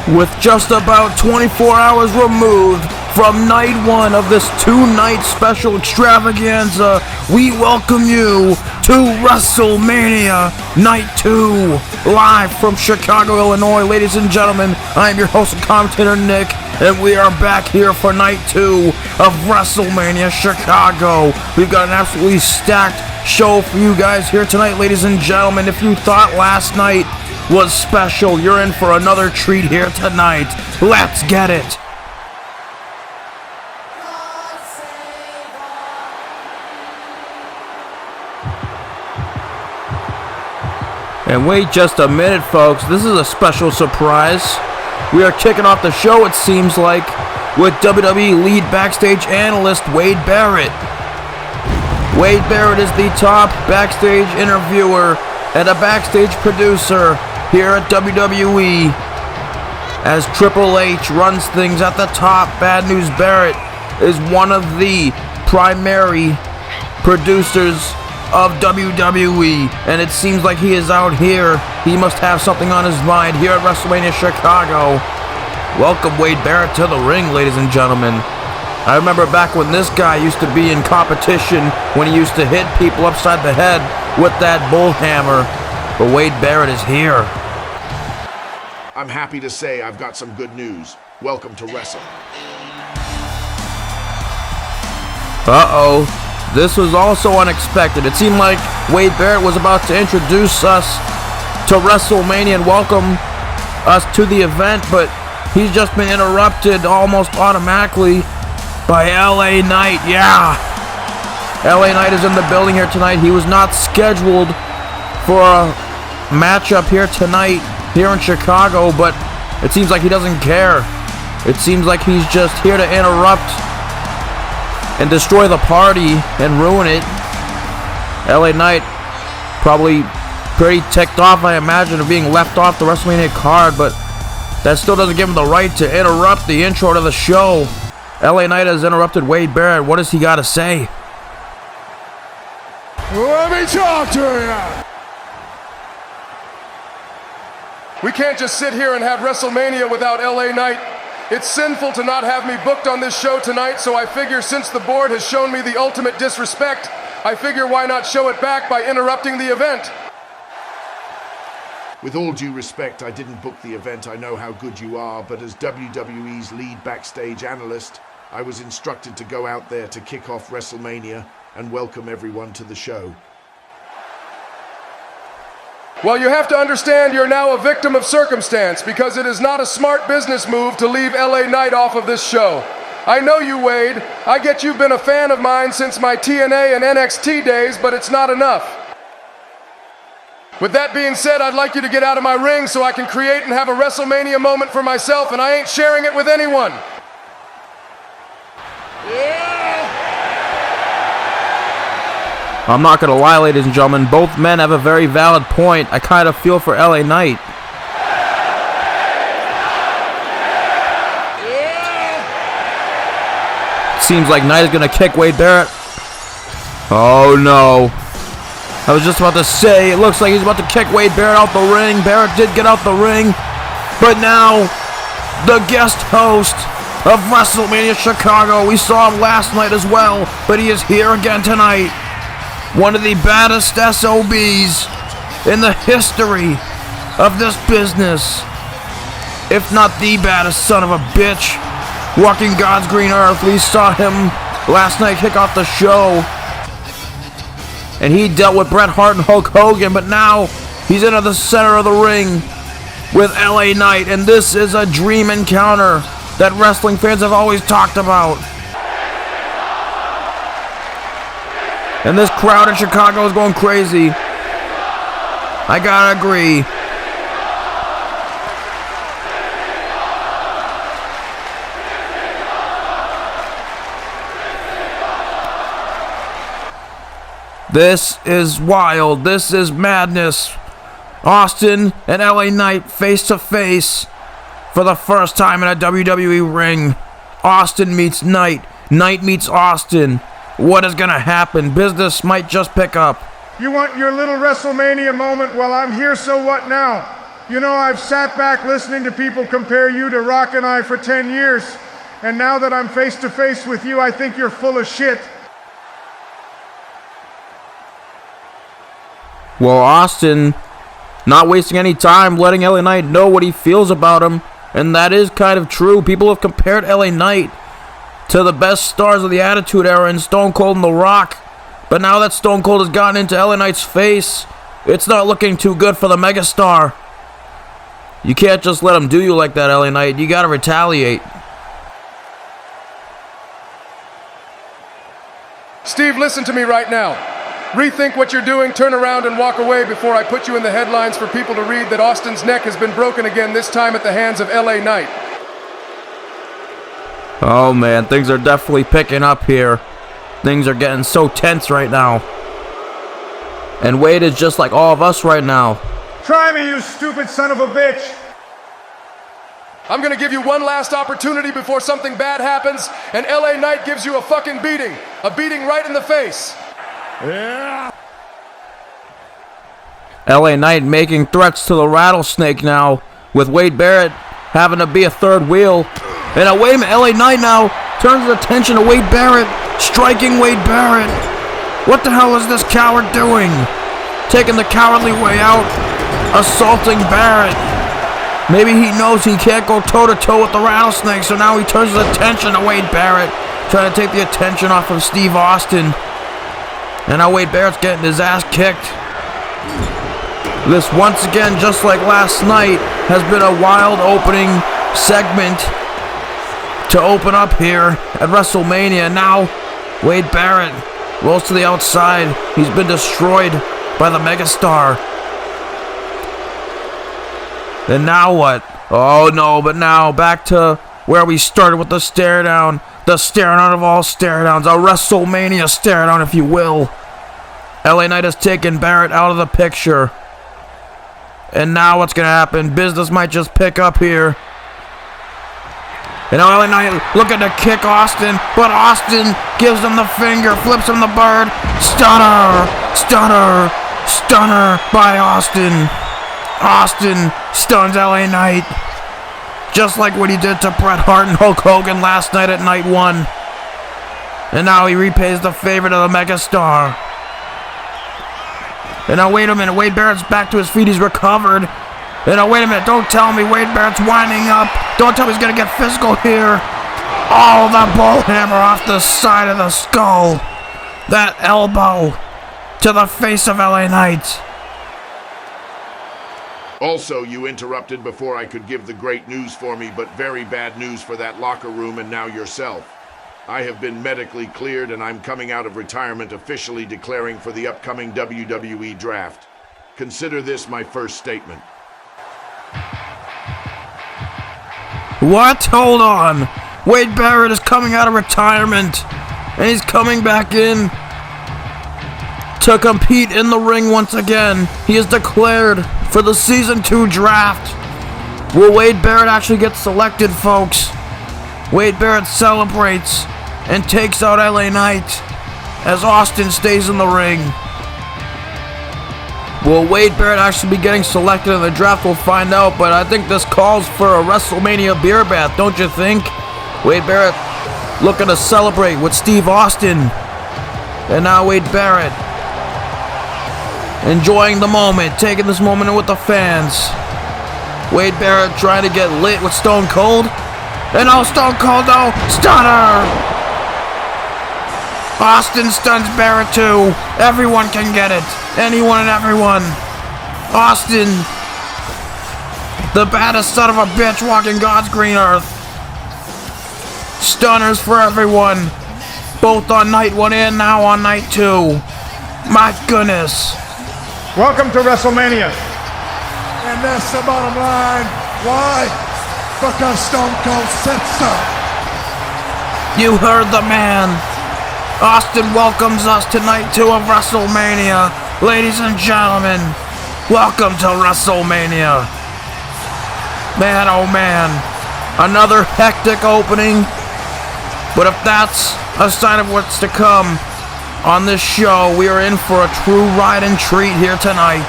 With just about 24 hours removed from night one of this two-night special extravaganza, we welcome you to WrestleMania Night 2, live from Chicago, Illinois. Ladies and gentlemen, I am your host and commentator, Nick, and we are back here for Night 2 of WrestleMania Chicago. We've got an absolutely stacked show for you guys here tonight, ladies and gentlemen. If you thought last night was special, you're in for another treat here tonight. Let's get it. And wait just a minute, folks. This is a special surprise. We are kicking off the show, it seems like, with WWE lead backstage analyst Wade Barrett. Wade Barrett is the top backstage interviewer and a backstage producer here at WWE. As Triple H runs things at the top, Bad News Barrett is one of the primary producers of WWE, and it seems like he is out here. He must have something on his mind here at WrestleMania Chicago. Welcome Wade Barrett to the ring, ladies and gentlemen. I remember back when this guy used to be in competition, when he used to hit people upside the head with that bull hammer. But Wade Barrett is here. I'm happy to say I've got some good news. Welcome to Wrestle. Uh-oh. This was also unexpected. It seemed like Wade Barrett was about to introduce us to WrestleMania and welcome us to the event, but he's just been interrupted almost automatically by LA Knight. Yeah. LA Knight is in the building here tonight. He was not scheduled for a matchup here tonight here in Chicago, but it seems like he doesn't care. It seems like he's just here to interrupt and destroy the party and ruin it. LA Knight probably pretty ticked off, I imagine, of being left off the WrestleMania card, but that still doesn't give him the right to interrupt the intro to the show. LA Knight has interrupted Wade Barrett. What does he got to say? Let me talk to you. We can't just sit here and have WrestleMania without LA Knight. It's sinful to not have me booked on this show tonight, so I figure since the board has shown me the ultimate disrespect, I figure why not show it back by interrupting the event. With all due respect, I didn't book the event. I know how good you are, but as WWE's lead backstage analyst, I was instructed to go out there to kick off WrestleMania and welcome everyone to the show. Well, you have to understand you're now a victim of circumstance, because it is not a smart business move to leave LA Knight off of this show. I know you, Wade. I get you've been a fan of mine since my TNA and NXT days, but it's not enough. With that being said, I'd like you to get out of my ring so I can create and have a WrestleMania moment for myself, and I ain't sharing it with anyone. I'm not going to lie, ladies and gentlemen, both men have a very valid point. I kind of feel for LA Knight. Seems like Knight is going to kick Wade Barrett. Oh no. I was just about to say, it looks like he's about to kick Wade Barrett out the ring. Barrett did get out the ring. But now, the guest host of WrestleMania Chicago, we saw him last night as well, but he is here again tonight. One of the baddest SOBs in the history of this business. If not the baddest son of a bitch walking God's green earth. We saw him last night kick off the show, and he dealt with Bret Hart and Hulk Hogan, but now he's into the center of the ring with LA Knight, and this is a dream encounter that wrestling fans have always talked about. And this crowd in Chicago is going crazy. I gotta agree. This is wild. This is madness. Austin and LA Knight face to face for the first time in a WWE ring. Austin meets Knight. Knight meets Austin. What is going to happen? Business might just pick up. You want your little WrestleMania moment? Well, I'm here, so what now? You know, I've sat back listening to people compare you to Rock and I for 10 years, and now that I'm face to face with you, I think you're full of shit. Well, Austin, not wasting any time, letting LA Knight know what he feels about him, and that is kind of true. People have compared LA Knight to the best stars of the Attitude Era in Stone Cold and The Rock, but now that Stone Cold has gotten into LA Knight's face, it's not looking too good for the megastar. You can't just let him do you like that, LA Knight. You gotta retaliate. Steve, listen to me right now. Rethink what you're doing, turn around and walk away before I put you in the headlines for people to read that Austin's neck has been broken again, this time at the hands of LA Knight. Oh man, things are definitely picking up here. Things are getting so tense right now. And Wade is just like all of us right now. Try me, you stupid son of a bitch! I'm gonna give you one last opportunity before something bad happens, and LA Knight gives you a fucking beating. A beating right in the face. Yeah. LA Knight making threats to the Rattlesnake now, with Wade Barrett having to be a third wheel. And wait a minute, LA Knight now turns his attention to Wade Barrett, striking Wade Barrett. What the hell is this coward doing? Taking the cowardly way out, assaulting Barrett. Maybe he knows he can't go toe-to-toe with the Rattlesnake, so now he turns his attention to Wade Barrett, trying to take the attention off of Steve Austin. And now Wade Barrett's getting his ass kicked. This, once again, just like last night, has been a wild opening segment to open up here at WrestleMania. Now, Wade Barrett rolls to the outside. He's been destroyed by the megastar. Then now what? Oh no, but now back to where we started with the stare down. The stare down of all stare downs. A WrestleMania stare down, if you will. LA Knight has taken Barrett out of the picture. And now what's going to happen? Business might just pick up here. And now LA Knight looking to kick Austin, but Austin gives him the finger, flips him the bird. Stunner! Stunner! Stunner by Austin. Austin stuns LA Knight. Just like what he did to Bret Hart and Hulk Hogan last night at Night 1. And now he repays the favor to the megastar. And now wait a minute, Wade Barrett's back to his feet, he's recovered. And now wait a minute, don't tell me Wade Barrett's winding up. Don't tell me he's gonna get physical here. Oh, the bull hammer off the side of the skull. That elbow to the face of LA Knight. Also, you interrupted before I could give the great news for me, but very bad news for that locker room and now yourself. I have been medically cleared and I'm coming out of retirement, officially declaring for the upcoming WWE draft. Consider this my first statement. What? Hold on. Wade Barrett is coming out of retirement and he's coming back in to compete in the ring once again. He is declared for the Season 2 draft. Will Wade Barrett actually get selected, folks? Wade Barrett celebrates and takes out LA Knight as Austin stays in the ring. Will Wade Barrett actually be getting selected in the draft? We'll find out, but I think this calls for a WrestleMania beer bath, don't you think? Wade Barrett looking to celebrate with Steve Austin. And now Wade Barrett enjoying the moment, taking this moment in with the fans. Wade Barrett trying to get lit with Stone Cold. And now Stone Cold, no, stunner! Austin stuns Barrett too. Everyone can get it. Anyone and everyone. Austin, the baddest son of a bitch walking God's green earth. Stunners for everyone. Both on night 1 and now on night 2. My goodness. Welcome to WrestleMania. And that's the bottom line. Why? Because Stone Cold said so. You heard the man. Austin welcomes us to night 2 of WrestleMania. Ladies and gentlemen, welcome to WrestleMania. Man, oh man. Another hectic opening. But if that's a sign of what's to come on this show, we are in for a true ride and treat here tonight.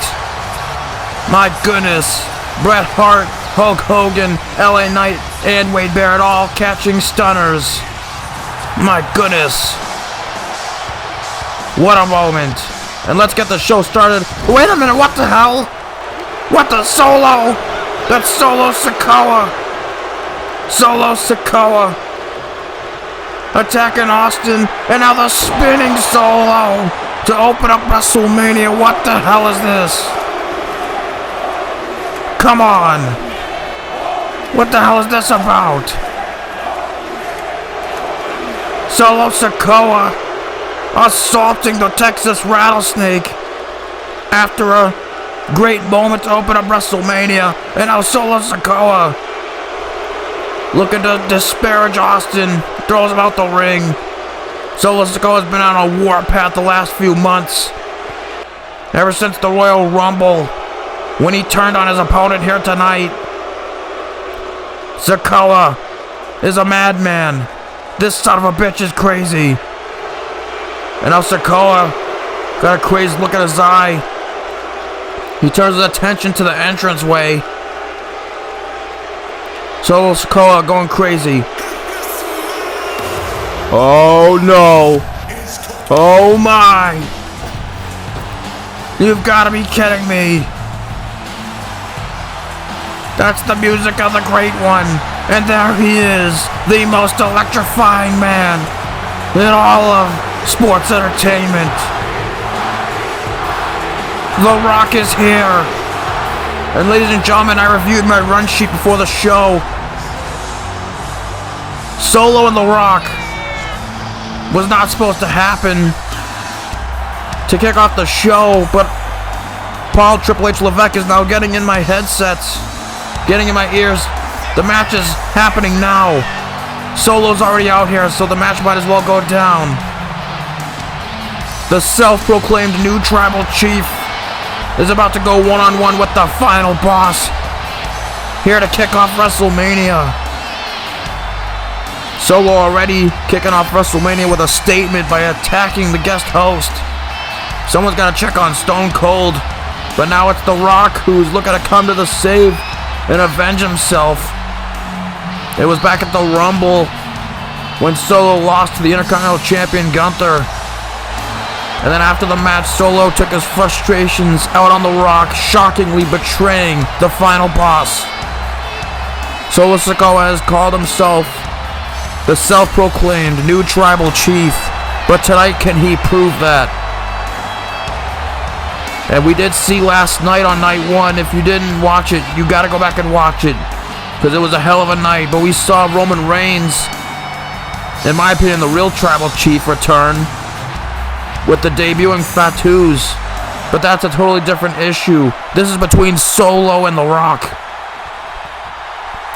My goodness. Bret Hart, Hulk Hogan, LA Knight, and Wade Barrett all catching stunners. My goodness. What a moment. And let's get the show started. Wait a minute, what the hell? What the Solo? That's Solo Sikoa. Solo Sikoa. Attacking Austin, and now the spinning Solo to open up WrestleMania. What the hell is this? Come on. What the hell is this about? Solo Sikoa assaulting the Texas Rattlesnake after a great moment to open up WrestleMania, and now Solo Sikoa looking to disparage Austin, throws him out the ring. Solo Sikoa's been on a warpath the last few months, ever since the Royal Rumble, when he turned on his opponent here tonight. Sikoa is a madman. This son of a bitch is crazy. And now Sikoa got a crazed look in his eye. He turns his attention to the entranceway. Solo Sikoa going crazy. Oh no. Oh my. You've got to be kidding me. That's the music of the Great One. And there he is, the most electrifying man in all of sports entertainment. The Rock is here. And ladies and gentlemen, I reviewed my run sheet before the show. Solo and The Rock was not supposed to happen to kick off the show, but Paul Triple H Levesque is now getting in my headsets, getting in my ears. The match is happening now. Solo's already out here, so the match might as well go down. The self-proclaimed new tribal chief is about to go one-on-one with the final boss, here to kick off WrestleMania. Solo already kicking off WrestleMania with a statement by attacking the guest host. Someone's got to check on Stone Cold, but now it's The Rock who's looking to come to the save and avenge himself. It was back at the Rumble when Solo lost to the Intercontinental Champion Gunther. And then after the match, Solo took his frustrations out on The Rock, shockingly betraying the final boss. Solo Sikoa has called himself the self-proclaimed new tribal chief, but tonight can he prove that? And we did see last night on night one. If you didn't watch it, you gotta go back and watch it, because it was a hell of a night. But we saw Roman Reigns, in my opinion, the real tribal chief, return with the debuting Fatus. But that's a totally different issue. This is between Solo and The Rock.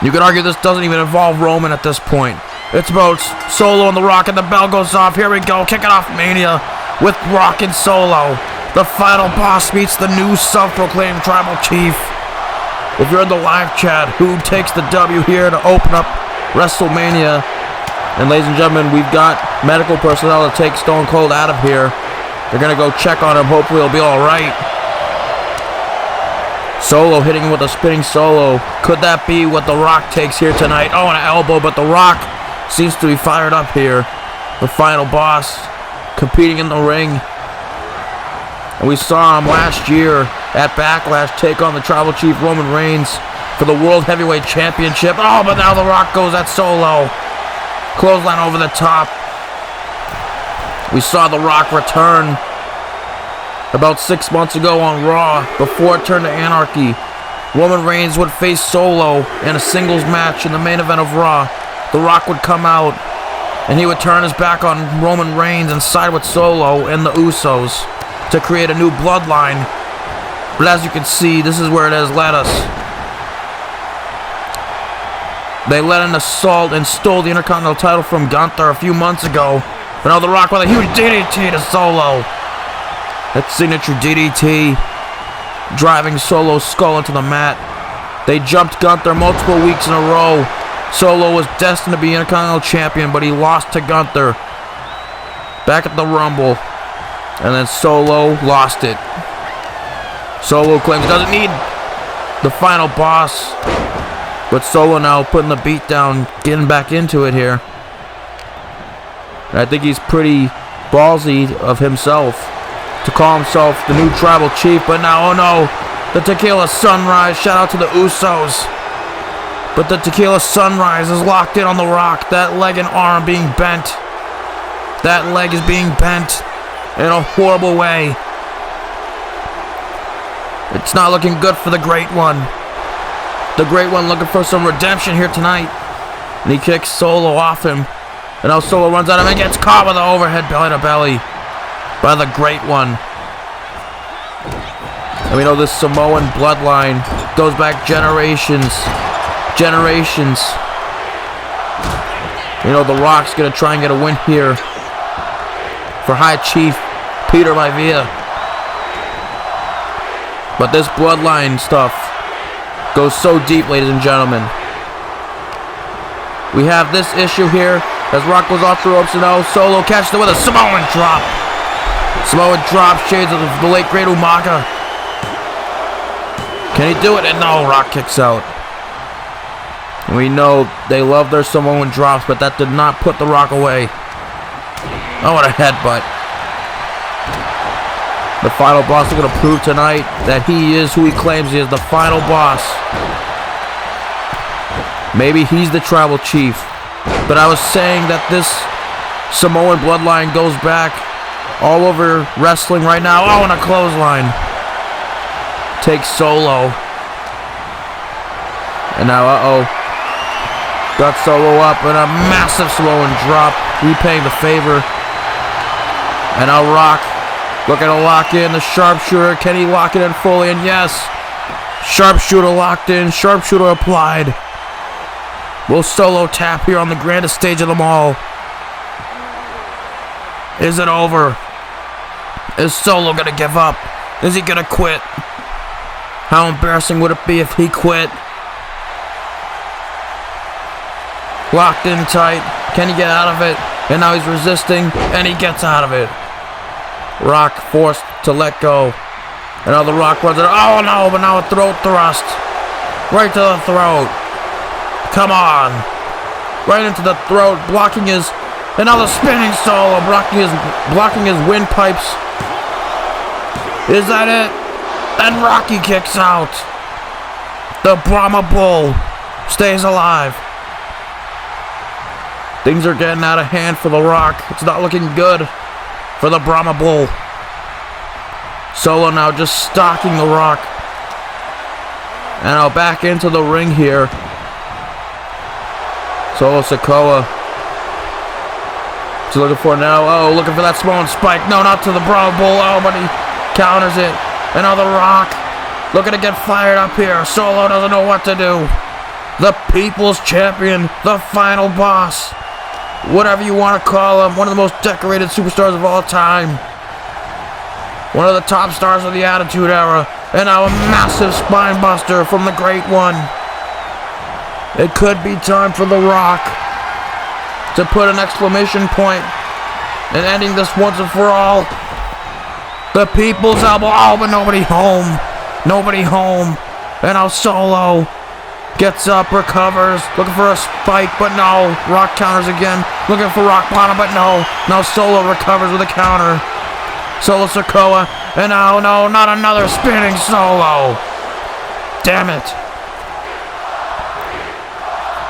You could argue this doesn't even involve Roman at this point. It's about Solo and The Rock, and the bell goes off. Here we go, kicking off Mania with Rock and Solo. The final boss meets the new self-proclaimed tribal chief. If you're in the live chat, who takes the W here to open up WrestleMania? And ladies and gentlemen, we've got medical personnel to take Stone Cold out of here. They're going to go check on him. Hopefully he'll be alright. Solo hitting him with a spinning Solo. Could that be what The Rock takes here tonight? Oh, and an elbow, but The Rock seems to be fired up here. The final boss competing in the ring. And we saw him last year at Backlash take on the tribal chief Roman Reigns for the World Heavyweight Championship. Oh, but now The Rock goes at Solo. Clothesline over the top. We saw The Rock return about 6 months ago on Raw before it turned to anarchy. Roman Reigns would face Solo in a singles match in the main event of Raw. The Rock would come out and he would turn his back on Roman Reigns and side with Solo and the Usos to create a new bloodline. But as you can see, this is where it has led us. They led an assault and stole the Intercontinental title from Gunther a few months ago. But now The Rock with a huge DDT to Solo. That signature DDT driving Solo's skull into the mat. They jumped Gunther multiple weeks in a row. Solo was destined to be Intercontinental Champion, but he lost to Gunther back at the Rumble. And then Solo lost it. Solo claims he doesn't need The final boss. But Solo now putting the beat down, getting back into it here. And I think he's pretty ballsy of himself to call himself the new tribal chief. But now, oh no, the Tequila Sunrise. Shout out to the Usos. But the Tequila Sunrise is locked in on the Rock. That leg and arm being bent. That leg is being bent in a horrible way. It's not looking good for the Great One. The Great One looking for some redemption here tonight. And he kicks Solo off him. And now Solo runs at him and gets caught with an overhead belly to belly by the Great One. And we know this Samoan bloodline goes back generations. Generations. You know, The Rock's gonna try and get a win here for High Chief Peter Maivia. But this bloodline stuff goes so deep, ladies and gentlemen. We have this issue here as Rock goes off the ropes and now Solo catches it with a Samoan drop. Samoan drop, shades of the late great Umaga. Can he do it? And no, Rock kicks out. We know they love their Samoan drops, but that did not put The Rock away. Oh, what a headbutt. The final boss is going to prove tonight that he is who he claims he is, the final boss. Maybe he's the tribal chief. But I was saying that this Samoan bloodline goes back all over wrestling right now. Oh, and a clothesline. Takes Solo. And now, uh-oh. Got Solo up and a massive Samoan drop, repaying the favor. And now Rock looking to lock in the sharpshooter. Can he lock it in fully? And yes, sharpshooter locked in, sharpshooter applied. Will Solo tap here on the grandest stage of them all? Is it over? Is Solo gonna give up? Is he gonna quit? How embarrassing would it be if he quit? Locked in tight. Can he get out of it? And now he's resisting, and he gets out of it. Rock forced to let go. And now The Rock runs it. Oh no, but now a throat thrust. Right to the throat. Come on. Right into the throat, blocking his... And now the spinning Solo, blocking his windpipes. Is that it? And Rocky kicks out. The Brahma Bull stays alive. Things are getting out of hand for The Rock. It's not looking good for the Brahma Bull. Solo now just stalking The Rock. And now back into the ring here. Solo Sikoa. He's looking for now. Oh, looking for that Samoan spike. No, not to the Brahma Bull. Oh, but he counters it. And now The Rock looking to get fired up here. Solo doesn't know what to do. The People's Champion. The final boss. Whatever you want to call him, one of the most decorated superstars of all time. One of the top stars of the Attitude Era. And now a massive spine buster from the Great One. It could be time for The Rock to put an exclamation point and ending this once and for all. The People's Elbow. Oh, but nobody home. Nobody home. And now Solo gets up, recovers, looking for a spike, but no. Rock counters again, looking for rock bottom, but no. Now Solo recovers with a counter. Solo Sikoa, and now, no, not another spinning Solo. Damn it.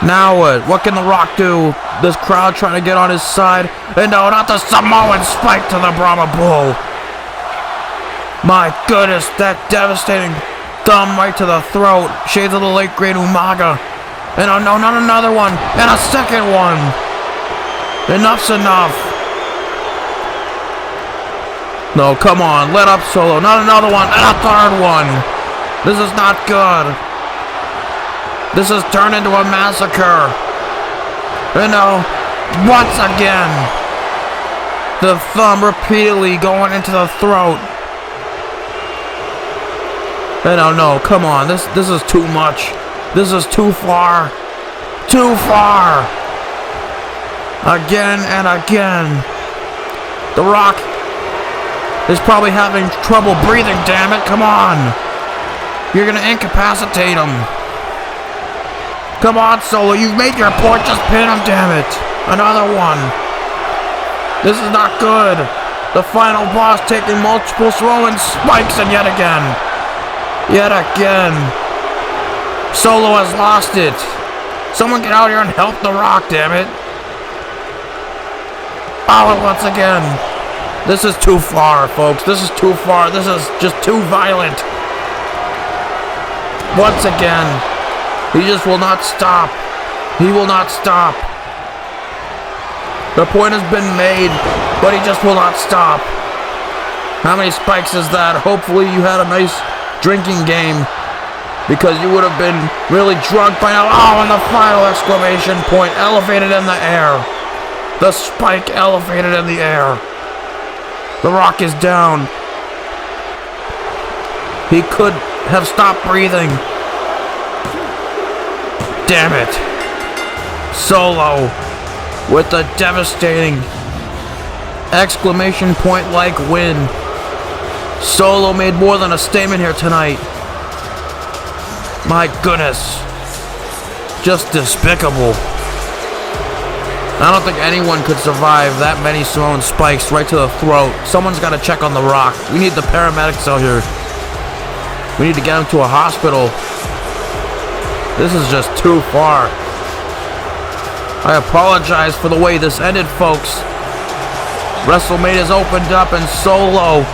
Now what? What can The Rock do? This crowd trying to get on his side. And no, not the Samoan spike to the Brahma Bull. My goodness, that devastating thumb right to the throat. Shades of the late great Umaga. And oh no, not another one. And a second one. Enough's enough. No, come on. Let up Solo. Not another one. And a third one. This is not good. This has turned into a massacre. And no, once again. The thumb repeatedly going into the throat. And oh no, come on, this is too much. This is too far. Too far. Again and again. The Rock is probably having trouble breathing, damn it, come on. You're gonna incapacitate him. Come on, Solo, you've made your point, just pin him, damn it. Another one. This is not good. The final boss taking multiple throwing spikes, and yet again. Yet again. Solo has lost it. Someone get out here and help The Rock, damn it. Oh, and once again. This is too far, folks. This is too far. This is just too violent. Once again. He just will not stop. He will not stop. The point has been made, but he just will not stop. How many spikes is that? Hopefully you had a nice drinking game, because you would have been really drunk by now. Oh, and the final exclamation point elevated in the air. The spike elevated in the air. The Rock is down. He could have stopped breathing. Damn it. Solo with a devastating exclamation point like win. Solo made more than a statement here tonight. My goodness. Just despicable. I don't think anyone could survive that many thrown spikes right to the throat. Someone's got to check on The Rock. We need the paramedics out here. We need to get him to a hospital. This is just too far. I apologize for the way this ended, folks. WrestleMania's opened up, and Solo,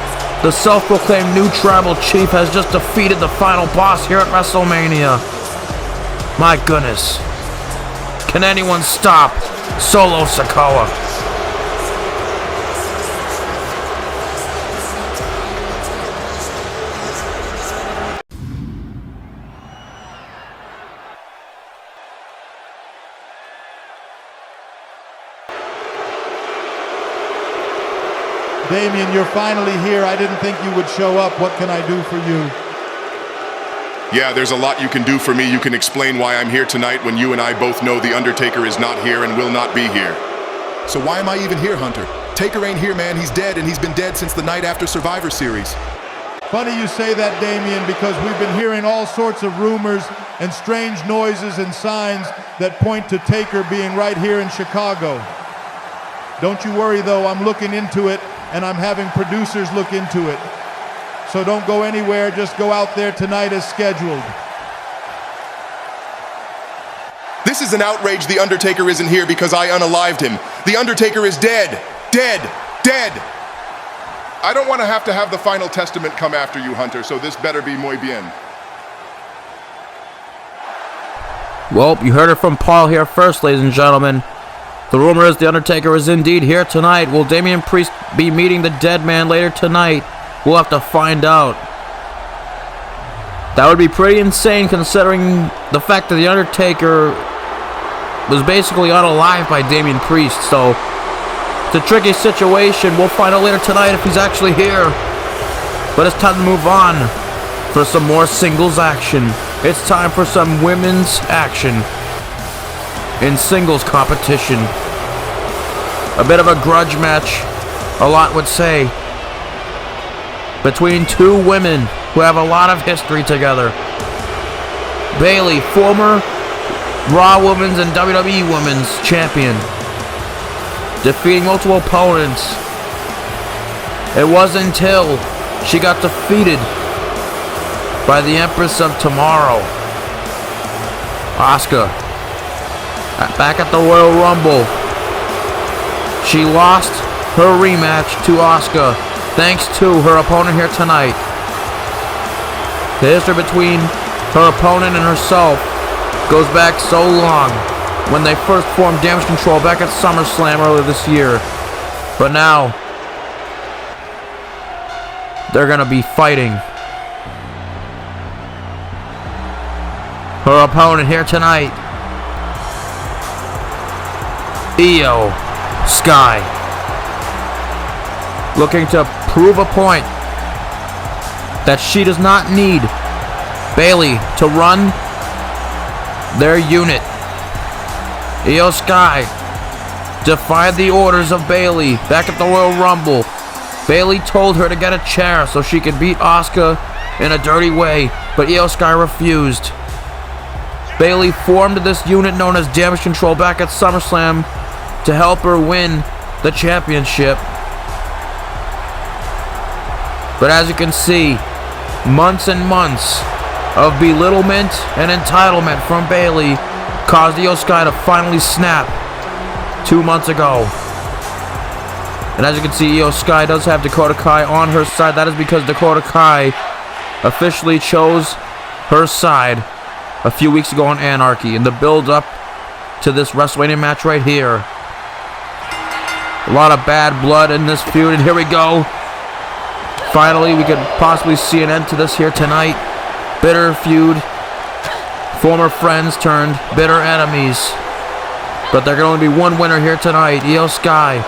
the self-proclaimed new tribal chief, has just defeated the final boss here at WrestleMania. My goodness. Can anyone stop Solo Sikoa? Damien, you're finally here. I didn't think you would show up. What can I do for you? Yeah, there's a lot you can do for me. You can explain why I'm here tonight when you and I both know The Undertaker is not here and will not be here. So why am I even here, Hunter? Taker ain't here, man. He's dead, and he's been dead since the night after Survivor Series. Funny you say that, Damien, because we've been hearing all sorts of rumors and strange noises and signs that point to Taker being right here in Chicago. Don't you worry, though. I'm looking into it, and I'm having producers look into it. So don't go anywhere. Just go out there tonight as scheduled. This is an outrage. The Undertaker isn't here because I unalived him. The Undertaker is dead. Dead. Dead. I don't want to have the final testament come after you, Hunter, so this better be muy bien. Well, you heard it from Paul here first, ladies and gentlemen. The rumor is The Undertaker is indeed here tonight. Will Damian Priest be meeting the dead man later tonight? We'll have to find out. That would be pretty insane considering the fact that The Undertaker was basically unalived by Damian Priest. So, it's a tricky situation. We'll find out later tonight if he's actually here. But it's time to move on for some more singles action. It's time for some women's action in singles competition. A bit of a grudge match, a lot would say, between two women who have a lot of history together. Bayley, former Raw Women's and WWE Women's Champion, defeating multiple opponents. It wasn't until she got defeated by the Empress of Tomorrow, Asuka, back at the Royal Rumble. She lost her rematch to Asuka thanks to her opponent here tonight. The history between her opponent and herself goes back so long, when they first formed Damage Control back at SummerSlam earlier this year. But now, they're gonna be fighting. Her opponent here tonight, Io Sky, looking to prove a point that she does not need Bayley to run their unit. Io Sky defied the orders of Bayley back at the Royal Rumble. Bayley told her to get a chair so she could beat Asuka in a dirty way. but Io Sky refused. Bayley formed this unit known as Damage Control back at SummerSlam to help her win the championship. But as you can see, months and months of belittlement and entitlement from Bayley caused Io Sky to finally snap 2 months ago. And as you can see, Io Sky does have Dakota Kai on her side. That is because Dakota Kai officially chose her side a few weeks ago on Anarchy in the build up to this WrestleMania match right here. A lot of bad blood in this feud, and here we go. Finally, we could possibly see an end to this here tonight. Bitter feud. Former friends turned bitter enemies. But there can only be one winner here tonight. Io Sky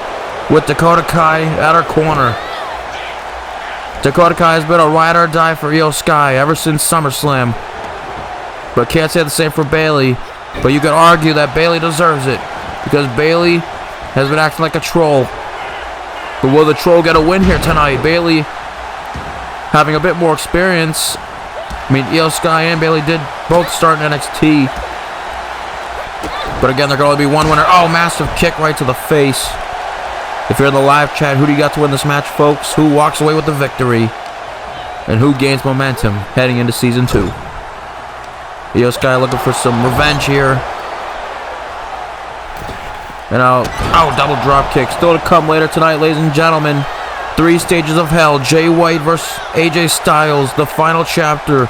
with Dakota Kai at her corner. Dakota Kai has been a ride or die for Io Sky ever since SummerSlam. But can't say the same for Bayley. But you could argue that Bayley deserves it, because Bayley has been acting like a troll. But will the troll get a win here tonight? Bayley having a bit more experience. I mean, Io Sky and Bayley did both start in NXT. But again, there can only be one winner. Oh, massive kick right to the face. If you're in the live chat, who do you got to win this match, folks? Who walks away with the victory? And who gains momentum heading into Season 2? Io Sky looking for some revenge here. And double drop kick. Still to come later tonight, ladies and gentlemen. 3 stages of hell. Jay White versus AJ Styles. The final chapter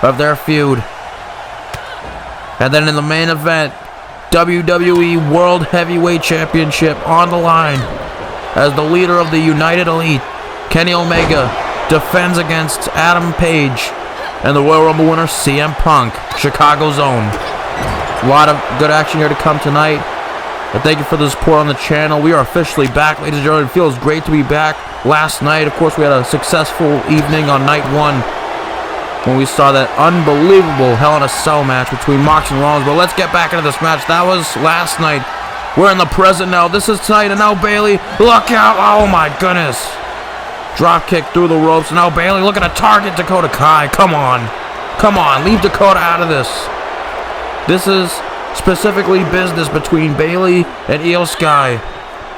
of their feud. And then in the main event, WWE World Heavyweight Championship on the line as the leader of the United Elite, Kenny Omega, defends against Adam Page and the Royal Rumble winner, CM Punk, Chicago's own. A lot of good action here to come tonight. And thank you for the support on the channel. We are officially back, ladies and gentlemen. It feels great to be back. Last night, of course, we had a successful evening on night 1 when we saw that unbelievable Hell in a Cell match between Mox and Rollins. But let's get back into this match. That was last night. We're in the present now. This is tonight, and now Bayley, look out. Oh my goodness. Drop kick through the ropes. Now Bayley looking to target Dakota Kai. Come on. Come on. Leave Dakota out of this. This is specifically business between Bayley and Io Sky.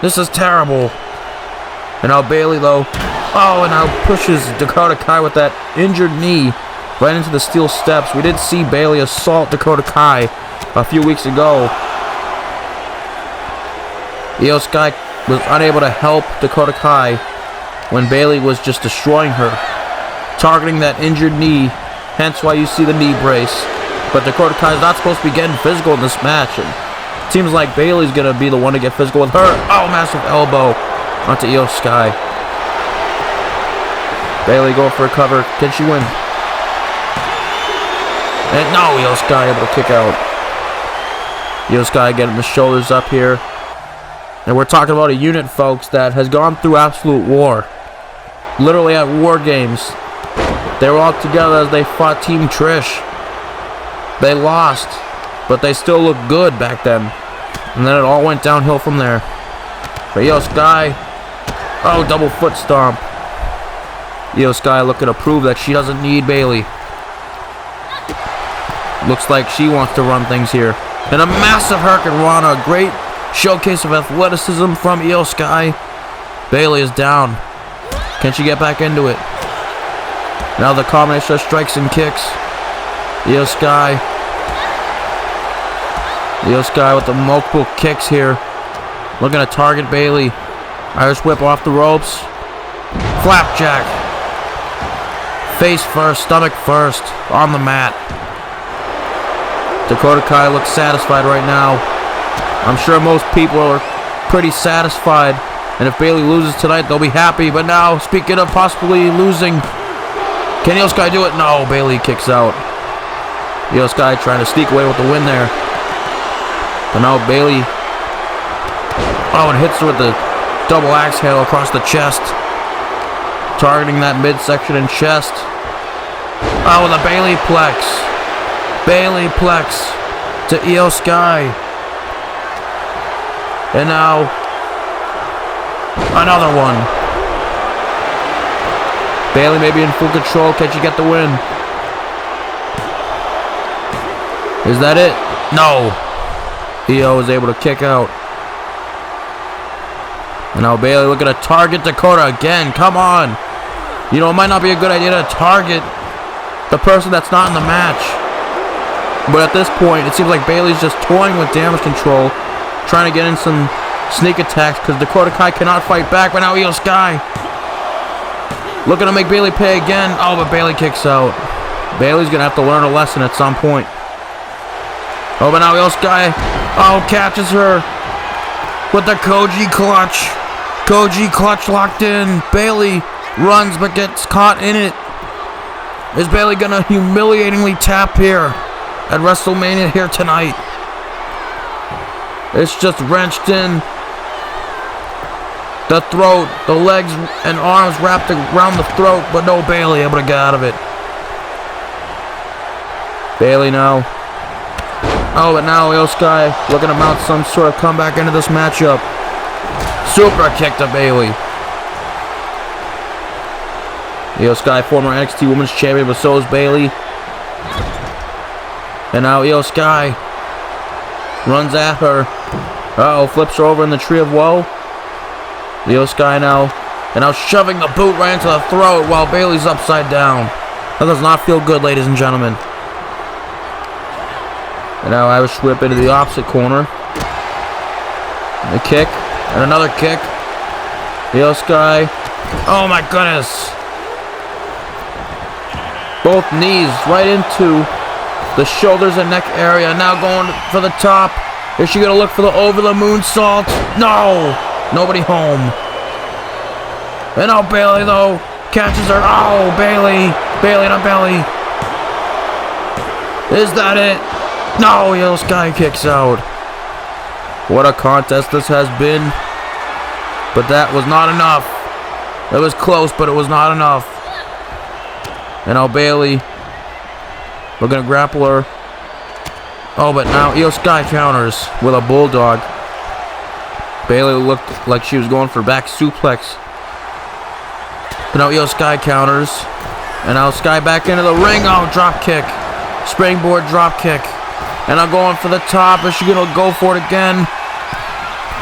This is terrible. And now Bayley, though. Oh, and now pushes Dakota Kai with that injured knee right into the steel steps. We did see Bayley assault Dakota Kai a few weeks ago. Io Sky was unable to help Dakota Kai when Bayley was just destroying her, targeting that injured knee, hence why you see the knee brace. But Dakota Kai is not supposed to be getting physical in this match, and it seems like Bayley's going to be the one to get physical with her. Oh, massive elbow onto Io Sky. Bayley going for a cover. Can she win? And no, Io Sky able to kick out. Io Sky getting the shoulders up here. And we're talking about a unit, folks, that has gone through absolute war. Literally at War Games. They were all together as they fought Team Trish. They lost, but they still looked good back then. And then it all went downhill from there. But Io Sky, oh, double foot stomp. Io Sky looking to prove that she doesn't need Bayley. Looks like she wants to run things here. And a massive Hurricane Rana, a great showcase of athleticism from Io Sky. Bayley is down. Can she get back into it? Now the combination of strikes and kicks. Io Sky with the multiple kicks here. Looking to target Bayley. Irish whip off the ropes. Flapjack. Face first, stomach first. On the mat. Dakota Kai looks satisfied right now. I'm sure most people are pretty satisfied. And if Bayley loses tonight, they'll be happy. But now, speaking of possibly losing, can Io Sky do it? No, Bayley kicks out. Io Sky trying to sneak away with the win there. But now Bayley, oh, and hits her with the double axe handle across the chest, targeting that midsection and chest. Oh, the Bayley plex. Bayley plex to Io Sky. And now another one. Bayley may be in full control. Can she get the win? Is that it? No. Io is able to kick out. And now Bayley looking to target Dakota again. Come on. You know, it might not be a good idea to target the person that's not in the match. But at this point, it seems like Bayley's just toying with damage control, trying to get in some sneak attacks because Dakota Kai cannot fight back. But now Io Sky looking to make Bayley pay again. Oh, but Bayley kicks out. Bayley's going to have to learn a lesson at some point. Oh, but now Io Sky, catches her with the Koji clutch. Koji clutch locked in. Bayley runs but gets caught in it. Is Bayley going to humiliatingly tap here at WrestleMania here tonight? It's just wrenched in. The throat, the legs and arms wrapped around the throat, but no Bayley able to get out of it. Bayley now. Oh, but now Io Sky looking to mount some sort of comeback into this matchup. Super kick to Bayley. Io Sky, former NXT Women's Champion, but so is Bayley. And now Io Sky runs at her. Flips her over in the Tree of Woe. Io Sky now, and now shoving the boot right into the throat while Bayley's upside down. That does not feel good, ladies and gentlemen. And now Irish whip into the opposite corner. A kick, and another kick. Io Sky. Oh my goodness. Both knees right into the shoulders and neck area. Now going for the top. Is she going to look for the over the moonsault? No! Nobody home. And now Bayley, though, catches her. Oh, Bayley. Bayley to belly. Is that it? No, Io Sky kicks out. What a contest this has been. But that was not enough. It was close, but it was not enough. And now Bayley looking to grapple her. Oh, but now Io Sky counters with a bulldog. Bayley looked like she was going for back suplex. But now Io Sky counters. And now Sky back into the ring. Oh, drop kick. Springboard drop kick. And now going for the top. Is she going to go for it again?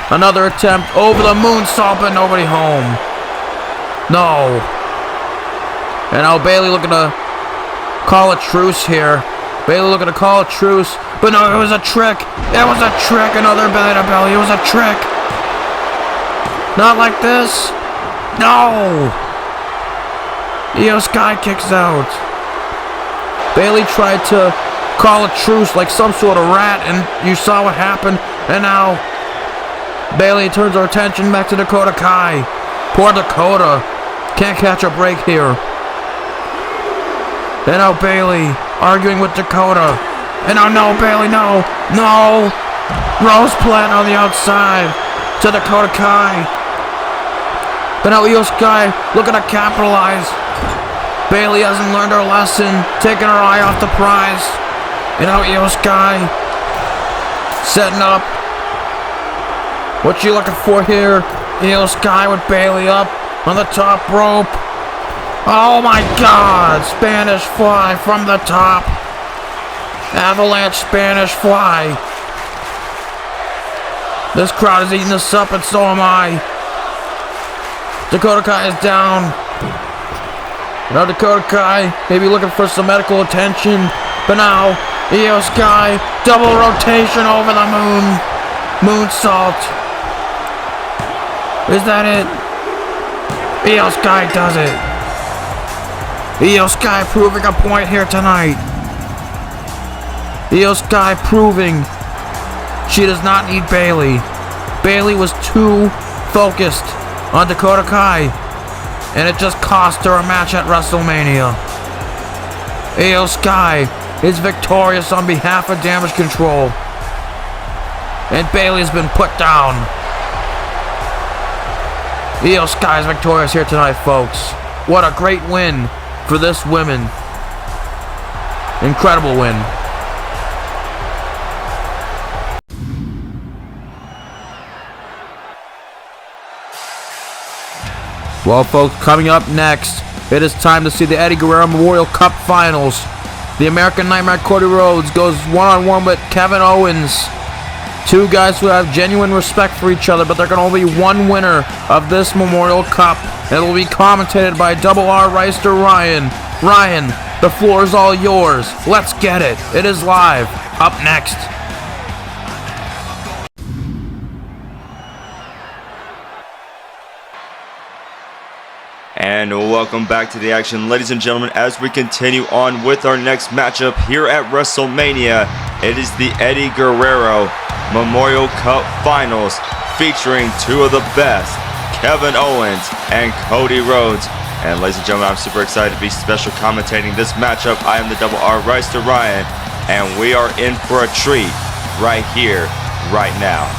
Another attempt over the moonsault, but nobody home. No. And now Bayley looking to call a truce here. Bayley looking to call a truce. But no, it was a trick. It was a trick. Another belly to belly. It was a trick. Not like this. No. Io Sky kicks out. Bayley tried to call a truce like some sort of rat, and you saw what happened. And now Bayley turns her attention back to Dakota Kai. Poor Dakota. Can't catch a break here. And now Bayley arguing with Dakota. And now no, Bayley, no. No. Rose plant on the outside to Dakota Kai. But now Io Sky looking to capitalize. Bayley hasn't learned her lesson, taking her eye off the prize. And now Io Sky setting up. What's she looking for here? Io Sky with Bayley up on the top rope. Oh my God! Spanish fly from the top. Avalanche Spanish fly. This crowd is eating this up, and so am I. Dakota Kai is down. Now Dakota Kai maybe looking for some medical attention. But now Io Sky, double rotation over the moon. Moonsault. Is that it? Io Sky does it. Io Sky proving a point here tonight. Io Sky proving she does not need Bayley. Bayley was too focused on Dakota Kai, and it just cost her a match at WrestleMania. Io Sky is victorious on behalf of Damage Control, and Bayley's been put down. Io Sky is victorious here tonight, folks. What a great win for this woman. Incredible win. Well, folks, coming up next, it is time to see the Eddie Guerrero Memorial Cup Finals. The American Nightmare Cody Rhodes goes one-on-one with Kevin Owens. Two guys who have genuine respect for each other, but there can only be one winner of this Memorial Cup. It will be commentated by Double R Reister Ryan. Ryan, the floor is all yours. Let's get it. It is live. Up next. And welcome back to the action, ladies and gentlemen, as we continue on with our next matchup here at WrestleMania. It is the Eddie Guerrero Memorial Cup Finals, featuring two of the best, Kevin Owens and Cody Rhodes. And ladies and gentlemen, I'm super excited to be special commentating this matchup. I am the Double R Reister Ryan, and we are in for a treat right here, right now.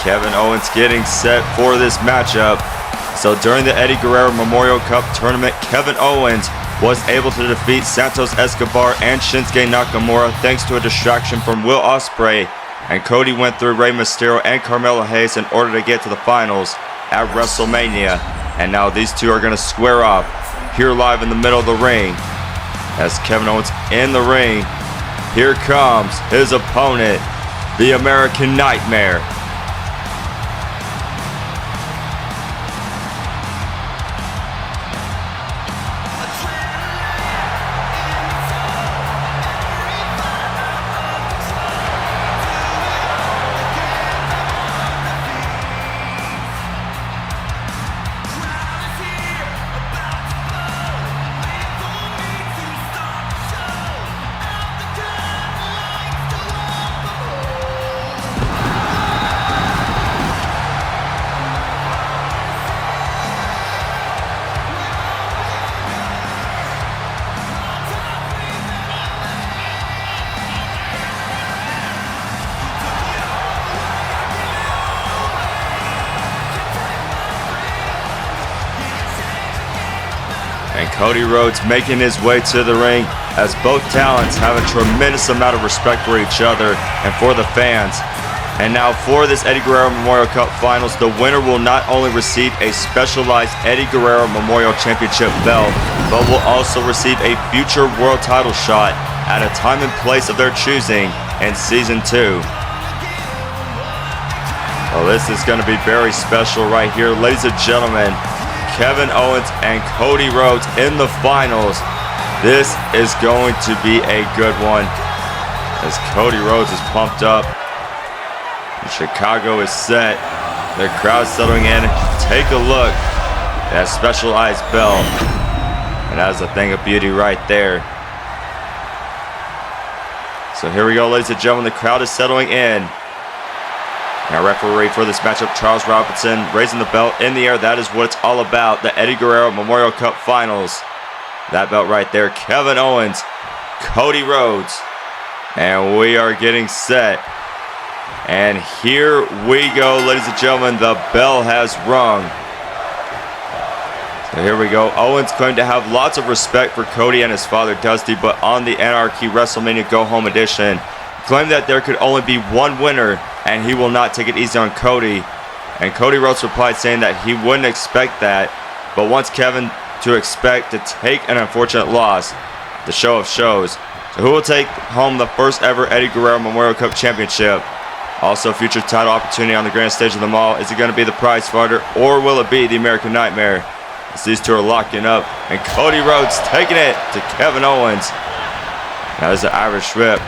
Kevin Owens getting set for this matchup. So during the Eddie Guerrero Memorial Cup tournament, Kevin Owens was able to defeat Santos Escobar and Shinsuke Nakamura thanks to a distraction from Will Ospreay, and Cody went through Rey Mysterio and Carmelo Hayes in order to get to the finals at WrestleMania. And now these two are going to square off here live in the middle of the ring. As Kevin Owens in the ring, here comes his opponent, the American Nightmare. And Cody Rhodes making his way to the ring, as both talents have a tremendous amount of respect for each other and for the fans. And now for this Eddie Guerrero Memorial Cup Finals, the winner will not only receive a specialized Eddie Guerrero Memorial Championship belt, but will also receive a future world title shot at a time and place of their choosing in Season 2. Well, this is going to be very special right here, ladies and gentlemen. Kevin Owens and Cody Rhodes in the finals. This is going to be a good one, as Cody Rhodes is pumped up. Chicago is set. The crowd settling in. Take a look at that specialized belt, and that's a thing of beauty right there. So here we go, ladies and gentlemen. The crowd is settling in. Now referee for this matchup, Charles Robinson, raising the belt in the air. That is what it's all about, the Eddie Guerrero Memorial Cup Finals. That belt right there, Kevin Owens, Cody Rhodes. And we are getting set. And here we go, ladies and gentlemen. The bell has rung. So here we go. Owens claimed to have lots of respect for Cody and his father, Dusty, but on the Anarchy WrestleMania Go Home Edition, claimed that there could only be one winner, and he will not take it easy on Cody. And Cody Rhodes replied saying that he wouldn't expect that, but wants Kevin to expect to take an unfortunate loss, the show of shows. So who will take home the first ever Eddie Guerrero Memorial Cup Championship? Also, future title opportunity on the grand stage of them all. Is it going to be the prize fighter, or will it be the American Nightmare? As these two are locking up, and Cody Rhodes taking it to Kevin Owens. Now there's the Irish whip.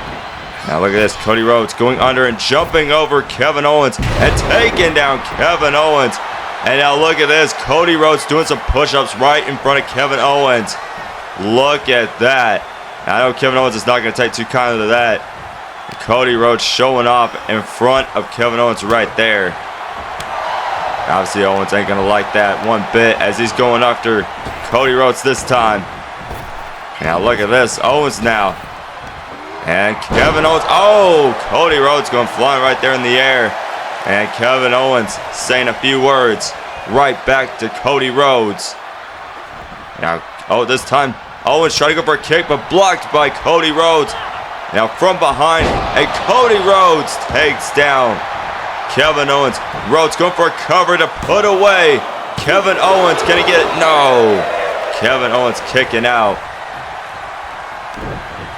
Now look at this, Cody Rhodes going under and jumping over Kevin Owens and taking down Kevin Owens. And now look at this, Cody Rhodes doing some push-ups right in front of Kevin Owens. Look at that. Now, I know Kevin Owens is not going to take too kindly to that. Cody Rhodes showing off in front of Kevin Owens right there. Obviously Owens ain't going to like that one bit, as he's going after Cody Rhodes this time. Now look at this, Owens now. And Kevin Owens, oh, Cody Rhodes going flying right there in the air. And Kevin Owens saying a few words. right back to Cody Rhodes. Now, this time, Owens trying to go for a kick, but blocked by Cody Rhodes. Now from behind, and Cody Rhodes takes down Kevin Owens. Rhodes going for a cover to put away. Kevin Owens, can he get it? No. Kevin Owens kicking out.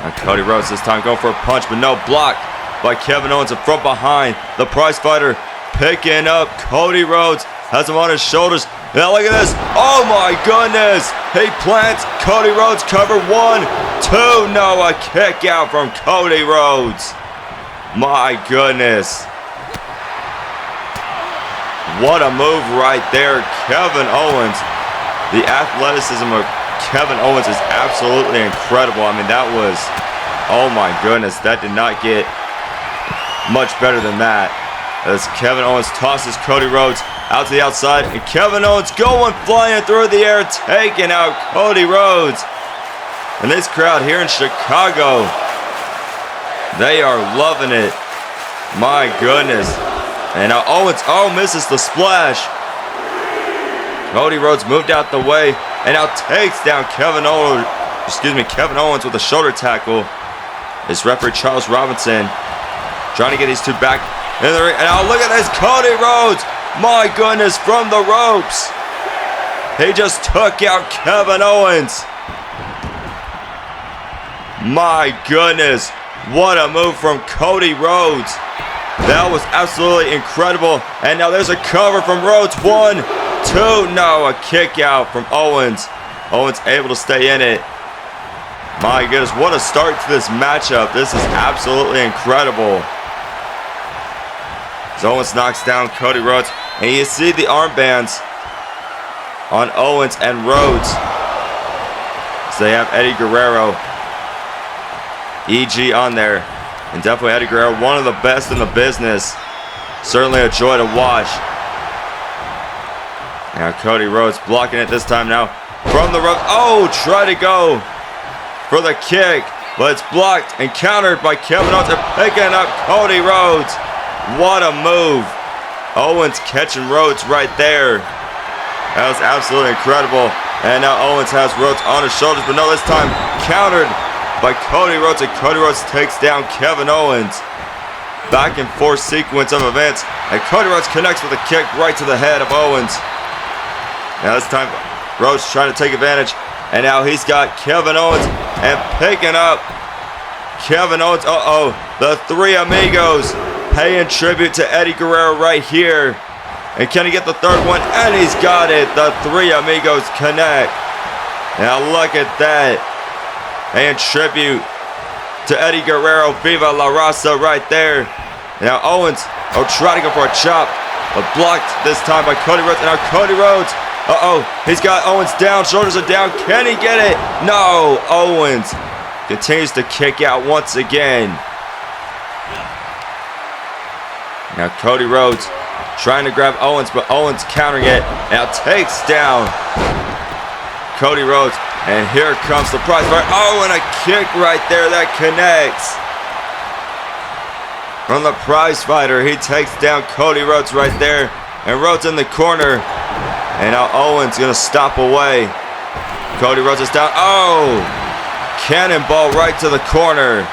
And Cody Rhodes this time going for a punch, but no, block by Kevin Owens. And from behind, the prize fighter picking up Cody Rhodes. Has him on his shoulders. Now look at this. Oh my goodness. He plants Cody Rhodes. Cover 1, 2. No, a kick out from Cody Rhodes. My goodness. What a move right there. Kevin Owens. The athleticism of Kevin Owens is absolutely incredible. I mean, that was, oh my goodness. That did not get much better than that. As Kevin Owens tosses Cody Rhodes out to the outside, and Kevin Owens going flying through the air, taking out Cody Rhodes. And this crowd here in Chicago, they are loving it. My goodness. And now Owens, misses the splash. Cody Rhodes moved out the way, and now takes down Kevin Owens with a shoulder tackle. It's referee Charles Robinson trying to get these two back in the ring. And now look at this, Cody Rhodes. My goodness, from the ropes. He just took out Kevin Owens. My goodness, what a move from Cody Rhodes. That was absolutely incredible. And now there's a cover from Rhodes. 1, 2. No, a kick out from Owens. Owens able to stay in it. My goodness, what a start to this matchup. This is absolutely incredible. So Owens knocks down Cody Rhodes. And you see the armbands on Owens and Rhodes. So they have Eddie Guerrero, EG on there. And definitely Eddie Guerrero, one of the best in the business. Certainly a joy to watch. Now Cody Rhodes blocking it this time now. From the ropes. Oh, try to go for the kick. But it's blocked and countered by Kevin Owens. And picking up Cody Rhodes. What a move. Owens catching Rhodes right there. That was absolutely incredible. And now Owens has Rhodes on his shoulders. But no, this time countered by Cody Rhodes. And Cody Rhodes takes down Kevin Owens. Back and forth sequence of events. And Cody Rhodes connects with a kick right to the head of Owens. Now this time Rhodes trying to take advantage. And now he's got Kevin Owens. And picking up Kevin Owens. The Three Amigos paying tribute to Eddie Guerrero right here. And can he get the third one? And he's got it. The Three Amigos connect. Now look at that. Paying tribute to Eddie Guerrero. Viva La Raza right there. Now Owens trying to go for a chop. But blocked this time by Cody Rhodes. And now Cody Rhodes. He's got Owens down. Shoulders are down. Can he get it? No. Owens continues to kick out once again. Now Cody Rhodes trying to grab Owens, but Owens countering it. Now takes down Cody Rhodes. And here comes the prize fight. And a kick right there that connects. From the prize fighter, he takes down Cody Rhodes right there. And Rhodes in the corner. And now Owens gonna stop away. Cody Rhodes is down. Cannonball right to the corner.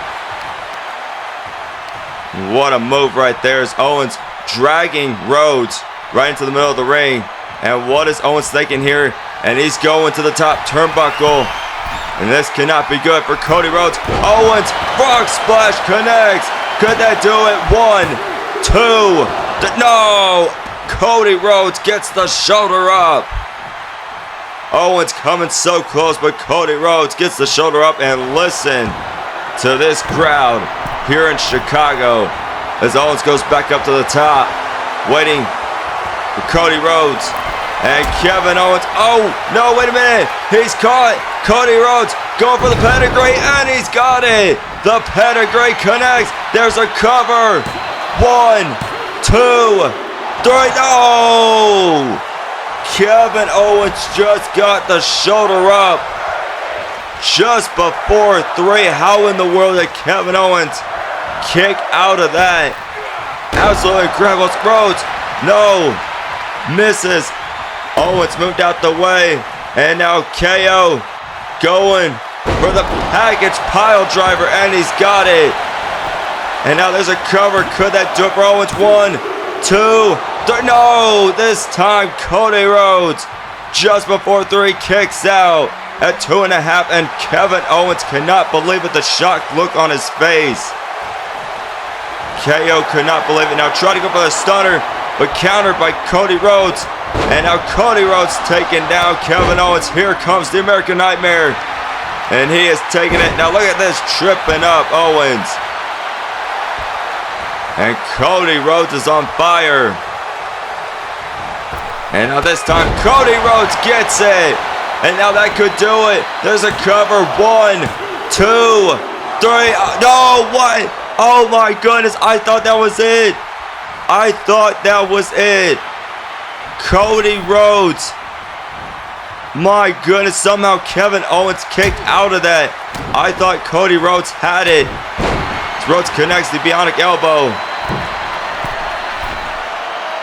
What a move right there as Owens dragging Rhodes right into the middle of the ring. And what is Owens thinking here? And he's going to the top turnbuckle. And this cannot be good for Cody Rhodes. Owens, frog splash connects. Could that do it? 1, 2. No! Cody Rhodes gets the shoulder up. Owens coming so close, but Cody Rhodes gets the shoulder up. And listen to this crowd here in Chicago as Owens goes back up to the top, waiting for Cody Rhodes. And Kevin Owens, no, wait a minute, he's caught. Cody Rhodes going for the pedigree, and he's got it. The pedigree connects. There's a cover. 1, 2, 3, no! Kevin Owens just got the shoulder up just before 3. How in the world did Kevin Owens kick out of that? Absolutely incredible. Rhodes, no, misses. Owens moved out the way. And now KO going for the package pile driver, and he's got it. And now there's a cover. Could that do it for Owens? 1, 2, 3. No, this time Cody Rhodes just before 3 kicks out at 2.5, and Kevin Owens cannot believe it. The shocked look on his face. KO could not believe it. Now try to go for the stunner, but countered by Cody Rhodes. And now Cody Rhodes taking down Kevin Owens. Here comes the American Nightmare. And he is taking it. Now look at this, tripping up Owens. And Cody Rhodes is on fire. And now this time Cody Rhodes gets it. And now that could do it. There's a cover. 1, 2, 3. No, what? Oh my goodness, I thought that was it. I thought that was it. Cody Rhodes. My goodness, somehow Kevin Owens kicked out of that. I thought Cody Rhodes had it. Rhodes connects the bionic elbow.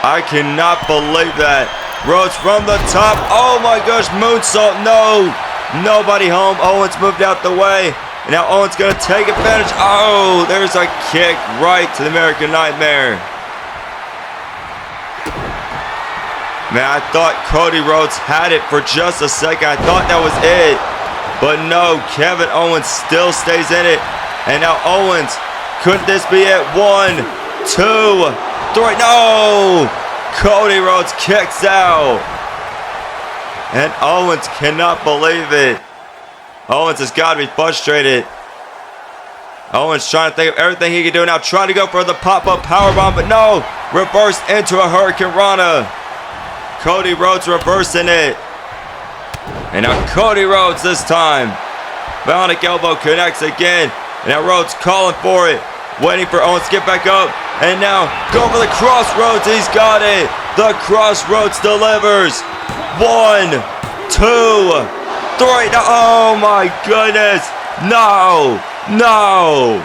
I cannot believe that. Rhodes from the top. Oh my gosh, moonsault. No. Nobody home. Owens moved out the way. And now Owens gonna take advantage. Oh, there's a kick right to the American Nightmare. Man, I thought Cody Rhodes had it for just a second. I thought that was it. But no, Kevin Owens still stays in it. And now Owens, could this be it? 1, 2, 3. No! Cody Rhodes kicks out. And Owens cannot believe it. Owens has got to be frustrated. Owens trying to think of everything he can do now. Trying to go for the pop-up powerbomb, but no! Reversed into a Hurricane Rana. Cody Rhodes reversing it. And now Cody Rhodes this time. Bionic elbow connects again. And now Rhodes calling for it. Waiting for Owens to get back up. And now going for the crossroads. He's got it. The crossroads delivers. 1, 2, 3. No, oh my goodness. No. No.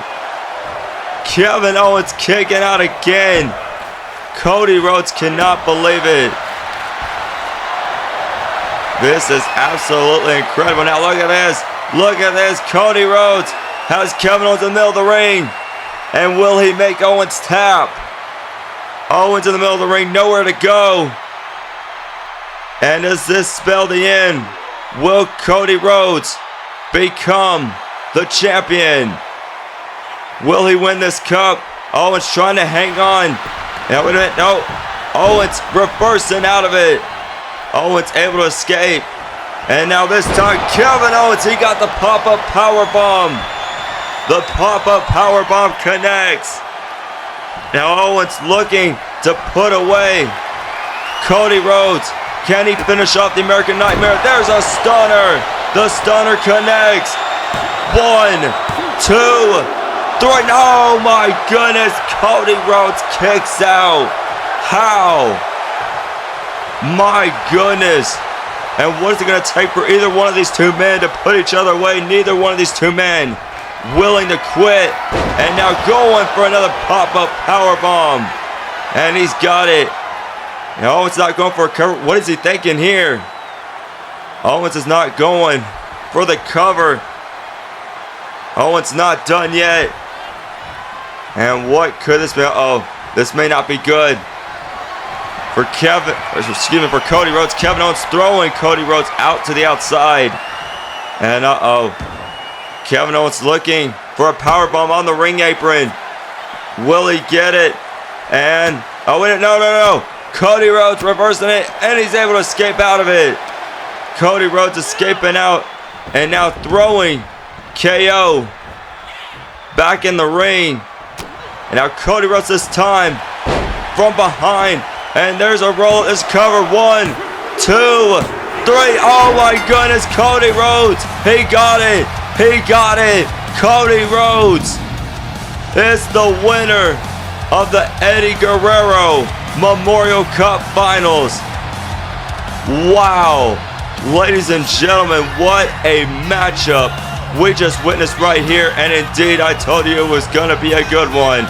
Kevin Owens kicking out again. Cody Rhodes cannot believe it. This is absolutely incredible. Now look at this. Look at this. Cody Rhodes has Kevin Owens in the middle of the ring. And will he make Owens tap? Owens in the middle of the ring, nowhere to go. And does this spell the end? Will Cody Rhodes become the champion? Will he win this cup? Owens trying to hang on. Now wait a minute, no. Owens reversing out of it. Owens able to escape. And now this time, Kevin Owens, he got the pop-up powerbomb. The pop-up powerbomb connects. Now Owens looking to put away Cody Rhodes. Can he finish off the American Nightmare? There's a stunner. The stunner connects. 1, 2, 3. Oh my goodness. Cody Rhodes kicks out. How? My goodness. And what is it going to take for either one of these two men to put each other away? Neither one of these two men willing to quit. And now going for another pop-up powerbomb. And he's got it. And Owens not going for a cover. What is he thinking here? Owens is not going for the cover. Owens not done yet. And what could this be? Oh, this may not be good. For Cody Rhodes. Kevin Owens throwing Cody Rhodes out to the outside. And Kevin Owens looking for a powerbomb on the ring apron. Will he get it? And, oh wait, no. Cody Rhodes reversing it, and he's able to escape out of it. Cody Rhodes escaping out, and now throwing KO back in the ring. And now Cody Rhodes this time from behind. And there's a roll. There's cover. 1, 2, 3. Oh my goodness. Cody Rhodes. He got it. He got it. Cody Rhodes is the winner of the Eddie Guerrero Memorial Cup Finals. Wow. Ladies and gentlemen, what a matchup we just witnessed right here. And indeed, I told you it was going to be a good one.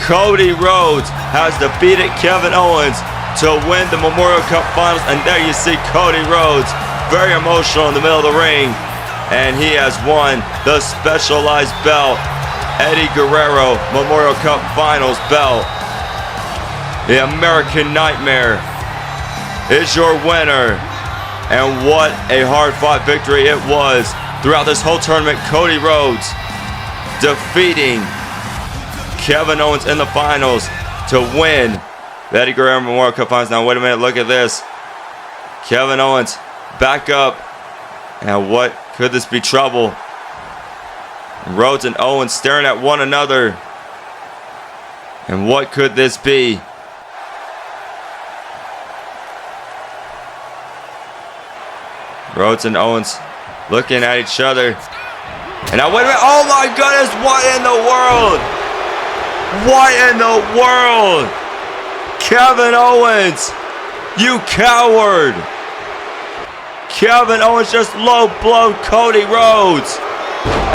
Cody Rhodes has defeated Kevin Owens to win the Memorial Cup Finals. And there you see Cody Rhodes, very emotional in the middle of the ring. And he has won the specialized belt, Eddie Guerrero Memorial Cup Finals belt. The American Nightmare is your winner. And what a hard-fought victory it was throughout this whole tournament. Cody Rhodes defeating Kevin Owens in the finals to win the Eddie Guerrero Memorial Cup Finals. Now, wait a minute. Look at this. Kevin Owens back up. And what could this be? Trouble? Rhodes and Owens staring at one another. And what could this be? Rhodes and Owens looking at each other. And now, wait a minute. Oh my goodness, what in the world? What in the world? Kevin Owens, you coward. Kevin Owens just low blowed Cody Rhodes.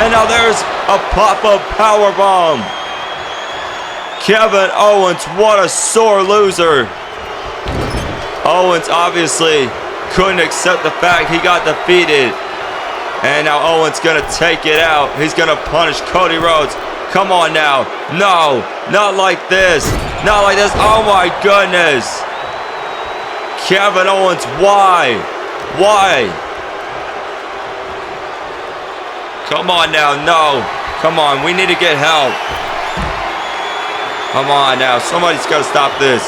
And now there's a pop-up powerbomb. Kevin Owens, what a sore loser. Owens obviously couldn't accept the fact he got defeated. And now Owens gonna take it out. He's gonna punish Cody Rhodes. Come on now. No, not like this. Not like this. Oh my goodness. Kevin Owens, why? Why? Come on now. No. Come on. We need to get help. Come on now. Somebody's gotta stop this.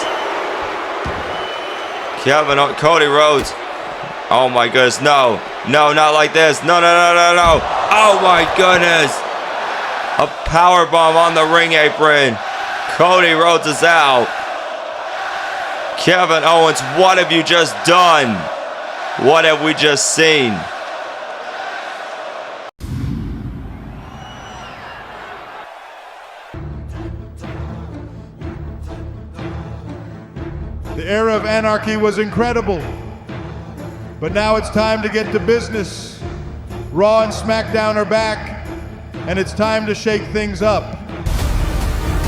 Cody Rhodes. Oh my goodness, no. No, not like this. No, no, no, no, no. Oh my goodness. A powerbomb on the ring apron. Cody Rhodes is out. Kevin Owens, what have you just done? What have we just seen? The era of anarchy was incredible. But now it's time to get to business. Raw and SmackDown are back, and it's time to shake things up.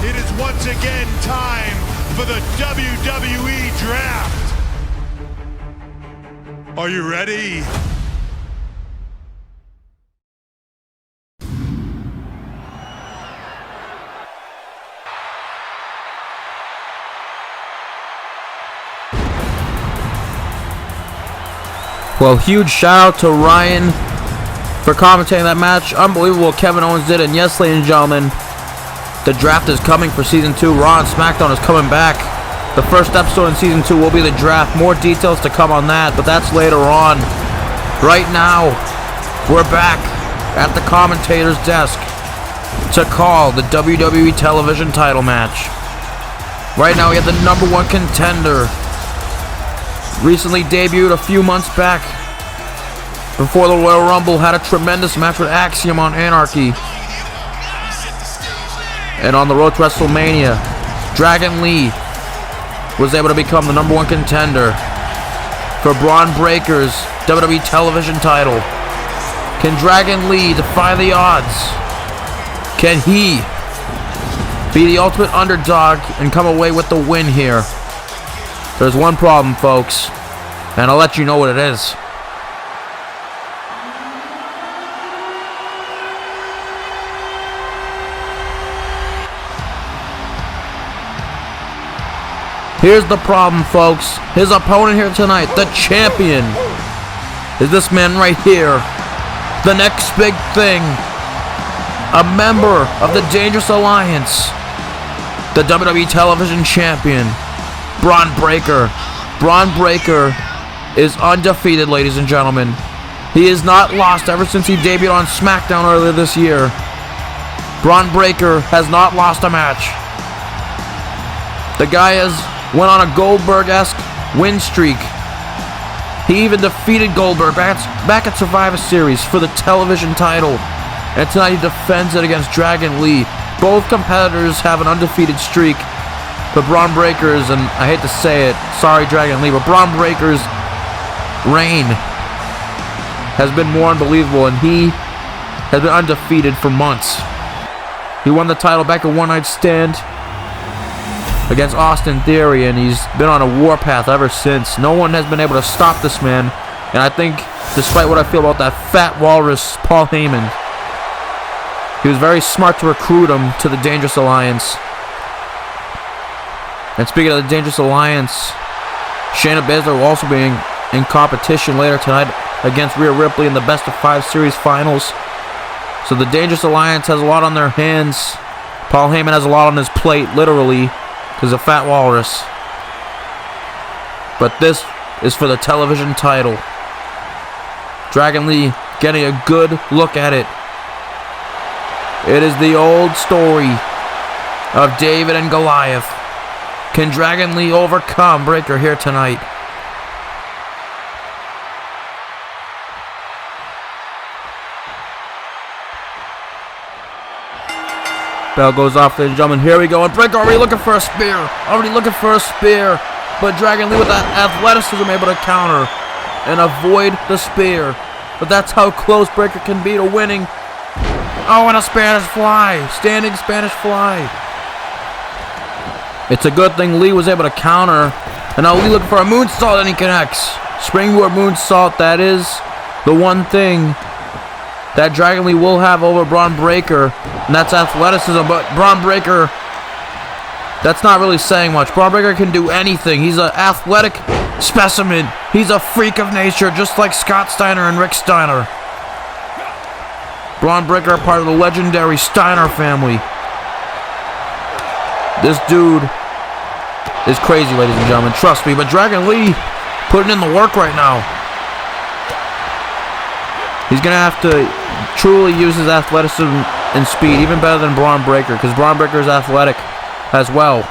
It is once again time for the WWE Draft. Are you ready? Well, huge shout out to Ryan for commentating that match. Unbelievable what Kevin Owens did. And yes, ladies and gentlemen, the draft is coming for Season 2. Raw and SmackDown is coming back. The first episode in Season 2 will be the draft. More details to come on that, but that's later on. Right now, we're back at the commentator's desk to call the WWE television title match. Right now, we have the #1 contender. Recently debuted a few months back before the Royal Rumble, had a tremendous match with Axiom on Anarchy. And on the road to WrestleMania, Dragon Lee was able to become the #1 contender for Braun Breaker's WWE television title. Can Dragon Lee defy the odds? Can he be the ultimate underdog and come away with the win here? There's one problem, folks, and I'll let you know what it is. Here's the problem, folks. His opponent here tonight, the champion, is this man right here. The next big thing. A member of the Dangerous Alliance. The WWE television champion, Braun Breaker. Braun Breaker is undefeated, ladies and gentlemen. He has not lost ever since he debuted on SmackDown earlier this year. Braun Breaker has not lost a match. The guy has went on a Goldberg-esque win streak. He even defeated Goldberg back at Survivor Series for the television title. And tonight he defends it against Dragon Lee. Both competitors have an undefeated streak. But Braun Breaker's, and I hate to say it, sorry Dragon Lee, but Braun Breaker's reign has been more unbelievable, and he has been undefeated for months. He won the title back at One Night Stand against Austin Theory, and he's been on a warpath ever since. No one has been able to stop this man, and I think, despite what I feel about that fat walrus, Paul Heyman, he was very smart to recruit him to the Dangerous Alliance. And speaking of the Dangerous Alliance, Shayna Baszler will also be in competition later tonight against Rhea Ripley in the Best of 5 Series Finals. So the Dangerous Alliance has a lot on their hands. Paul Heyman has a lot on his plate, literally, because of Fat Walrus. But this is for the television title. Dragon Lee getting a good look at it. It is the old story of David and Goliath. Can Dragon Lee overcome Breakker here tonight? Bell goes off, ladies and gentlemen. Here we go. And Breakker already looking for a spear. But Dragon Lee with that athleticism able to counter and avoid the spear. But that's how close Breakker can be to winning. Oh, and a Spanish fly. Standing Spanish fly. It's a good thing Lee was able to counter. And now Lee looking for a moonsault, and he connects. Springboard moonsault. That is the one thing that Dragon Lee will have over Braun Breakker, and that's athleticism. But Braun Breakker, that's not really saying much. Braun Breakker can do anything. He's an athletic specimen. He's a freak of nature, just like Scott Steiner and Rick Steiner. Braun Breakker, part of the legendary Steiner family. This dude is crazy, ladies and gentlemen. Trust me. But Dragon Lee putting in the work right now. He's going to have to truly use his athleticism and speed, even better than Braun Breakker, because Braun Breakker is athletic as well.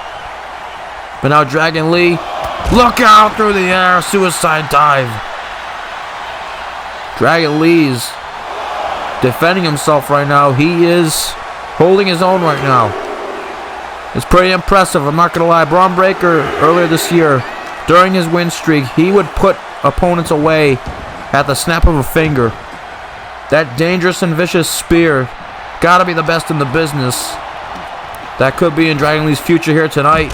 But now Dragon Lee, look out through the air, suicide dive. Dragon Lee's defending himself right now. He is holding his own right now. It's pretty impressive, I'm not going to lie. Braun Breakker, earlier this year, during his win streak, he would put opponents away at the snap of a finger. That dangerous and vicious spear, gotta be the best in the business. That could be in Dragon Lee's future here tonight.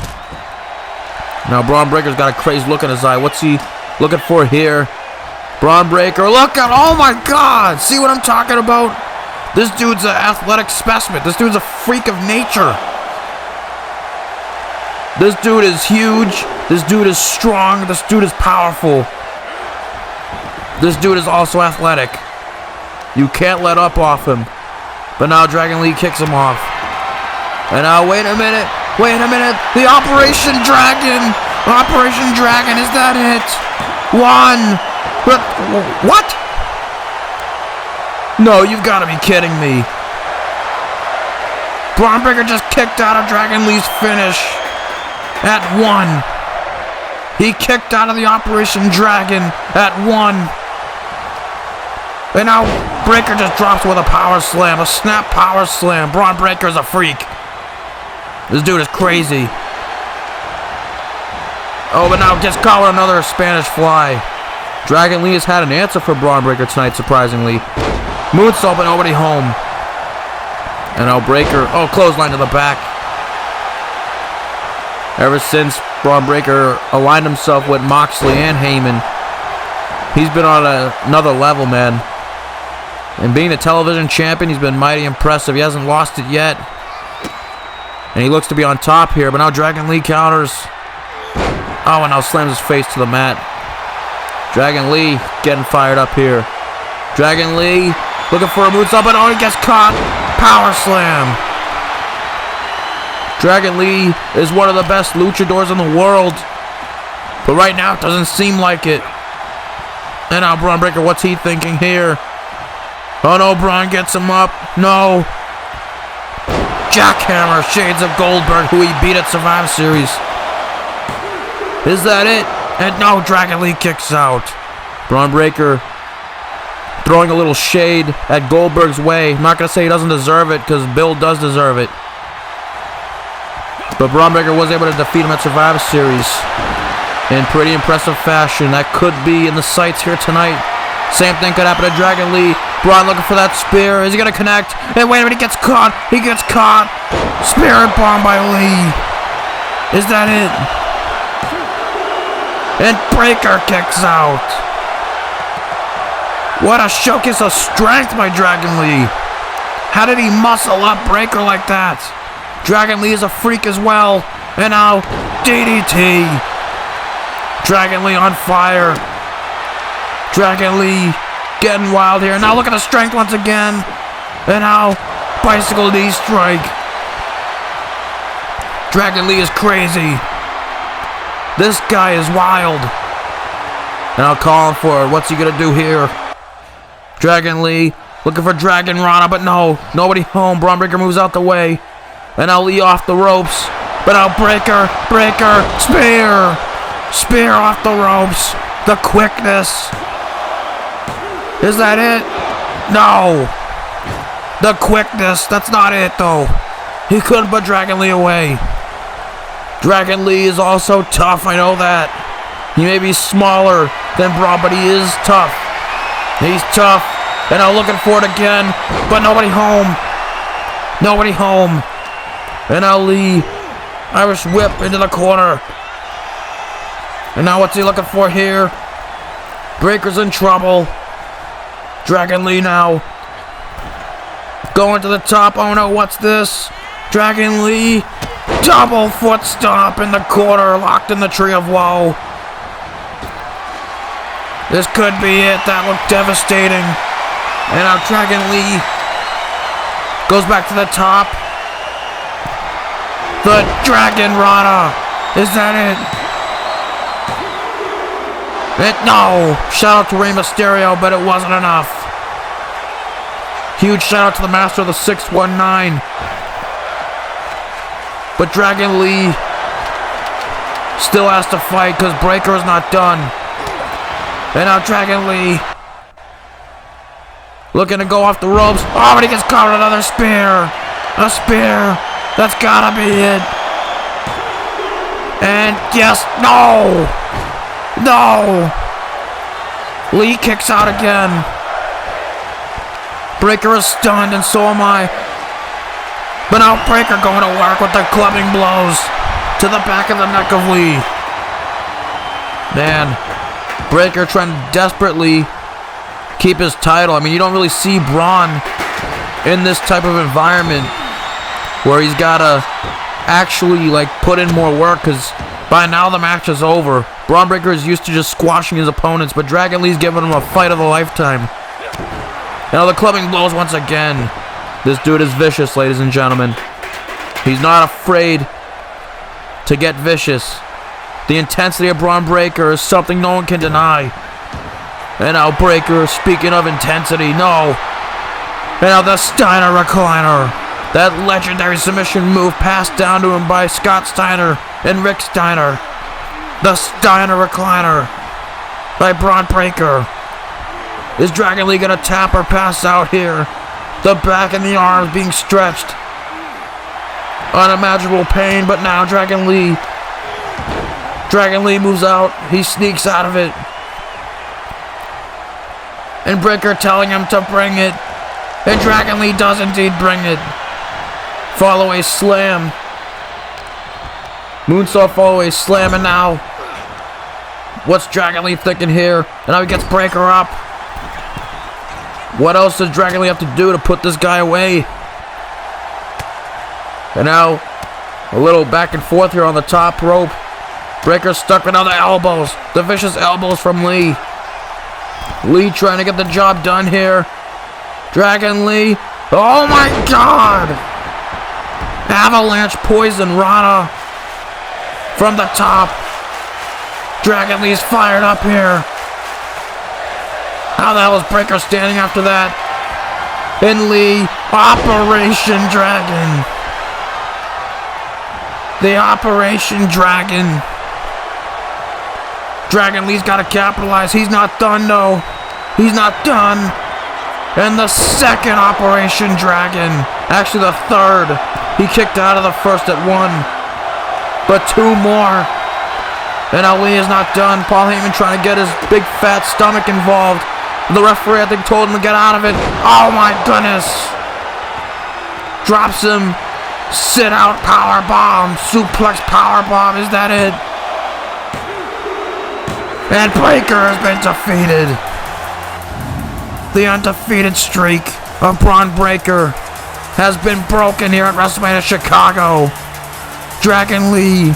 Now Braun Breakker's got a crazed look in his eye. What's he looking for here? Braun Breakker, look out! Oh my God! See what I'm talking about? This dude's an athletic specimen. This dude's a freak of nature. This dude is huge. This dude is strong. This dude is powerful. This dude is also athletic. You can't let up off him. But now Dragon Lee kicks him off. And now, wait a minute. The Operation Dragon. Operation Dragon, is that it? One. What? No, you've got to be kidding me. Braun Breakker just kicked out of Dragon Lee's finish. At 1. He kicked out of the Operation Dragon at 1. And now Breakker just drops with a power slam, a snap power slam. Braun Breakker's a freak. This dude is crazy. Oh, but now gets caught with another Spanish fly. Dragon Lee has had an answer for Braun Breakker tonight, surprisingly. Moonsault, but nobody home. And now Breakker, clothesline to the back. Ever since Braun Breakker aligned himself with Moxley and Heyman, he's been on another level, man. And being the television champion, he's been mighty impressive. He hasn't lost it yet. And he looks to be on top here. But now Dragon Lee counters. Oh, and now slams his face to the mat. Dragon Lee getting fired up here. Dragon Lee looking for a moonsault, but he gets caught. Power slam. Dragon Lee is one of the best luchadors in the world. But right now, it doesn't seem like it. And now Braun Breakker, what's he thinking here? Oh no, Braun gets him up. No. Jackhammer, Shades of Goldberg, who he beat at Survivor Series. Is that it? And no, Dragon Lee kicks out. Braun Breakker throwing a little shade at Goldberg's way. I'm not going to say he doesn't deserve it, because Bill does deserve it. But Braun Breakker was able to defeat him at Survivor Series in pretty impressive fashion. That could be in the sights here tonight. Same thing could happen to Dragon Lee. Braun looking for that spear. Is he going to connect? And wait a minute, he gets caught. He gets caught. Spirit bomb by Lee. Is that it? And Breaker kicks out. What a showcase of strength by Dragon Lee. How did he muscle up Breaker like that? Dragon Lee is a freak as well. And now DDT. Dragon Lee on fire. Dragon Lee getting wild here. Now look at the strength once again. And now bicycle knee strike. Dragon Lee is crazy. This guy is wild. And I'll call him for it. What's he gonna do here? Dragon Lee looking for Dragon Rana, but no. Nobody home. Braun Breaker moves out the way. And now Lee off the ropes. But now Breaker, spear. Spear off the ropes. The quickness. Is that it? No. The quickness. That's not it though. He couldn't put Dragon Lee away. Dragon Lee is also tough, I know that. He may be smaller than Braun, but he is tough. He's tough. And I'm looking for it again, but nobody home. Nobody home. And now Lee, Irish whip into the corner. And now what's he looking for here? Breaker's in trouble. Dragon Lee now. Going to the top. Oh no, what's this? Dragon Lee. Double foot stomp in the corner, locked in the Tree of Woe. This could be it. That looked devastating. And now Dragon Lee goes back to the top. The Dragon Rana. Is that it? No. Shout out to Rey Mysterio, but it wasn't enough. Huge shout out to the master of the 619. But Dragon Lee still has to fight because Breaker is not done. And now Dragon Lee looking to go off the ropes. Oh, but he gets caught with another spear. A spear. That's gotta be it. And yes, no. No. Lee kicks out again. Breaker is stunned and so am I. But now Breaker going to work with the clubbing blows to the back of the neck of Lee. Man, Breaker trying to desperately keep his title. I mean, you don't really see Braun in this type of environment where he's got to actually like put in more work because by now the match is over. Braun Breaker is used to just squashing his opponents, but Dragon Lee's giving him a fight of a lifetime. Now the clubbing blows once again. This dude is vicious, ladies and gentlemen. He's not afraid to get vicious. The intensity of Braun Breaker is something no one can deny. And now Breaker, speaking of intensity, no. And now the Steiner recliner. That legendary submission move passed down to him by Scott Steiner and Rick Steiner. The Steiner recliner by Braun Breaker. Is Dragon Lee gonna tap or pass out here? The back and the arms being stretched. Unimaginable pain, but now Dragon Lee moves out. He sneaks out of it. And Breaker telling him to bring it. And Dragon Lee does indeed bring it. Follow a slam. Moonsault follow a slam, and now what's Dragon Lee thinking here? And now he gets Breaker up. What else does Dragon Lee have to do to put this guy away? And now a little back and forth here on the top rope. Breaker stuck with other elbows. The vicious elbows from Lee. Lee trying to get the job done here. Dragon Lee. Oh my God! Avalanche poison Rana from the top. Dragon Lee's fired up here. How the hell is Breaker standing after that? And Lee, Operation Dragon. The Operation Dragon. Dragon Lee's got to capitalize. He's not done, though. He's not done. And the second Operation Dragon. Actually, the third. He kicked out of the first at one. But two more. And Ali is not done. Paul Heyman trying to get his big fat stomach involved. The referee, I think, told him to get out of it. Oh my goodness. Drops him. Sit out power bomb. Suplex power bomb. Is that it? And Breakker has been defeated. The undefeated streak of Braun Breakker has been broken here at WrestleMania Chicago. Dragon Lee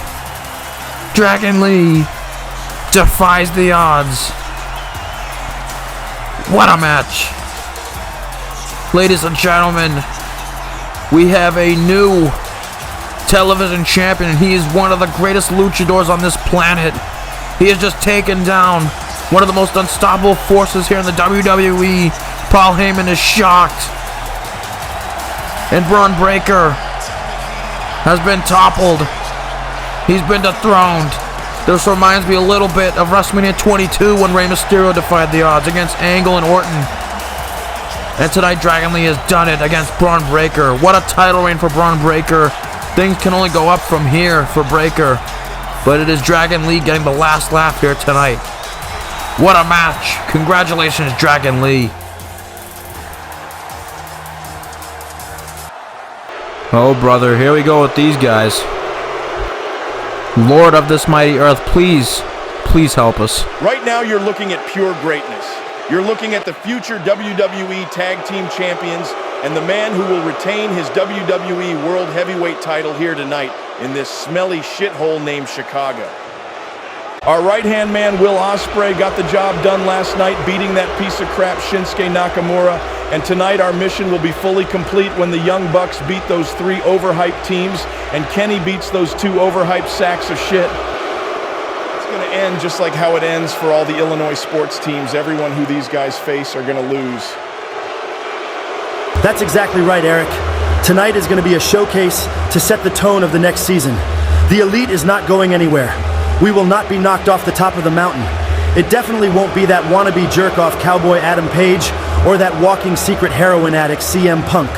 defies the odds. What a match. Ladies and gentlemen, we have a new television champion, and he is one of the greatest luchadors on this planet. He has just taken down one of the most unstoppable forces here in the WWE. Paul Heyman is shocked. And Braun Breakker has been toppled. He's been dethroned. This reminds me a little bit of WrestleMania 22 when Rey Mysterio defied the odds against Angle and Orton. And tonight Dragon Lee has done it against Braun Breakker. What a title reign for Braun Breakker. Things can only go up from here for Breakker. But it is Dragon Lee getting the last laugh here tonight. What a match. Congratulations, Dragon Lee. Oh, brother, here we go with these guys. Lord of this mighty earth, please help us. Right now, you're looking at pure greatness. You're looking at the future WWE Tag Team Champions and the man who will retain his WWE World Heavyweight title here tonight in this smelly shithole named Chicago. Our right-hand man, Will Ospreay, got the job done last night, beating that piece of crap Shinsuke Nakamura. And tonight our mission will be fully complete when the Young Bucks beat those 3 overhyped teams and Kenny beats those 2 overhyped sacks of shit. It's going to end just like how it ends for all the Illinois sports teams. Everyone who these guys face are going to lose. That's exactly right, Eric. Tonight is going to be a showcase to set the tone of the next season. The Elite is not going anywhere. We will not be knocked off the top of the mountain. It definitely won't be that wannabe jerk-off cowboy Adam Page or that walking secret heroin addict CM Punk.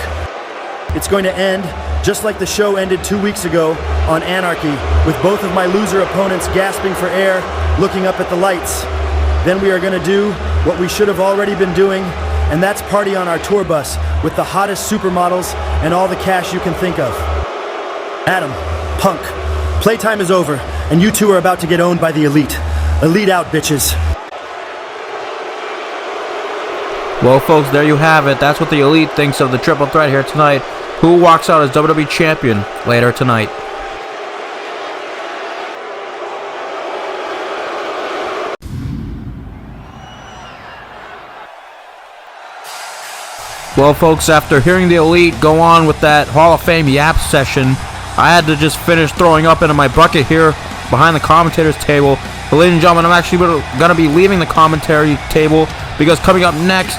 It's going to end just like the show ended 2 weeks ago on Anarchy, with both of my loser opponents gasping for air, looking up at the lights. Then we are going to do what we should have already been doing, and that's party on our tour bus with the hottest supermodels and all the cash you can think of. Adam, Punk, playtime is over, and you two are about to get owned by the Elite. Elite out, bitches. Well, folks, there you have it. That's what the Elite thinks of the triple threat here tonight. Who walks out as WWE Champion later tonight? Well, folks, after hearing the Elite go on with that Hall of Fame yap session, I had to just finish throwing up into my bucket here behind the commentators table. But ladies and gentlemen, I'm actually going to be leaving the commentary table because coming up next,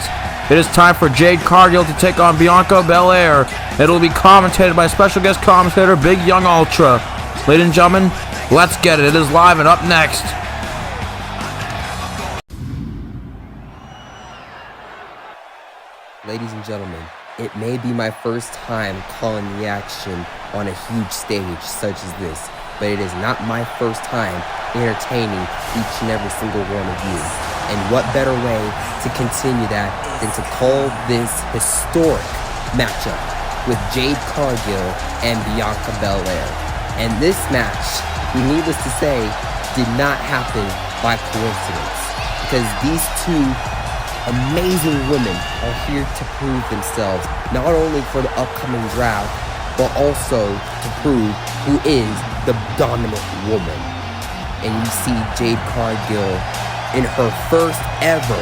it is time for Jade Cargill to take on Bianca Belair. It will be commentated by special guest commentator Big Young Ultra. Ladies and gentlemen, let's get it. It is live and up next. Ladies and gentlemen, it may be my first time calling the action on a huge stage such as this, but it is not my first time entertaining each and every single one of you. And what better way to continue that than to call this historic matchup with Jade Cargill and Bianca Belair. And this match, needless to say, did not happen by coincidence, because these two amazing women are here to prove themselves, not only for the upcoming draft, but also to prove who is the dominant woman. And you see Jade Cargill in her first ever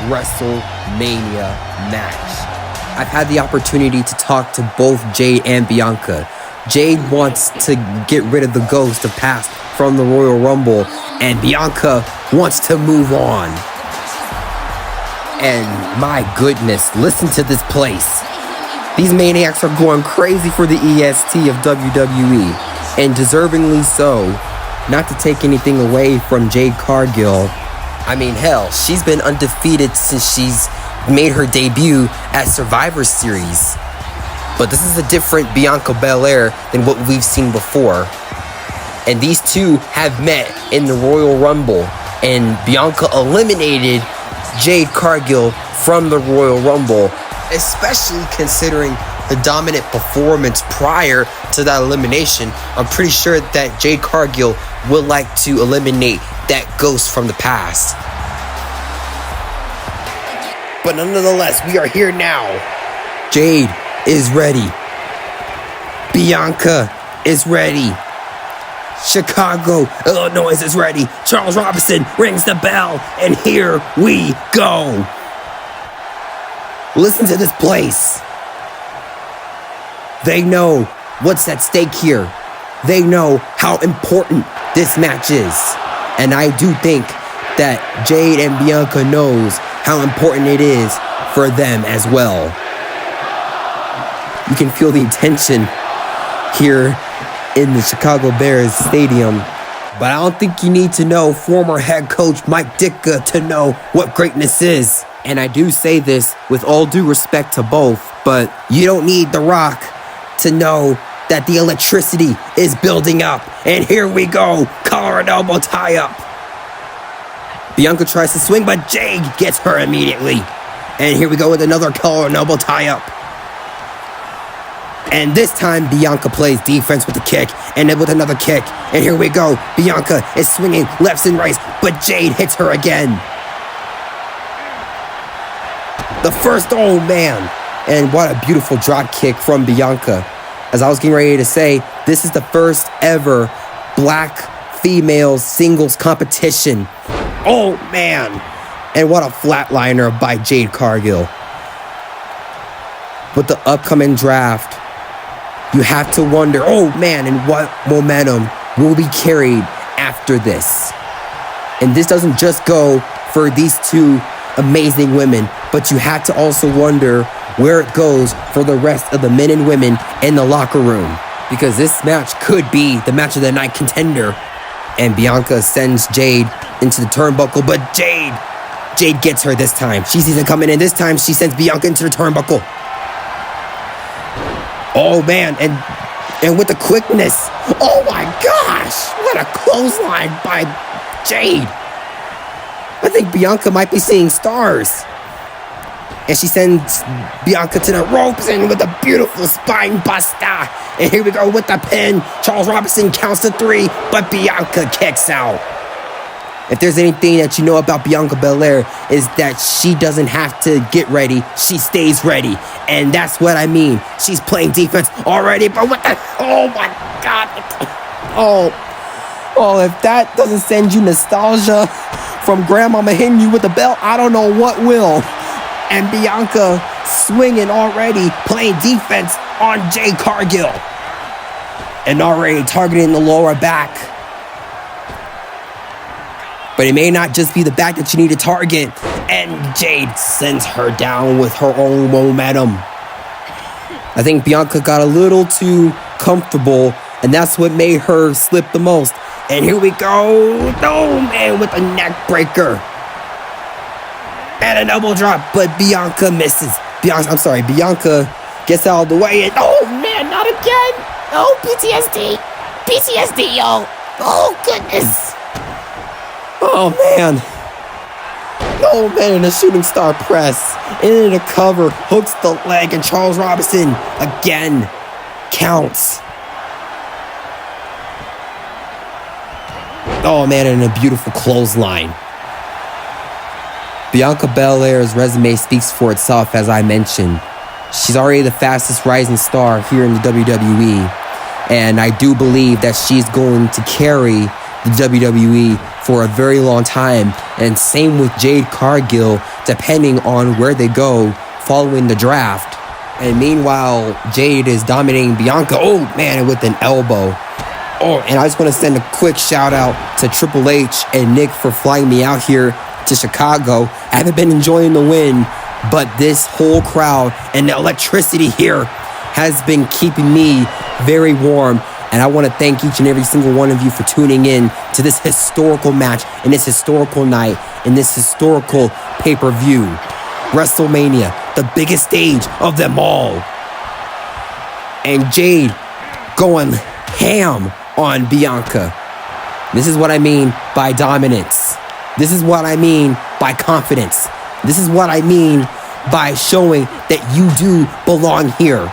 WrestleMania match. I've had the opportunity to talk to both Jade and Bianca. Jade wants to get rid of the ghost of past from the Royal Rumble, and Bianca wants to move on. And my goodness, listen to this place. These maniacs are going crazy for the EST of WWE, and deservingly so. Not to take anything away from Jade Cargill. I mean, hell, she's been undefeated since she's made her debut at Survivor Series. But this is a different Bianca Belair than what we've seen before. And these two have met in the Royal Rumble, and Bianca eliminated Jade Cargill from the Royal Rumble, especially considering the dominant performance prior to that elimination, I'm pretty sure that Jade Cargill would like to eliminate that ghost from the past. But nonetheless, we are here now. Jade is ready. Bianca is ready. Chicago, Illinois is ready. Charles Robinson rings the bell, and here we go. Listen to this place. They know what's at stake here. They know how important this match is. And I do think that Jade and Bianca knows how important it is for them as well. You can feel the tension here in the Chicago Bears stadium. But I don't think you need to know former head coach Mike Ditka to know what greatness is. And I do say this with all due respect to both, but you don't need The Rock to know that the electricity is building up. And here we go, collar and elbow tie up. Bianca tries to swing, but Jade gets her immediately. And here we go with another collar and elbow tie up. And this time, Bianca plays defense with a kick, and then with another kick. And here we go. Bianca is swinging lefts and rights, but Jade hits her again. The first, oh man. And what a beautiful drop kick from Bianca. As I was getting ready to say, this is the first ever black female singles competition. Oh man. And what a flatliner by Jade Cargill. With the upcoming draft, you have to wonder, oh man, and what momentum will be carried after this. And this doesn't just go for these two amazing women, but you have to also wonder where it goes for the rest of the men and women in the locker room. Because this match could be the match of the night contender. And Bianca sends Jade into the turnbuckle, but Jade gets her this time. She sees it coming in. This time she sends Bianca into the turnbuckle. Oh man, and with the quickness. Oh my gosh, what a clothesline by Jade. I think Bianca might be seeing stars. And she sends Bianca to the ropes and with a beautiful spine buster. And here we go with the pin. Charles Robinson counts to 3, but Bianca kicks out. If there's anything that you know about Bianca Belair is that she doesn't have to get ready. She stays ready. And that's what I mean. She's playing defense already, but what the... Oh my God. Oh, if that doesn't send you nostalgia from Grandmama hitting you with the belt, I don't know what will. And Bianca swinging already, playing defense on Jade Cargill. And already targeting the lower back. But it may not just be the back that you need to target. And Jade sends her down with her own momentum. I think Bianca got a little too comfortable, and that's what made her slip the most. And here we go. Oh, man, with a neck breaker. And an elbow drop, but Bianca misses. Bianca gets out of the way, and oh, man, not again. Oh, PTSD, yo. Oh, goodness. Oh, man, in a shooting star press. In a cover, hooks the leg, and Charles Robinson again counts. Oh, man, in a beautiful clothesline. Bianca Belair's resume speaks for itself, as I mentioned. She's already the fastest rising star here in the WWE. And I do believe that she's going to carry the WWE for a very long time. And same with Jade Cargill, depending on where they go following the draft. And meanwhile, Jade is dominating Bianca. Oh, man, with an elbow. Oh, and I just want to send a quick shout out to Triple H and Nick for flying me out here to Chicago. I haven't been enjoying the win, but this whole crowd and the electricity here has been keeping me very warm. And I want to thank each and every single one of you for tuning in to this historical match and this historical night and this historical pay-per-view. WrestleMania, the biggest stage of them all. And Jade going ham on Bianca. This is what I mean by dominance. This is what I mean by confidence. This is what I mean by showing that you do belong here.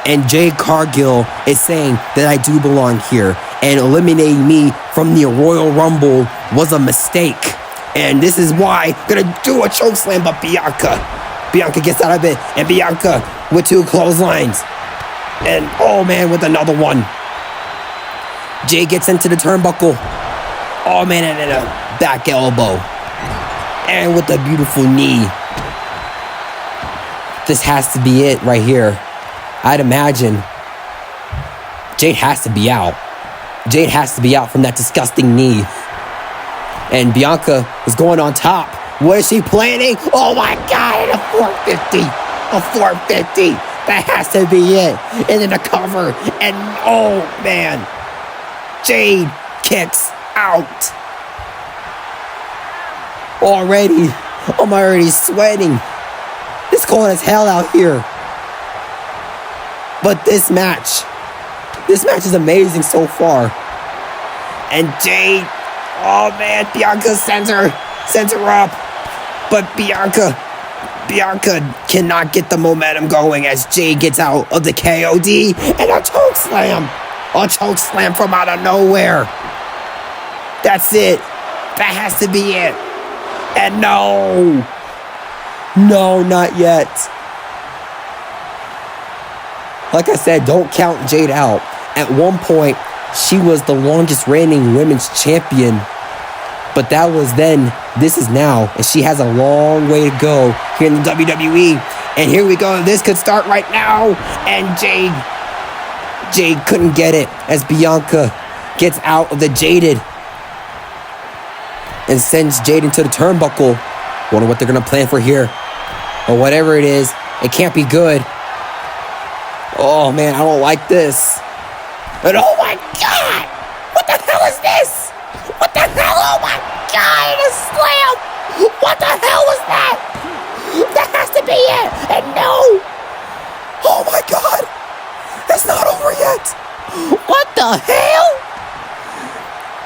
And Jade Cargill is saying that I do belong here. And eliminating me from the Royal Rumble was a mistake. And this is why I'm gonna do a chokeslam, but Bianca gets out of it. And Bianca with 2 clotheslines. And oh man, with another one. Jade gets into the turnbuckle. Oh man, and then a back elbow. And with a beautiful knee. This has to be it right here. I'd imagine Jade has to be out. Jade has to be out from that disgusting knee. And Bianca is going on top. What is she planning? Oh my God, a 450. A 450. That has to be it. And then the cover. And oh man. Jade kicks out. Already. I'm already sweating. It's cold as hell out here. But this match is amazing so far. And Jade, oh man, Bianca sends her up. But Bianca cannot get the momentum going as Jade gets out of the KOD. And a choke slam from out of nowhere. That's it. That has to be it. And no, not yet. Like I said, don't count Jade out. At one point, she was the longest reigning women's champion. But that was then, this is now. And she has a long way to go here in the WWE. And here we go. This could start right now. And Jade couldn't get it as Bianca gets out of the Jaded and sends Jade into the turnbuckle. Wonder what they're going to plan for here. Or whatever it is, it can't be good. Oh man, I don't like this. And oh my God! What the hell is this? What the hell? Oh my God! A slam! What the hell was that? That has to be it! And no! Oh my God! It's not over yet! What the hell?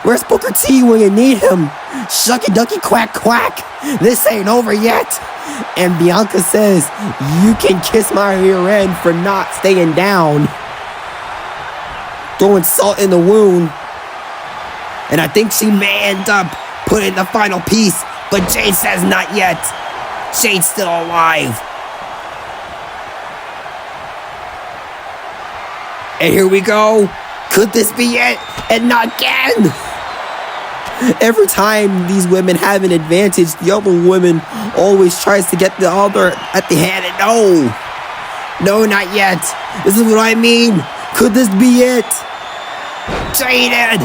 Where's Booker T when you need him? Shucky ducky quack quack! This ain't over yet! And Bianca says, you can kiss my rear end for not staying down. Throwing salt in the wound. And I think she may end up putting the final piece. But Jade says not yet. Jade's still alive. And here we go. Could this be it? And not again. Every time these women have an advantage, the other woman always tries to get the other at the hand. And no, not yet. This is what I mean. Could this be it? Jaded.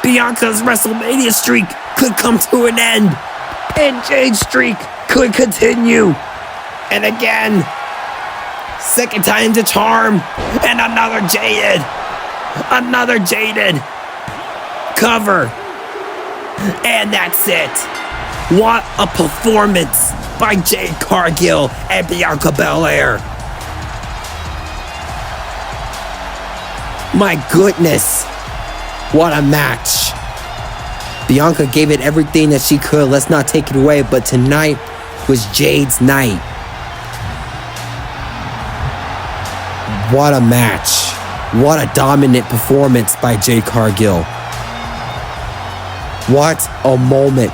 Bianca's WrestleMania streak could come to an end. And Jade's streak could continue. And again, second time's a charm. And another Jaded. Another Jaded cover. And that's it. What a performance by Jade Cargill and Bianca Belair. My goodness. What a match. Bianca gave it everything that she could. Let's not take it away. But tonight was Jade's night. What a match. What a dominant performance by Jade Cargill. What a moment.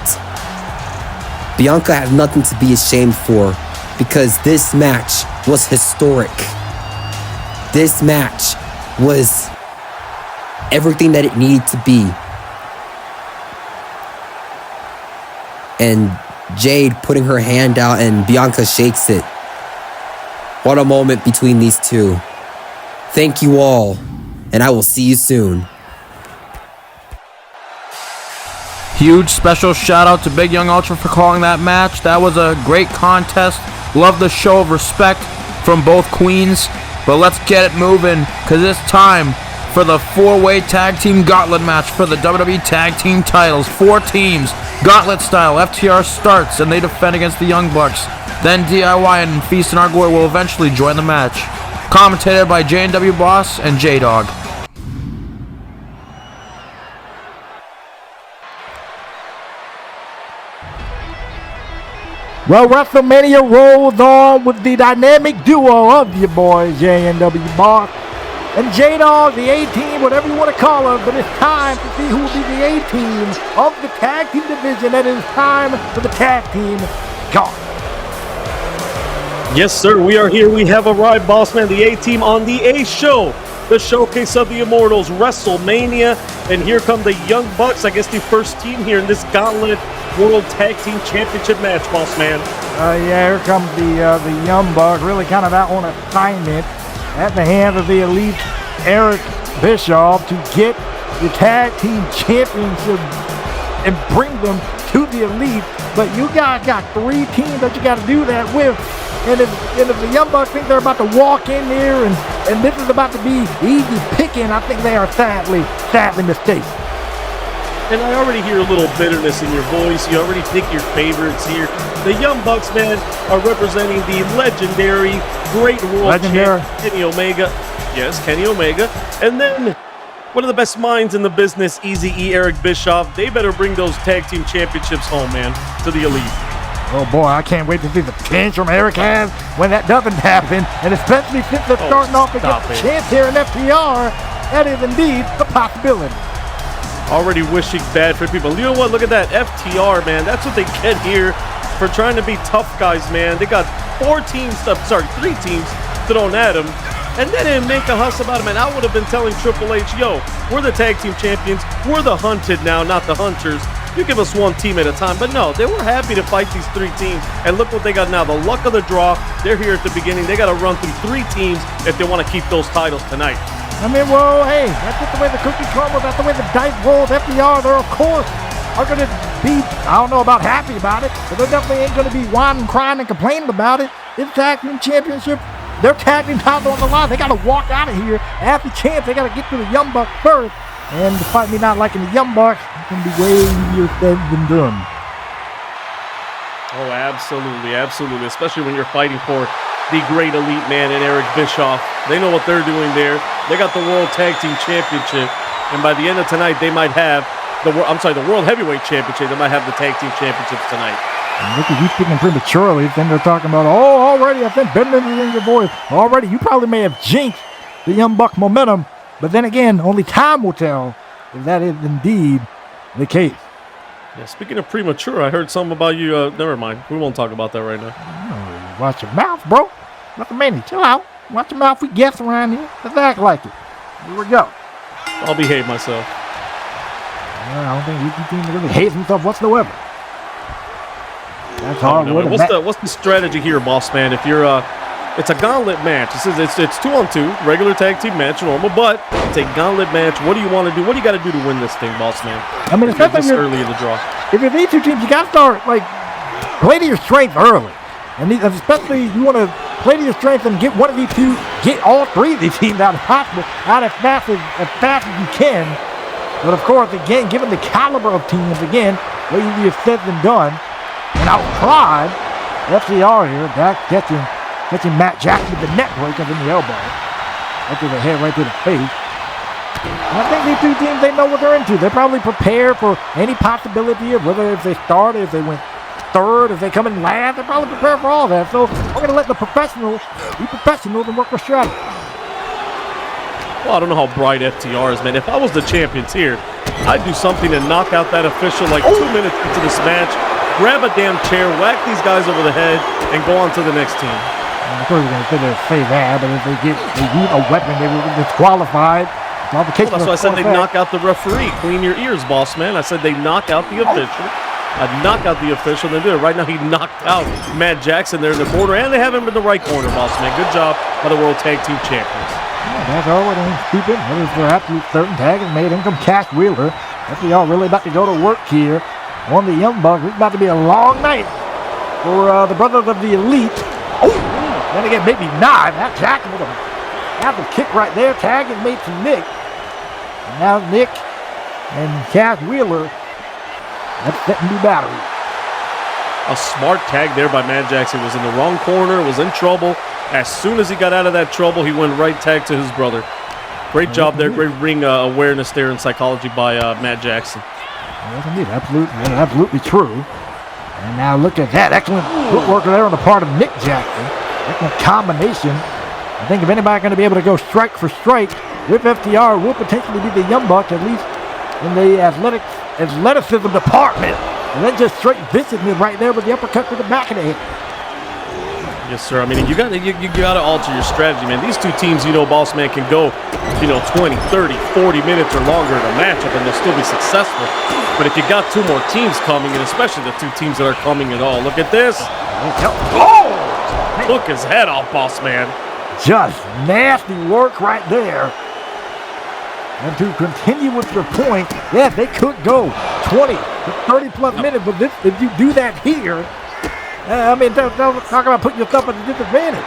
Bianca has nothing to be ashamed for because this match was historic. This match was everything that it needed to be. And Jade putting her hand out and Bianca shakes it. What a moment between these two. Thank you all, and I will see you soon. Huge special shout out to Big Young Ultra for calling that match. That was a great contest. Love the show of respect from both queens. But let's get it moving, because it's time for the 4-way tag team gauntlet match for the WWE Tag Team titles. 4 teams, gauntlet style. FTR starts, and they defend against the Young Bucks. Then DIY and Feast and Arguer will eventually join the match. Commentated by J&W Boss and J-Dog. Well, WrestleMania rolls on with the dynamic duo of your boys, J&W Boss and J-Dog, the A-Team, whatever you want to call them, but it's time to see who will be the A-Team of the tag team division, and it is time for the tag team talk. Yes, sir, we are here. We have arrived, Bossman, the A-Team on the A Show, the showcase of the Immortals, WrestleMania, and here come the Young Bucks, I guess the first team here in this Gauntlet World Tag Team Championship match, Bossman. Yeah, here comes the Young Bucks, really kind of out on assignment at the hands of the Elite Eric Bischoff to get the Tag Team Championship and bring them to the Elite. But you guys got 3 teams that you got to do that with. And if the Young Bucks think they're about to walk in there and this is about to be easy picking, I think they are sadly mistaken. And I already hear a little bitterness in your voice. You already pick your favorites here. The Young Bucks, man, are representing the legendary Great World Champion, Kenny Omega. Yes, Kenny Omega. And then one of the best minds in the business, Eazy-E, Eric Bischoff. They better bring those tag team championships home, man, to the Elite. Oh boy, I can't wait to see the tantrum Eric has when that doesn't happen. And especially since they're starting off against the champs here in FTR, that is indeed a possibility. Already wishing bad for people. You know what? Look at that. FTR, man. That's what they get here for trying to be tough guys, man. They got 3 teams thrown at them, and they didn't make a huss about them. And I would have been telling Triple H, yo, we're the tag team champions. We're the hunted now, not the hunters. You give us 1 team at a time. But no, they were happy to fight these 3 teams. And look what they got now. The luck of the draw. They're here at the beginning. They got to run through 3 teams if they want to keep those titles tonight. I mean, well, hey, that's just the way the cookie crumbles. That's the way the dice rolls. FDR, they're, of course, are going to be, I don't know about happy about it, but they definitely ain't going to be whining, crying, and complaining about it. It's tag team championship. They're tag team titles on the line. They got to walk out of here after chance. They got to get to the Young Bucks first. And despite me not liking the Young Bucks, it's going to be way easier said than done. Oh, absolutely, absolutely. Especially when you're fighting for the Great Elite Man and Eric Bischoff. They know what they're doing there. They got the World Tag Team Championship, and by the end of tonight, they might have the World Heavyweight Championship. They might have the Tag Team Championships tonight. And look at you speaking prematurely. Then they're talking about, already, I think bitterness is in your voice. Already, you probably may have jinxed the Young Buck momentum, but then again, only time will tell if that is indeed the case. Yeah, speaking of premature, I heard something about you. Never mind. We won't talk about that right now. Oh, watch your mouth, bro. WrestleMania, chill out. Watch your mouth. We guests around here. Let's act like it. Here we go. I'll behave myself. I don't think you team really hates himself whatsoever. That's hard. What's the strategy here, boss man? If you're it's a gauntlet match. It's 2-on-2, regular tag team match, normal, but it's a gauntlet match. What do you want to do? What do you got to do to win this thing, boss man? I mean, especially this early in the draw. If you're these 2 teams, you got to start play to your strength early, and especially you want to play to your strength and get one of these 2, get all 3 of these teams out as fast as you can. But of course, again, given the caliber of teams, again, way easier said than done. And outtried FCR here, catching Matt Jackson with the neck breaker in the elbow. Right to the head, right to the face. And I think these 2 teams, they know what they're into. They're probably prepared for any possibility of whether if they start, if they went third, if they come in last. They're probably prepared for all that. So we're going to let the professionals be professionals and work with strategy. Well, I don't know how bright FTR is, man. If I was the champions here, I'd do something to knock out that official 2 minutes into this match, grab a damn chair, whack these guys over the head, and go on to the next team. I'm sure you're going to say that, but if they use a weapon, they will be disqualified. Well, that's why I said they knock out the referee. Clean your ears, boss man. I said they knock out the official. I'd knock out the official, then do it. Right now, he knocked out Matt Jackson there in the corner, and they have him in the right corner, boss man. Good job by the World Tag Team Champions. That's all it ain't stupid. That is for absolute certain. Tag is made. In come Cash Wheeler. FTR really about to go to work here on the Young Bucks. It's about to be a long night for the brothers of the Elite. Oh, then again, maybe not. That Jackson with a kick right there. Tag is made to Nick. And now Nick and Cash Wheeler. That's setting new battery. A smart tag there by Matt Jackson. Was in the wrong corner, was in trouble. As soon as he got out of that trouble, he went right tag to his brother. Great job there. Great ring awareness there and psychology by Matt Jackson. Yes, indeed. Absolutely true. And now look at that. Excellent footwork there on the part of Nick Jackson. Excellent combination. I think if anybody's going to be able to go strike for strike with FTR, will potentially be the Young Bucks, at least in the athleticism department. And then just straight viciousness right there with the uppercut to the back of the head. Yes, sir. I mean, you got to alter your strategy, man. These two teams, Boss Man, can go, 20, 30, 40 minutes or longer in a matchup, and they'll still be successful. But if you got two more teams coming, and especially the two teams that are coming at all, look at this. Oh! Took his head off, Boss Man. Just nasty work right there. And to continue with your point, yes, they could go 20 to 30 plus minutes, but if you do that here, talk about putting yourself at a disadvantage.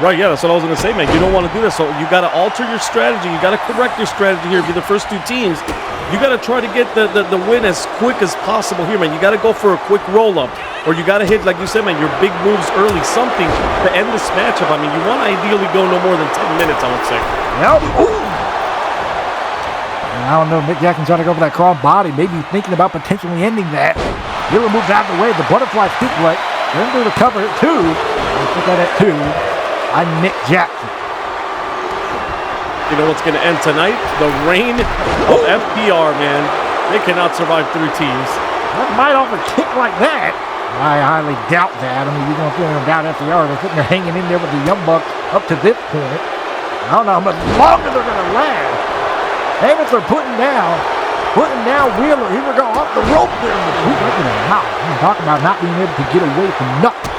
Right, yeah, that's what I was going to say, man. You don't want to do that, so you got to alter your strategy. You got to correct your strategy here. If you're the first two teams, you got to try to get the win as quick as possible here, man. You got to go for a quick roll-up, or you got to hit, like you said, man, your big moves early, something to end this matchup. I mean, you want to ideally go no more than 10 minutes, I would say. Yep. I don't know, Nick Jackson trying to go for that cross body, maybe thinking about potentially ending that. Wheeler moves out of the way, the butterfly suplex, then to the cover at 2. Put that at 2 by Nick Jackson. You know what's going to end tonight? The reign of FTR, man. They cannot survive 3 teams. That might off a kick like that. I highly doubt that. I mean, you're going to feel doubt FTR. They're sitting there hanging in there with the Young Bucks up to this point. I don't know how much longer they're going to last. Amos are putting down Wheeler. Here we go, off the rope there. Look at him. I'm talking about not being able to get away from nothing.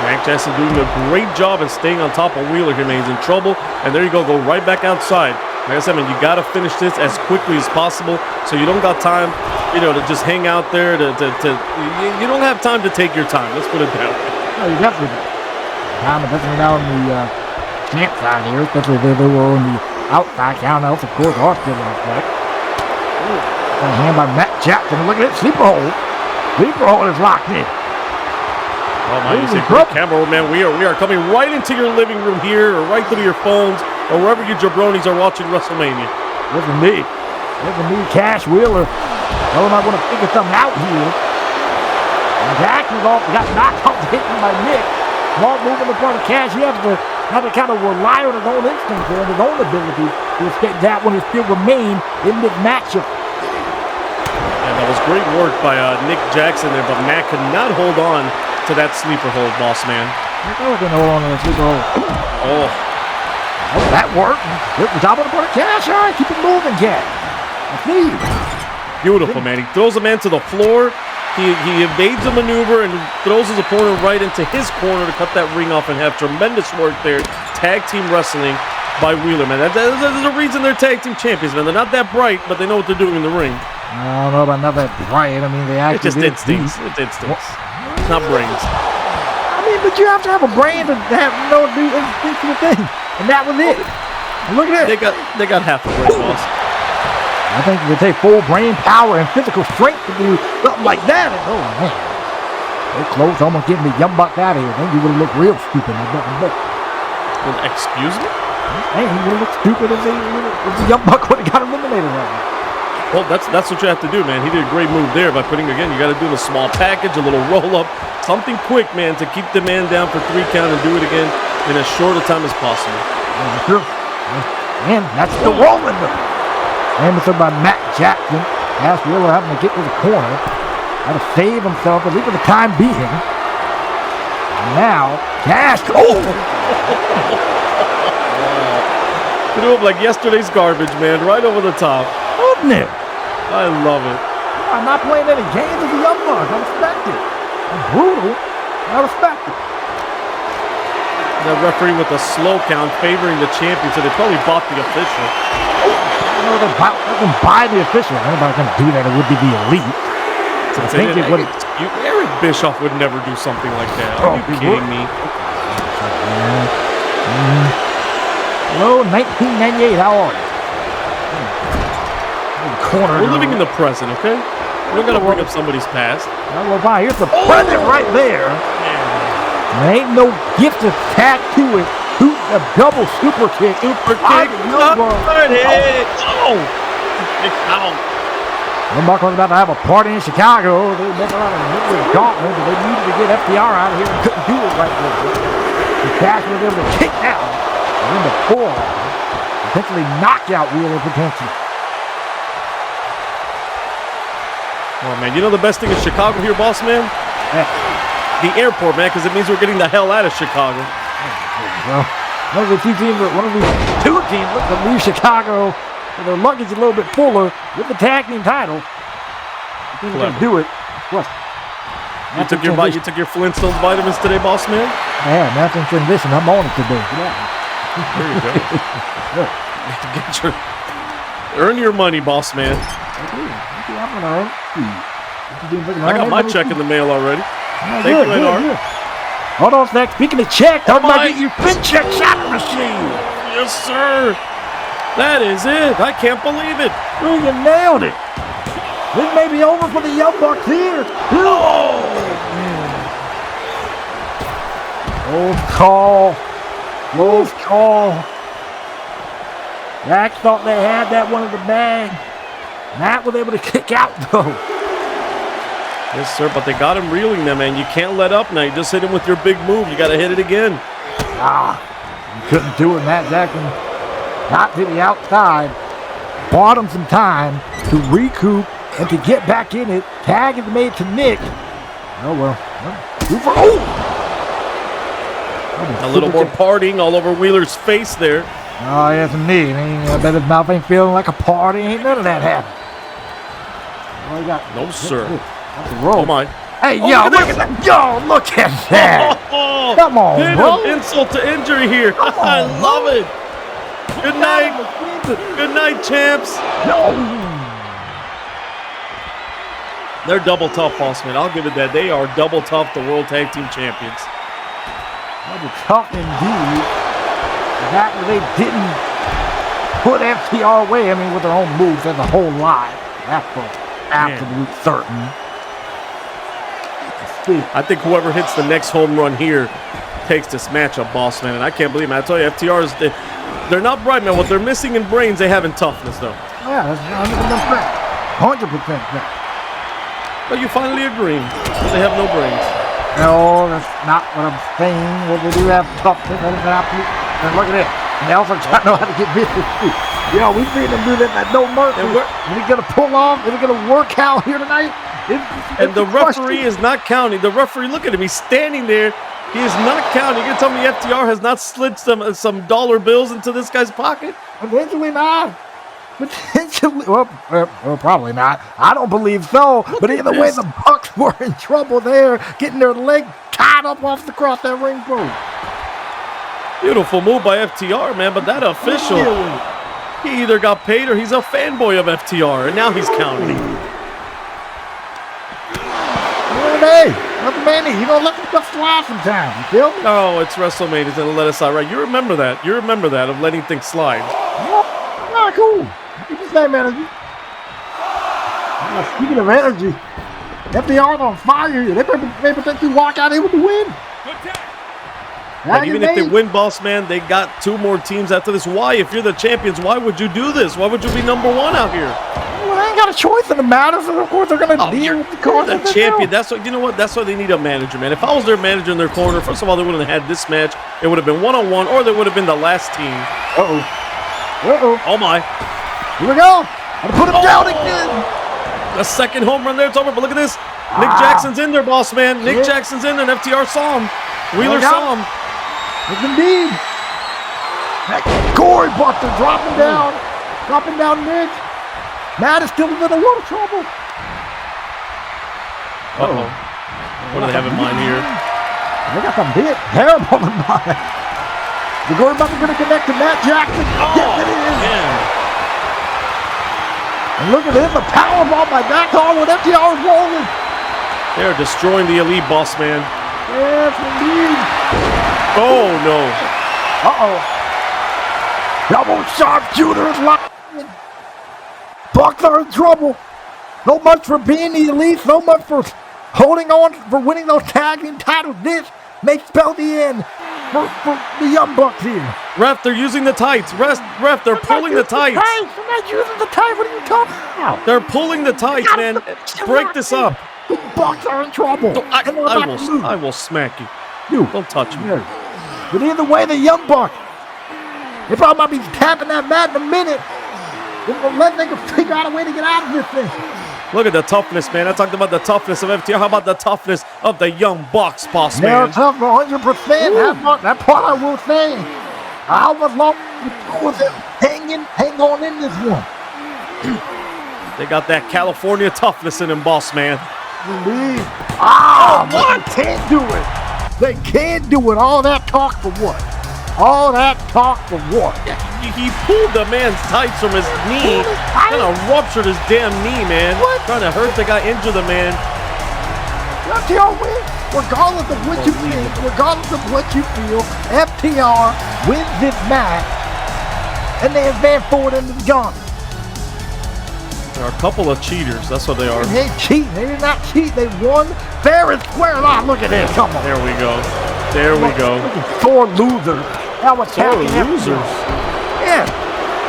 Mac Jackson doing a great job of staying on top of Wheeler here, man. He's in trouble, and there you go right back outside. Like I said, man, you got to finish this as quickly as possible, so you don't got time, to just hang out there. You don't have time to take your time. Let's put it that way. No, you definitely do. Time to definitely out on the champ side here, especially if they were on the outside. Count else, of course, are still in effect. A hand by Matt Jackson. Look at it, sleeper hold. Sleeper hold is locked in. Oh my, you say great camera, man. We are coming right into your living room here, or right through your phones, or wherever you jabronis are watching WrestleMania. Listen to me. Cash Wheeler. Tell him I want to figure something out here. And Jackson's off, got knocked off the hit by Nick. Smart move on the part of Cash. He has to kind of rely on his own instinct and his own ability to escape that one and still remain in this matchup. And that was great work by Nick Jackson there, but Matt could not hold on to that sleeper hold, Boss Man. They're going to hold on to the sleeper hold. Oh, that worked. Hit the top of the part of Cash. All right, keep it moving, Cash. I see you. Beautiful, man. He throws the man to the floor. He evades a maneuver and throws his opponent right into his corner to cut that ring off in half. Tremendous work there. Tag team wrestling by Wheeler, man. There's a reason they're tag team champions, man. They're not that bright, but they know what they're doing in the ring. I don't know about not that bright. I mean, they actually... It's just instincts. It's instincts. It's not brains. I mean, but you have to have a brain to have do instinctual things. And that was it. And look at that. They got half a brain, boss. I think it would take full brain power and physical strength to do something like that. And, oh, man. So close, almost getting the Young Bucks out of here. Then you would have looked real stupid. Well, excuse me? Man, he would have looked stupid if the Young Bucks would have got eliminated right now. Well, that's what you have to do, man. He did a great move there by putting, again, you got to do the small package, a little roll-up, something quick, man, to keep the man down for 3 count and do it again in as short a time as possible. Sure. And that's the rolling. Anderson by Matt Jackson. Cash Wheeler having to get to the corner. Had to save himself, at least for the time being. And now, Cash. Oh! Threw up like yesterday's garbage, man, right over the top. Wasn't it? I love it. I'm not playing any games with the Young Bucks. I respect it. It's brutal. I respect it. The referee with a slow count favoring the champion, so they probably bought the official. No, they can buy the official. Anybody's going to do that. It would be the elite. I think it would. Eric Bischoff would never do something like that. Are you kidding me? Hello, 1998. How are you? We're living in the present, okay? We don't got to bring up somebody's past. Well, here's the present right there. There ain't no gift attached to it. A double super kick. Super kick. Oh! The Buck was about to have a party in Chicago. They went around and hit with gauntlet, but they needed to get FTR out of here and couldn't do it right there. The Cash was able to kick out and then the forearm, potentially knockout Wheeler potential. Oh, man, you know the best thing in Chicago here, boss man? Yeah. The airport, man, because it means we're getting the hell out of Chicago. Well, one of the two teams look to leave Chicago with their luggage a little bit fuller with the tag team title. I think they're going to do it. What? You took your Flintstones vitamins today, boss man? Yeah, that's in transition. I'm on it today. There you go. Earn your money, boss man. I got my check in the mail already. Thank you, NR. Hold on a sec. Speaking of check, how about get your spin check shot machine? Yes, sir. That is it. I can't believe it. Oh, you nailed it. This may be over for the Young Bucks here. Oh, Close call. Max thought they had that one in the bag. Matt was able to kick out, though. Yes, sir, but they got him reeling them, man. You can't let up now. You just hit him with your big move. You got to hit it again. You couldn't do it, Matt Jackson. Got to the outside. Bought him some time to recoup and to get back in it. Tag is made to Nick. Oh, well. A little more partying all over Wheeler's face there. Oh, yes, indeed. I bet his mouth ain't feeling like a party. Ain't none of that happening. Oh, you got no, sir. That's a roll. Oh, my. Hey, yo, look at that. Yo, look at that. Come on, bro. Insult to injury here. I love it. Good night. Good night, champs. No. They're double tough, boss man. I'll give it that. They are double tough, the World Tag Team Champions. Double tough indeed. That they didn't put FTR away. I mean, with their own moves, there's a whole lot. That's for absolute certain. I think whoever hits the next home run here takes this matchup, boss man. And I can't believe it. I tell you, FTR is they're not bright, man. What they're missing in brains, they have in toughness, though. Yeah, that's 100%. 100%. But you finally agreeing. They have no brains. No, that's not what I'm saying. Well, they do have toughness. That is absolute. And look at this. And they also try to know how to get business too. Yo, we've seen them do that at no mercy. And he's gonna pull off. Is it gonna work out here tonight? And the referee is not counting. The referee, look at him. He's standing there. He is not counting. You're gonna tell me FTR has not slid some dollar bills into this guy's pocket? Potentially not. Potentially, well, probably not. I don't believe so. But either way, the Bucks were in trouble there, getting their leg tied up across that ring post. Beautiful move by FTR, man. But that official, he either got paid or he's a fanboy of FTR, and now he's counting. Hey, WrestleMania, you don't let the stuff slide sometimes. You feel me? Oh, it's WrestleMania. It's gonna let us slide, right? You remember that? You remember that of letting things slide? Oh, cool. Keep the same energy. Speaking of energy, FTR's on fire. They potentially walk out here with the win. But even if they win, boss man, they got two more teams after this. Why? If you're the champions, why would you do this? Why would you be number one out here? Well, they ain't got a choice in the matter, so of course they're going to deal with the cards. The champion. That's what, you know what? That's why they need a manager, man. If I was their manager in their corner, first of all, they wouldn't have had this match. It would have been one-on-one, or they would have been the last team. Oh my. Here we go. I'm gonna put him down again. The second home run there, it's over. But look at this. Nick Jackson's in there, boss man. Nick Jackson's in there, and FTR saw him. Wheeler saw him. Yes, indeed. Corey Buster dropping down. Dropping down Nick. Matt is still in a lot of trouble. Uh-oh. What do they have in mind here? They got some big terrible in mind. The Corey Buster going to connect to Matt Jackson. Yes, it is. Man. And look at this, the powerbomb by Backhorn with FTR rolling. They're destroying the Elite, boss man. Yes, indeed. Oh, no. Uh-oh. Double sharpshooter is locked in. Bucks are in trouble. So much for being the Elite, so much for holding on, for winning those tag team titles. This They spell the end for the Young Bucks here. Ref, they're using the tights. Ref, they're pulling the tights. I'm not using the tights. What are you talking about? They're pulling the tights, man. Break this up. The Bucks are in trouble. I will smack you. Don't touch me. But either way, the Young Bucks, they probably might be tapping that mat in a minute. Unless they can figure out a way to get out of this thing. Look at the toughness, man. I talked about the toughness of FTR. How about the toughness of the Young Bucks, boss man? They're tough 100%. That part I will say. How much longer was it hang on in this one? They got that California toughness in them, boss man. They can't do it. They can't do it. All that talk for what? All that talk for what? He pulled the man's tights from his knee. Kind of ruptured his damn knee, man. What? Trying to hurt the guy, injure the man. FTR wins. Regardless of what you think, regardless of what you feel, FTR wins this match, and they advance forward into the gauntlet. There are a couple of cheaters. That's what they are. They cheat. They did not cheat. They won fair and square. Look at this. Come on. There we go. There we go. Sore losers. Sore losers. Yeah.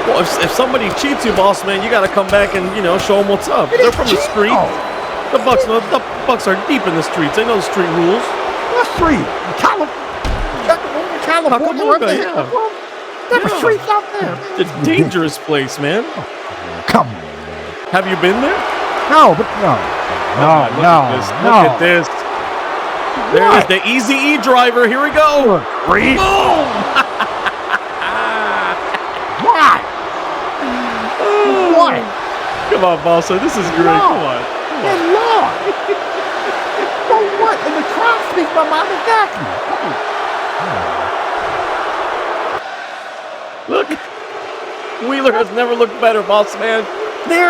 Well, if somebody cheats you, boss man, you got to come back and show them what's up. They're from the street. The Bucks are deep in the streets. They know the street rules. What street? California. Yeah. There's streets out there. It's a dangerous place, man. Come on. Have you been there? No, but no. Look at this. There's the Easy E driver. Here we go. Boom. What? Come on, boss. This is great. Come on. Good Lord. So what? And the crowd speaks my mind exactly. Look. Wheeler has never looked better, boss man. They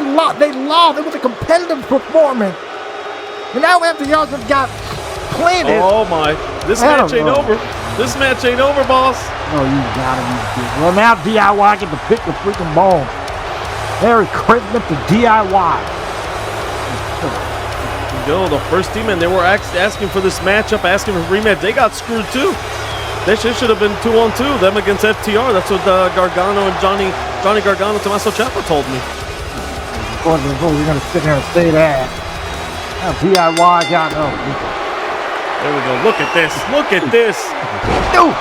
lost. It was a competitive performance. And now FTR just got planted. Oh my. This match ain't over. This match ain't over, boss. Oh, you gotta be kidding. Well, now DIY get to pick the freaking ball. Merry Christmas to DIY. The first team, and they were asking for this matchup, asking for rematch. They got screwed too. They should have been 2-on-2, them against FTR. That's what Gargano and Johnny Gargano, Tommaso Ciampa told me. You're going to sit there and say that. Now DIY got There we go. Look at this. Look at this. Dude,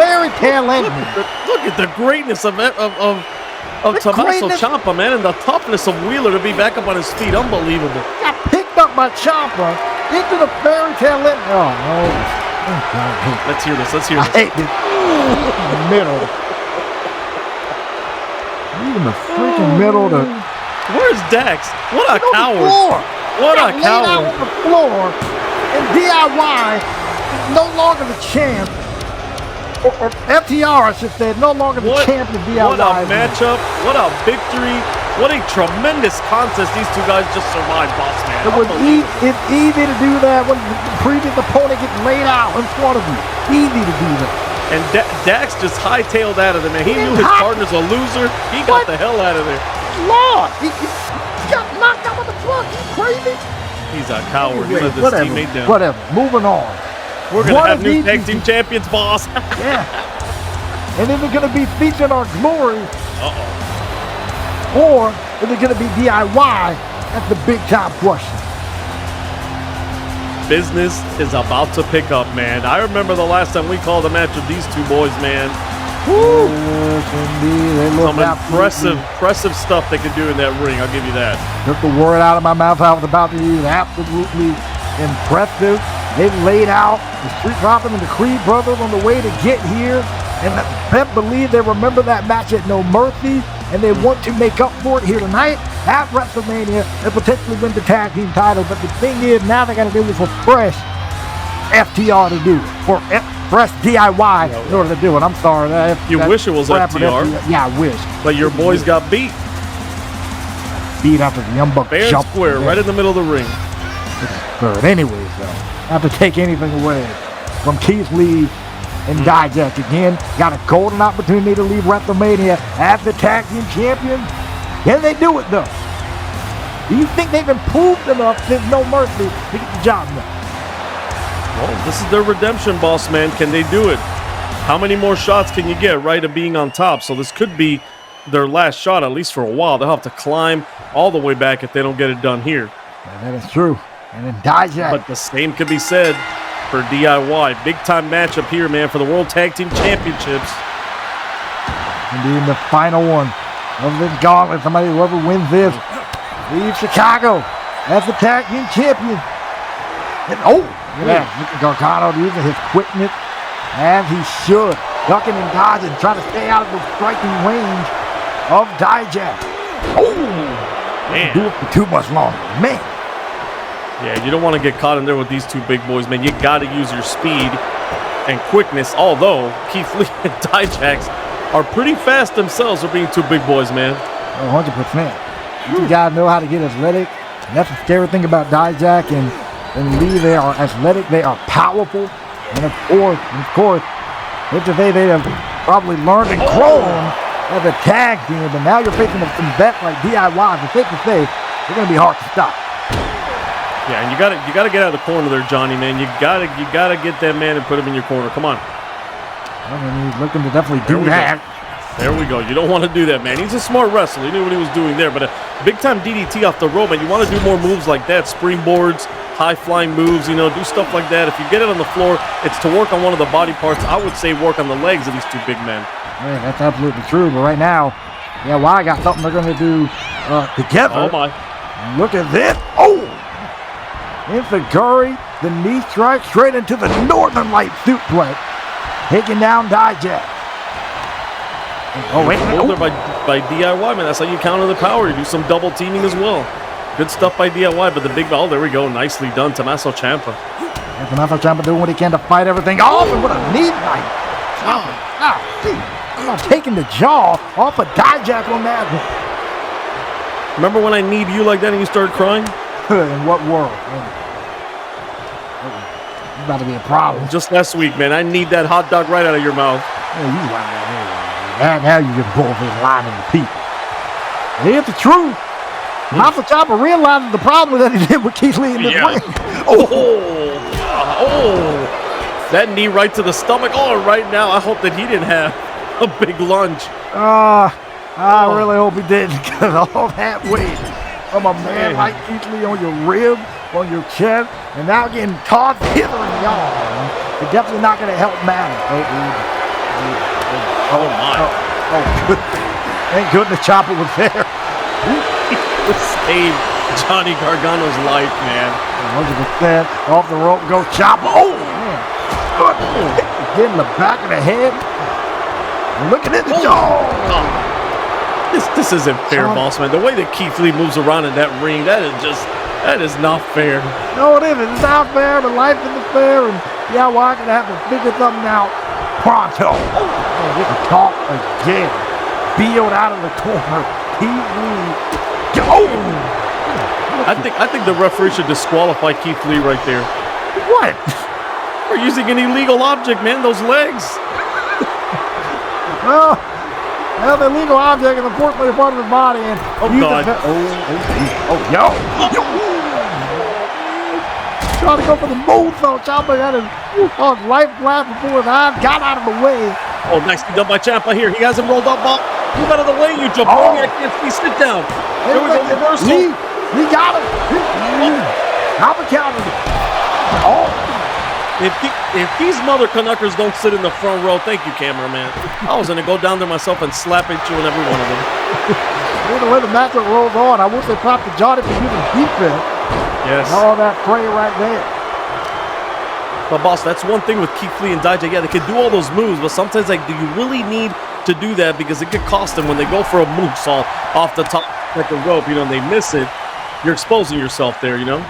very talented. Look at the greatness of Tommaso Ciampa, man, and the toughness of Wheeler to be back up on his feet. Unbelievable. Got picked up by Ciampa into the fairy tale end. Oh, no. Let's hear this. I hate this. In the middle. In the freaking middle. Where's Dax? What a coward. What a coward. On the floor. And DIY is no longer the champ. Or FTR, I should say, no longer the champ of DIY. What a matchup. What a victory. What a tremendous contest these two guys just survived, boss man. It's easy to do that when the previous opponent gets laid out in front of you. Easy to do that. And Dax just hightailed out of there, man. He knew his partner's a loser. He got the hell out of there. Lost. He got knocked out of the truck. You crazy? He's a coward. He let this teammate down. Whatever. Moving on. We're going to have new tag team champions, boss. Yeah. And is it going to be featured our glory? Uh-oh. Or is it going to be DIY? That's the big time question. Business is about to pick up, man. I remember the last time we called a match of these two boys, man. Woo! Yes, indeed. Some impressive stuff they can do in that ring. I'll give you that. Took the word out of my mouth I was about to use. Absolutely impressive. They laid out the Street Profits and the Creed brothers on the way to get here. And best believe they remember that match at No Mercy. And they want to make up for it here tonight at WrestleMania and potentially win the tag team title. But the thing is, now they got to do it for fresh FTR to do it. For fresh DIY in order to do it. I'm sorry. You wish it was FTR. Yeah, I wish. But your boys got beat. Beat after the Young Bucks fair and square, right in the middle of the ring. But anyways, though, not to take anything away from Keith Lee and Dijak again. Got a golden opportunity to leave WrestleMania as the tag team champions. Can they do it, though? Do you think they've improved enough since No Mercy to get the job done? Well, this is their redemption, boss man. Can they do it? How many more shots can you get, right, of being on top? So this could be their last shot, at least for a while. They'll have to climb all the way back if they don't get it done here. Yeah, that is true. And then Dijak. But the same could be said for DIY. Big-time matchup here, man, for the World Tag Team Championships. Indeed, the final one of this gauntlet. Whoever wins this leaves Chicago as the tag team champion. And look at Gargano using his quickness as he should, ducking and dodging, trying to stay out of the striking range of Dijak. Man, do it for too much longer, man. Yeah, you don't want to get caught in there with these two big boys, man. You got to use your speed and quickness. Although Keith Lee and Dijak are pretty fast themselves for being two big boys, man. 100%. You gotta know how to get athletic. And that's the scary thing about Dijak and Lee. They are athletic, they are powerful, and of course, if they have probably learned and grown as a tag team, but now you're facing some vets like DIY. It's safe to say they're gonna be hard to stop. Yeah, and you gotta get out of the corner there, Johnny, man. You gotta get that man and put him in your corner. Come on. I mean, he's looking to definitely do that. There we go. You don't want to do that, man. He's a smart wrestler. He knew what he was doing there, but a big-time DDT off the rope, man. You want to do more moves like that, springboards, high-flying moves, do stuff like that. If you get it on the floor, it's to work on one of the body parts. I would say work on the legs of these two big men. Yeah, that's absolutely true, but right now, I got something they're going to do together. Oh, my. Look at this. Oh! Infaguri, the knee strike straight into the Northern Light suplex, taking down Dijak. By DIY, man. That's how you counter the power. You do some double teaming as well. Good stuff by DIY, but the big ball, there we go. Nicely done, Tommaso Ciampa. And Tommaso Ciampa doing what he can to fight everything off, and what a knee knife. I'm taking the jaw off of Dijak on that. Remember when I kneed you like that and you started crying? In what world? It's about to be a problem. Just last week, man. I kneed that hot dog right out of your mouth. Oh, you lying right here. Now you just both is lying to the people. Here's the truth. Tommaso Ciampa realizes the problem that he did with Keith Lee in this ring. That knee right to the stomach. Oh, right now, I hope that he didn't have a big lunge. I really hope he didn't, because all that weight from a man like Keith Lee on your rib, on your chest, and now getting tossed hither and yon. It's definitely not going to help matter. Oh my. Thank goodness Ciampa was there. It saved Johnny Gargano's life, man. 100% off the rope goes Ciampa. Oh, man. Getting the back of the head. Looking at the jaw. This isn't fair, boss man. The way that Keith Lee moves around in that ring, that is not fair. No, it isn't. It's not fair. The life isn't fair. And we're going to have to figure something out pronto. Get the talk again. Bealed out of the corner. Keith Lee. I think the referee should disqualify Keith Lee right there. What? For using an illegal object, man. Those legs. Well, the illegal object is unfortunately a part of his body. And God. Trying to go for the moonsault. Ciampa got his life blast before his eyes got out of the way. Oh, nicely done by Ciampa here. He has him rolled up. Move out of the way, you jabroni. I can't see. Sit down. There we go. Reversal. He got him. Ciampa countered it. If these mother Canuckers don't sit in the front row, thank you, cameraman. I was going to go down there myself and slap at you and every one of them. The way the matchup rolls on, I wish they propped to Johnny for using defense. Yes. All that prey right there. But, boss, that's one thing with Keith Lee and Dijak. Yeah, they can do all those moves, but sometimes, do you really need to do that? Because it could cost them when they go for a moonsault off the top of the rope, and they miss it. You're exposing yourself there, Yeah,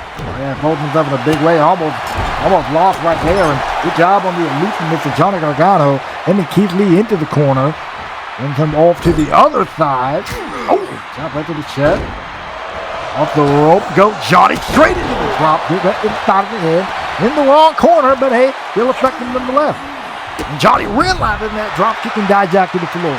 exposing himself in a big way. Almost lost right there. And good job on the elusiveness of Johnny Gargano. And then Keith Lee into the corner. Brings him off to the other side. Chop right to the chest. Off the rope goes Johnny straight into the drop. Inside of the head. In the wrong corner, but hey, still effective nonetheless. And Johnny realizing that drop, kicking Dijak to the floor.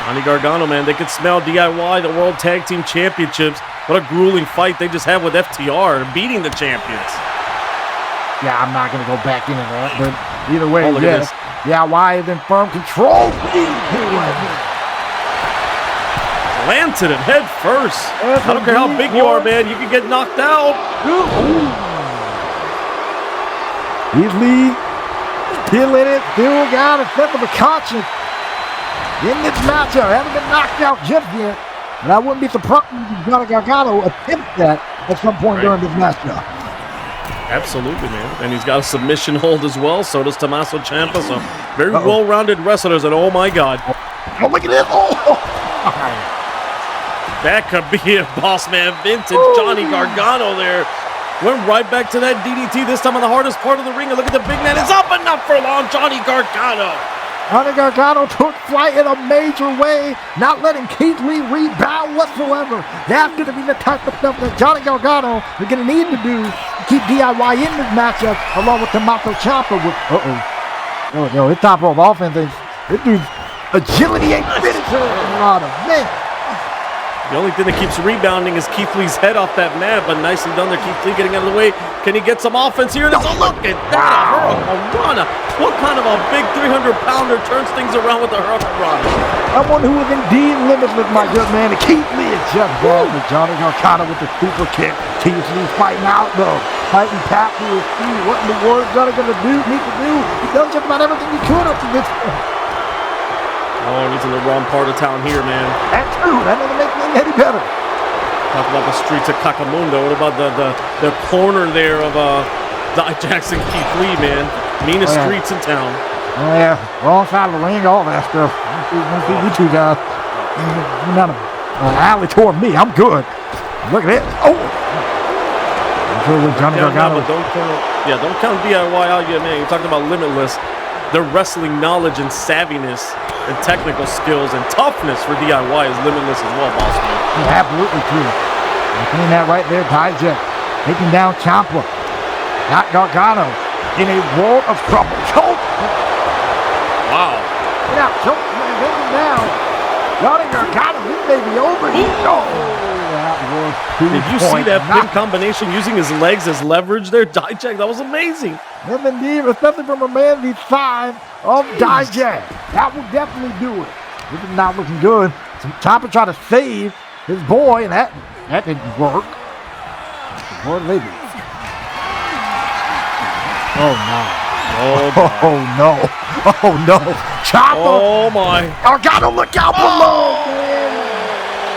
Johnny Gargano, man, they could smell DIY, the World Tag Team Championships. What a grueling fight they just had with FTR, beating the champions. Yeah, I'm not going to go back into that, but either way, look at this. DIY is in firm control. Planted it head first. I don't care how big you are, man. You can get knocked out. He's Lee. Still in it. Still got a sense of a conscience in this matchup. Haven't been knocked out just yet. But I wouldn't be surprised if Johnny Gargano attempt that at some point during this matchup. Absolutely, man. And he's got a submission hold as well. So does Tommaso Ciampa. So very well-rounded wrestlers. And oh my God. Oh, look at this. Oh. That could be a boss man vintage Johnny Gargano there. Went right back to that DDT, this time on the hardest part of the ring. And look at the big man. It's up and up for long, Johnny Gargano. Johnny Gargano took flight in a major way, not letting Keith Lee rebound whatsoever. That's going to be the type of stuff that Johnny Gargano is going to need to do to keep DIY in this matchup, along with Tommaso Ciampa. Yo, his top rope offense is, this dude's agility ain't finisher. Man. The only thing that keeps rebounding is Keith Lee's head off that mat, but nicely done there. Keith Lee getting out of the way. Can he get some offense here? And look at that, Hurricanrana. What kind of a big 300-pounder turns things around with the Hurricanrana? Someone who is indeed limitless, my good man. And Keith Lee is just bad with Johnny Gargano with the super kick. Keith Lee fighting out, though. Fighting tap to his feet. What in the world Johnny going to do? Need to do? He's done just about everything he could up to this point. Oh, he's in the wrong part of town here, man. That's true. That doesn't make things any better. Talk about the streets of Kakamundo. What about the corner there of Dijak and Keith Lee, man? Meanest streets in town. Oh, yeah. Wrong side of the ring, all that stuff. You two guys. You're not an alley toward me. I'm good. Look at it. Oh! I'm sure with Johnny Gargano. Don't count DIY out yet, man. You're talking about limitless. Their wrestling knowledge and savviness and technical skills and toughness for DIY is limitless as well, boss man. Absolutely true. Seeing that right there, Dijak taking down Ciampa. Got Gargano in a world of trouble. Choke! Wow. Yeah, choke, man, taking down. Johnny Gargano, this may be over. Did you see that pin combination using his legs as leverage there? Dijak, that was amazing. Yes, indeed, especially from a man the size of Dijak. That will definitely do it. This is not looking good. Ciampa tried to save his boy, and that didn't work. What did they do? Oh, no. Oh, no. Oh, no. Ciampa. Oh, my. Gargano, look out below.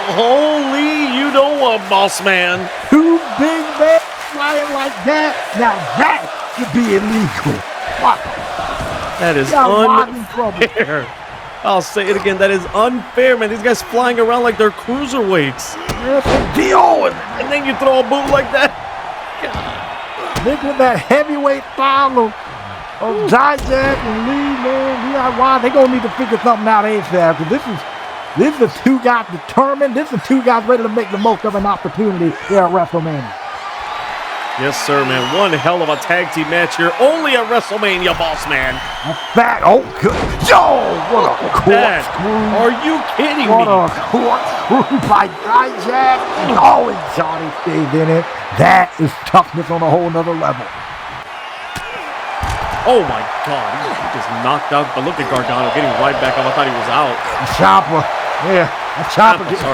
Holy, you know what, boss man. Two big men flying like that. Now that should be illegal. What? That is unfair. I'll say it again. That is unfair, man. These guys flying around like they're cruiserweights. Deal. And then you throw a boot like that. Look at that heavyweight style of Dijak and Lee, man. DIY, they're going to need to figure something out ASAP. This is two guys determined. This is two guys ready to make the most of an opportunity here at WrestleMania. Yes, sir, man. One hell of a tag team match here. Only at WrestleMania, boss man. That, oh, good. Yo, what a corkscrew. Are you kidding me? What a corkscrew by Dijak. Oh, and Johnny stayed in it. That is toughness on a whole nother level. Oh, my God. He just knocked out. But look at Gargano getting right back up. I thought he was out. Ciampa. Yeah, Ciampa getting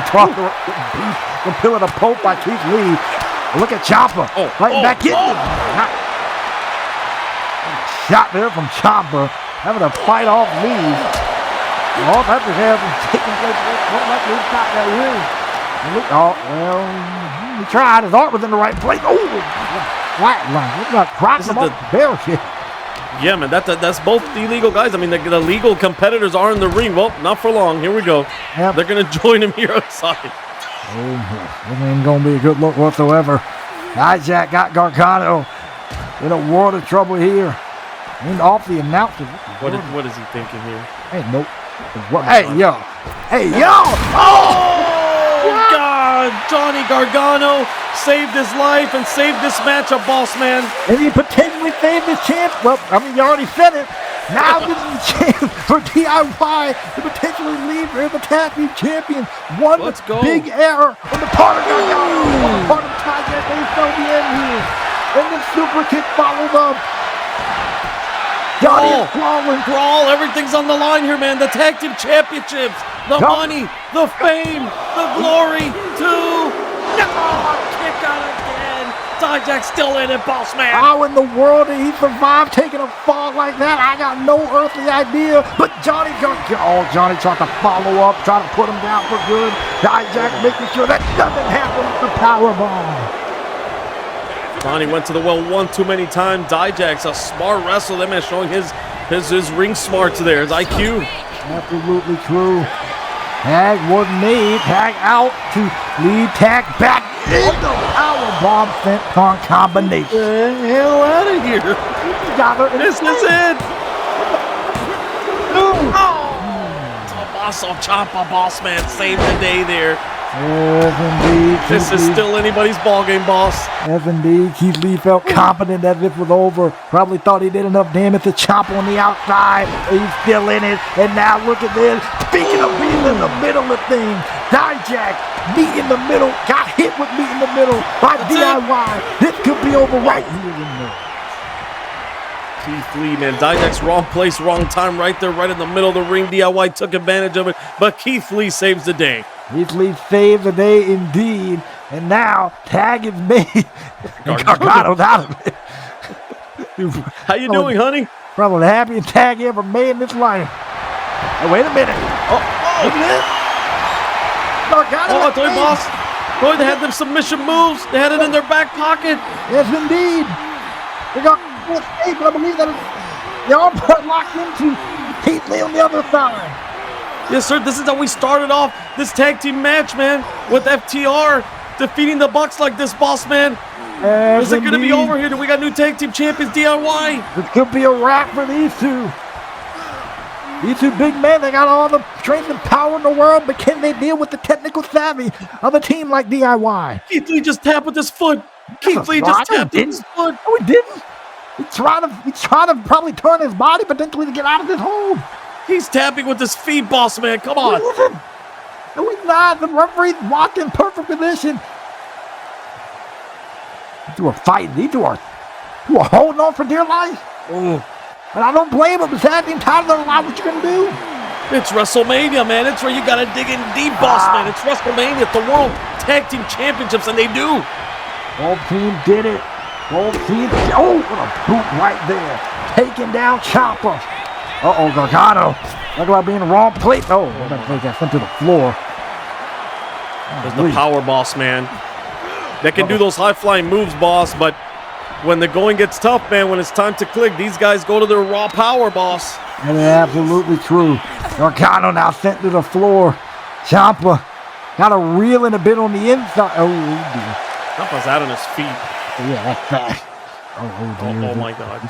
talked from pillar to pope by Keith Lee. Look at Ciampa right back in. Shot there from Ciampa, having to fight off Lee. All that was taking place right inside that ring. Look, he tried. His heart was in the right place. Oh, flat line. Look at crossing him off the barricade. Yeah, man, that's both illegal guys. I mean, the legal competitors are in the ring. Well, not for long. Here we go. Yep. They're going to join him here outside. Oh, this ain't going to be a good look whatsoever. Dijak got Gargano in a world of trouble here. And off the announcer. What is he thinking here? Hey, nope. Hey, yo. Hey, yo. Oh, God. Johnny Gargano saved his life and saved this matchup, boss man. And he potentially saved his chance. Well, I mean, you already said it. Now this is a chance for DIY to potentially leave as the tag team champion. One big error on the part of Gargano. On the part of Dijak, they fell the end here. And then super kick followed up. Johnny is crawling. Brawl, everything's on the line here, man. The tag team championships, the money, the fame, the glory, kick out again. Dijak's still in it, boss man. How in the world did he survive taking a fall like that? I got no earthly idea. But Johnny tried to follow up, trying to put him down for good. Dijak making sure that doesn't happen with the powerbomb. Johnny went to the well one too many times. Dijak's a smart wrestler. That man showing his ring smarts there, his IQ. Absolutely true. Tag was made. Tag out to lead tag back into powerbomb senton combination. Get the hell out of here. This is it. Tommaso Ciampa, boss man, saved the day there. Yes, indeed. This is still anybody's ballgame, boss. Yes, indeed. Keith Lee felt confident that this was over. Probably thought he did enough damage to Ciampa on the outside. He's still in it. And now look at this. Speaking of being in the middle of things, Dijak, meat in the middle, got hit with meat in the middle by DIY. This could be over right here in there. Keith Lee, man, Dijak's wrong place, wrong time, right there, right in the middle of the ring. DIY took advantage of it, but Keith Lee saves the day. Keith Lee saved the day indeed, and now tag is made. Gargano's out of it. How you doing, honey? Probably the happiest tag he ever made in his life. Oh, wait a minute. Look at this. Gargano. I told you, boss. Boy, they had them submission moves. They had it in their back pocket. Yes, indeed. They got but I believe that the arm part locked into Keith Lee on the other side. Yes, sir. This is how we started off this tag team match, man, with FTR defeating the Bucks like this, boss man. Yes, is it going to be over here? Do we got new tag team champions, DIY? This could be a wrap for these two. These two big men, they got all the strength and power in the world, but can they deal with the technical savvy of a team like DIY? Keith Lee just tapped with his foot. Keith Lee just tapped with his foot. No, he didn't. He's trying to probably turn his body potentially to get out of this hold. He's tapping with his feet, boss man. Come on. No, he's not. The referee's walked in perfect position. These two are fighting. These two are holding on for dear life. Oh. And I don't blame them. It's tag team title. They're not what you can do. It's WrestleMania, man. It's where you got to dig in deep, boss man. It's WrestleMania. It's the World Tag Team Championships, and they do. Both teams did it. Both teams. Oh, what a boot right there. Taking down Ciampa. Uh-oh, Gargano. Look like being the wrong plate. Oh, that plate got sent to the floor. There's the power boss, man. They can do those high-flying moves, boss, but when the going gets tough, man, when it's time to click, these guys go to their raw power, boss. That is absolutely true. Gargano now sent to the floor. Ciampa got a reel in a bit on the inside. Oh, dear. Ciampa's out on his feet. Oh, yeah, that's fast. Oh, dear. Oh, my God.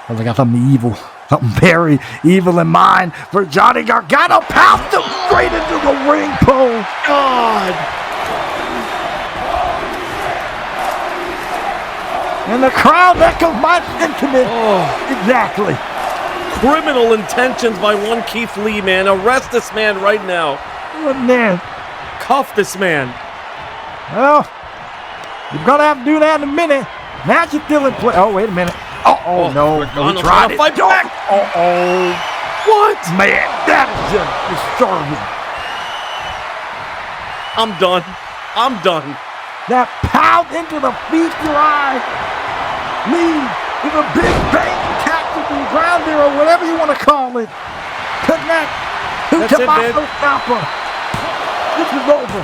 I got something evil. Something very evil in mind for Johnny Gargano. Pounced him straight into the ring post. God. And the crowd echoes my sentiment. Oh. Exactly. Criminal intentions by one Keith Lee, man. Arrest this man right now. What man? Cuff this man. Well, you're going to have to do that in a minute. Match is still in play. Oh, wait a minute. Oh no. Gargano trying to fight back. Uh-oh. What? Man, that is just disturbing. I'm done. That pound into the feet drive lead is a big bang tactical grounder or whatever you want to call it. Connect to Tommaso Ciampa. This is over.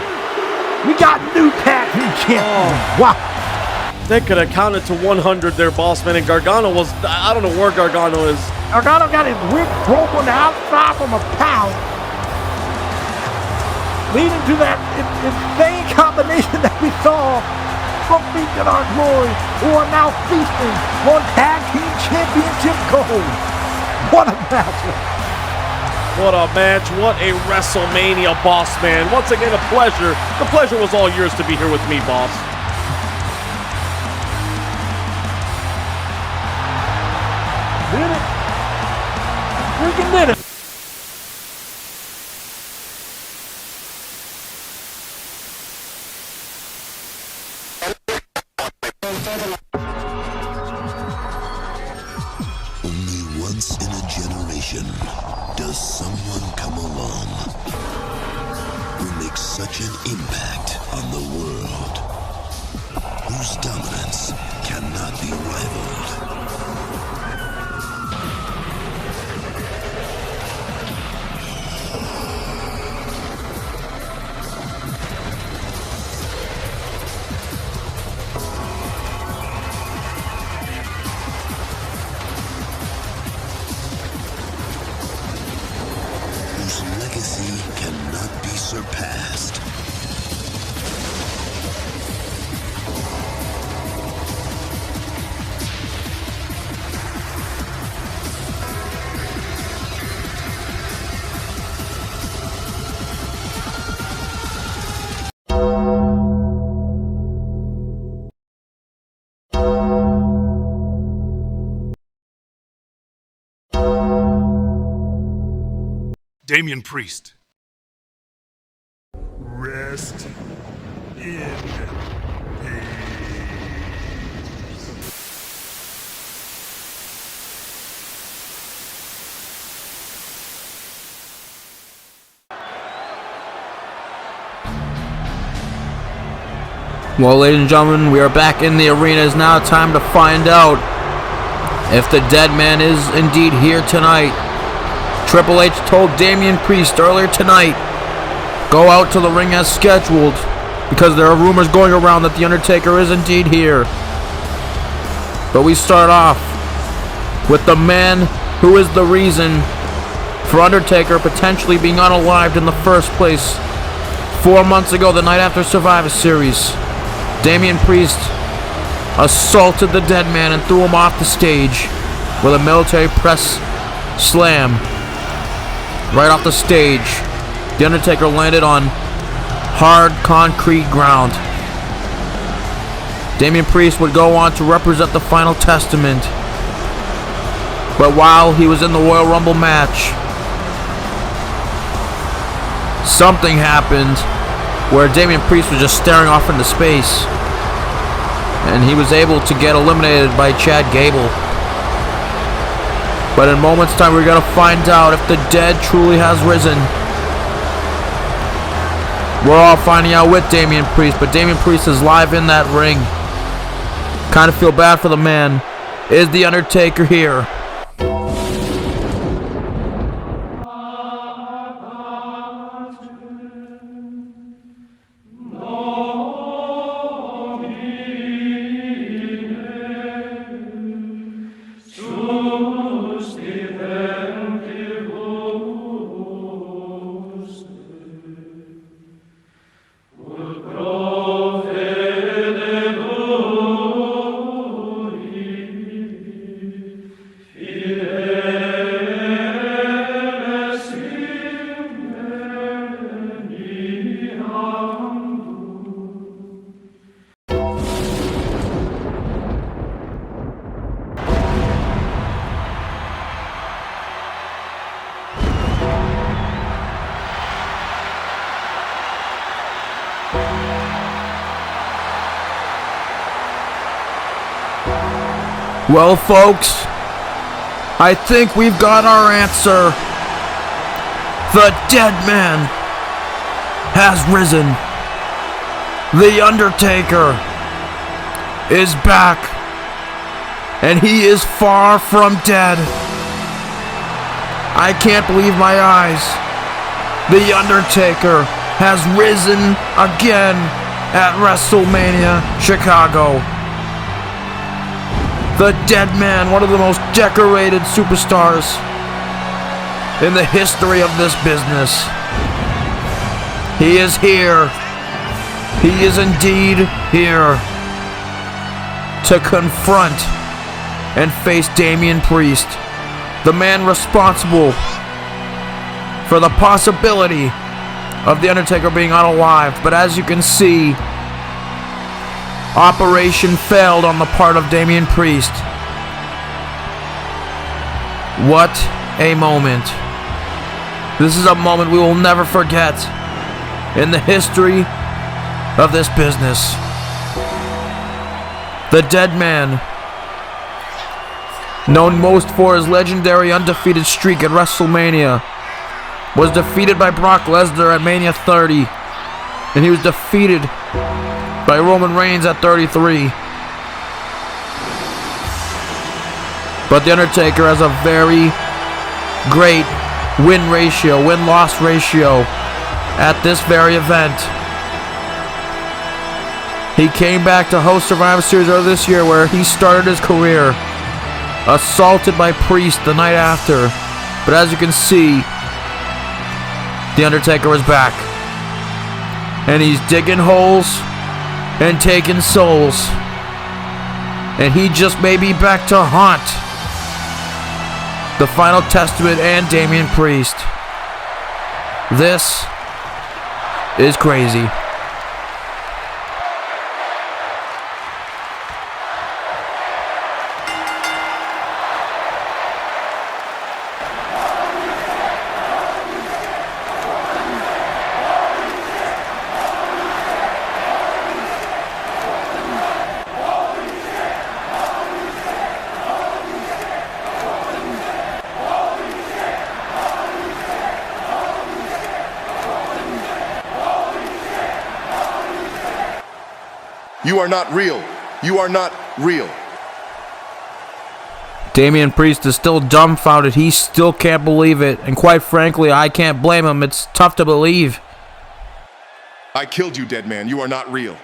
We got new tag team champions. Wow. They could have counted to 100 there, boss man, and Gargano was, I don't know where Gargano is. Gargano got his whip broke on the outside from a pound, leading to that insane combination that we saw from Feast in Our Glory, who are now feasting on Tag Team Championship gold. What a match. What a match. What a WrestleMania, boss man. Once again, a pleasure. The pleasure was all yours to be here with me, boss. Did it. Freaking did it. once in a generation does someone come along who makes such an impact on the world, whose dominance cannot be rivaled. Cannot be surpassed. Damian Priest. Rest in peace. Well, ladies and gentlemen, we are back in the arena. It's now time to find out if the dead man is indeed here tonight. Triple H told Damian Priest earlier tonight, go out to the ring as scheduled, because there are rumors going around that The Undertaker is indeed here. But we start off with the man who is the reason for Undertaker potentially being unalived in the first place. 4 months ago, the night after Survivor Series, Damian Priest assaulted the dead man and threw him off the stage with a military press slam. Right off the stage, The Undertaker landed on hard concrete ground. Damian Priest would go on to represent the Final Testament. But while he was in the Royal Rumble match, something happened where Damian Priest was just staring off into space, and he was able to get eliminated by Chad Gable. But in moments' time, we're going to find out if the dead truly has risen. We're all finding out with Damian Priest, but Damian Priest is live in that ring. Kind of feel bad for the man. Is The Undertaker here? Well, folks, I think we've got our answer. The dead man has risen. The Undertaker is back, and he is far from dead. I can't believe my eyes. The Undertaker has risen again at WrestleMania Chicago. The dead man, one of the most decorated superstars in the history of this business. He is here. He is indeed here to confront and face Damian Priest, the man responsible for the possibility of The Undertaker being unalived. But as you can see, operation failed on the part of Damian Priest. What a moment. This is a moment we will never forget in the history of this business. The dead man known most for his legendary undefeated streak at WrestleMania, was defeated by Brock Lesnar at Mania 30, and he was defeated by Roman Reigns at 33. But The Undertaker has a very great win-loss ratio at this very event. He came back to host Survivor Series earlier this year, where he started his career assaulted by Priest the night after. But as you can see, The Undertaker is back. And he's digging holes and taking souls. And he just may be back to haunt the Final Testament and Damian Priest. This is crazy. You are not real. You are not real. Damian Priest is still dumbfounded. He still can't believe it. And quite frankly, I can't blame him. It's tough to believe. I killed you, dead man. You are not real.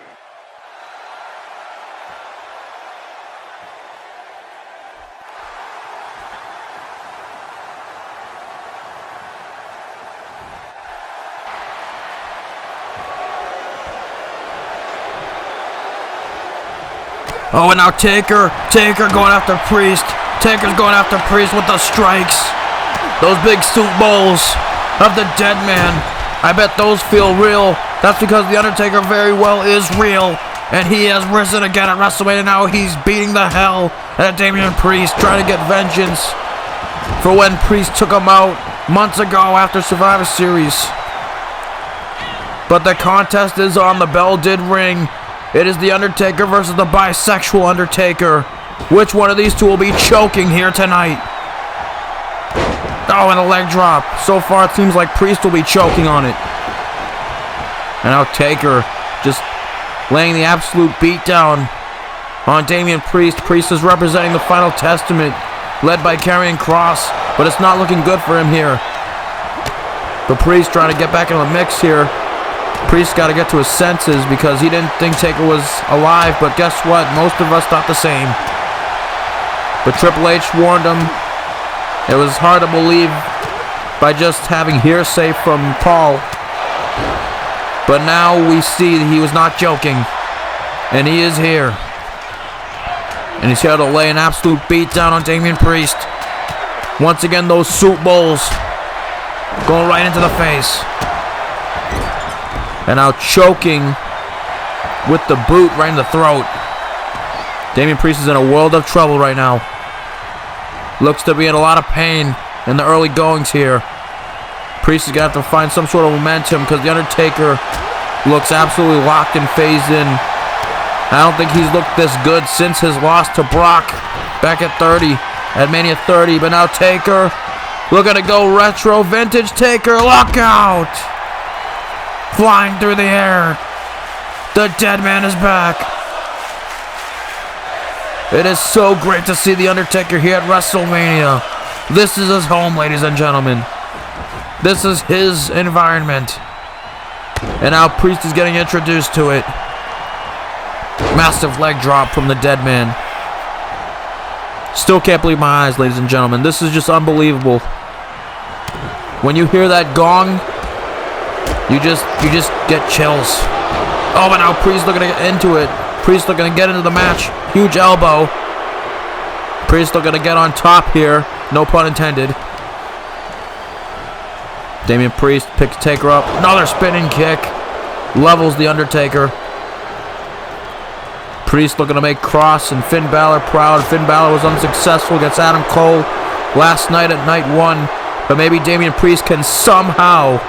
Oh, and now Taker going after Priest. Taker's going after Priest with the strikes. Those big suit bowls of the dead man. I bet those feel real. That's because The Undertaker very well is real. And he has risen again at WrestleMania. Now he's beating the hell out of Damian Priest, trying to get vengeance for when Priest took him out months ago after Survivor Series. But the contest is on. The bell did ring. It is The Undertaker versus the bisexual Undertaker. Which one of these two will be choking here tonight? Oh, and a leg drop. So far, it seems like Priest will be choking on it. And now Taker just laying the absolute beat down on Damian Priest. Priest is representing the Final Testament, led by Karrion Kross, but it's not looking good for him here. But Priest trying to get back in the mix here. Priest got to get to his senses because he didn't think Taker was alive, but guess what? Most of us thought the same. But Triple H warned him. It was hard to believe by just having hearsay from Paul. But now we see that he was not joking. And he is here. And he's here to lay an absolute beat down on Damian Priest. Once again, those suit bowls going right into the face. And now choking with the boot right in the throat. Damian Priest is in a world of trouble right now. Looks to be in a lot of pain in the early goings here. Priest is going to have to find some sort of momentum because The Undertaker looks absolutely locked and phased in. I don't think he's looked this good since his loss to Brock back at Mania 30. But now Taker looking to go retro vintage Taker. Look out! Flying through the air. The dead man is back. It is so great to see The Undertaker here at WrestleMania. This is his home, ladies and gentlemen. This is his environment. And now Priest is getting introduced to it. Massive leg drop from the dead man. Still can't believe my eyes, ladies and gentlemen. This is just unbelievable. When you hear that gong, you just get chills. Oh, but now Priest looking to get into it. Priest looking to get into the match. Huge elbow. Priest looking to get on top here. No pun intended. Damian Priest picks Taker up. Another spinning kick. Levels The Undertaker. Priest looking to make Kross and Finn Balor proud. Finn Balor was unsuccessful against Adam Cole last night at night 1. But maybe Damian Priest can somehow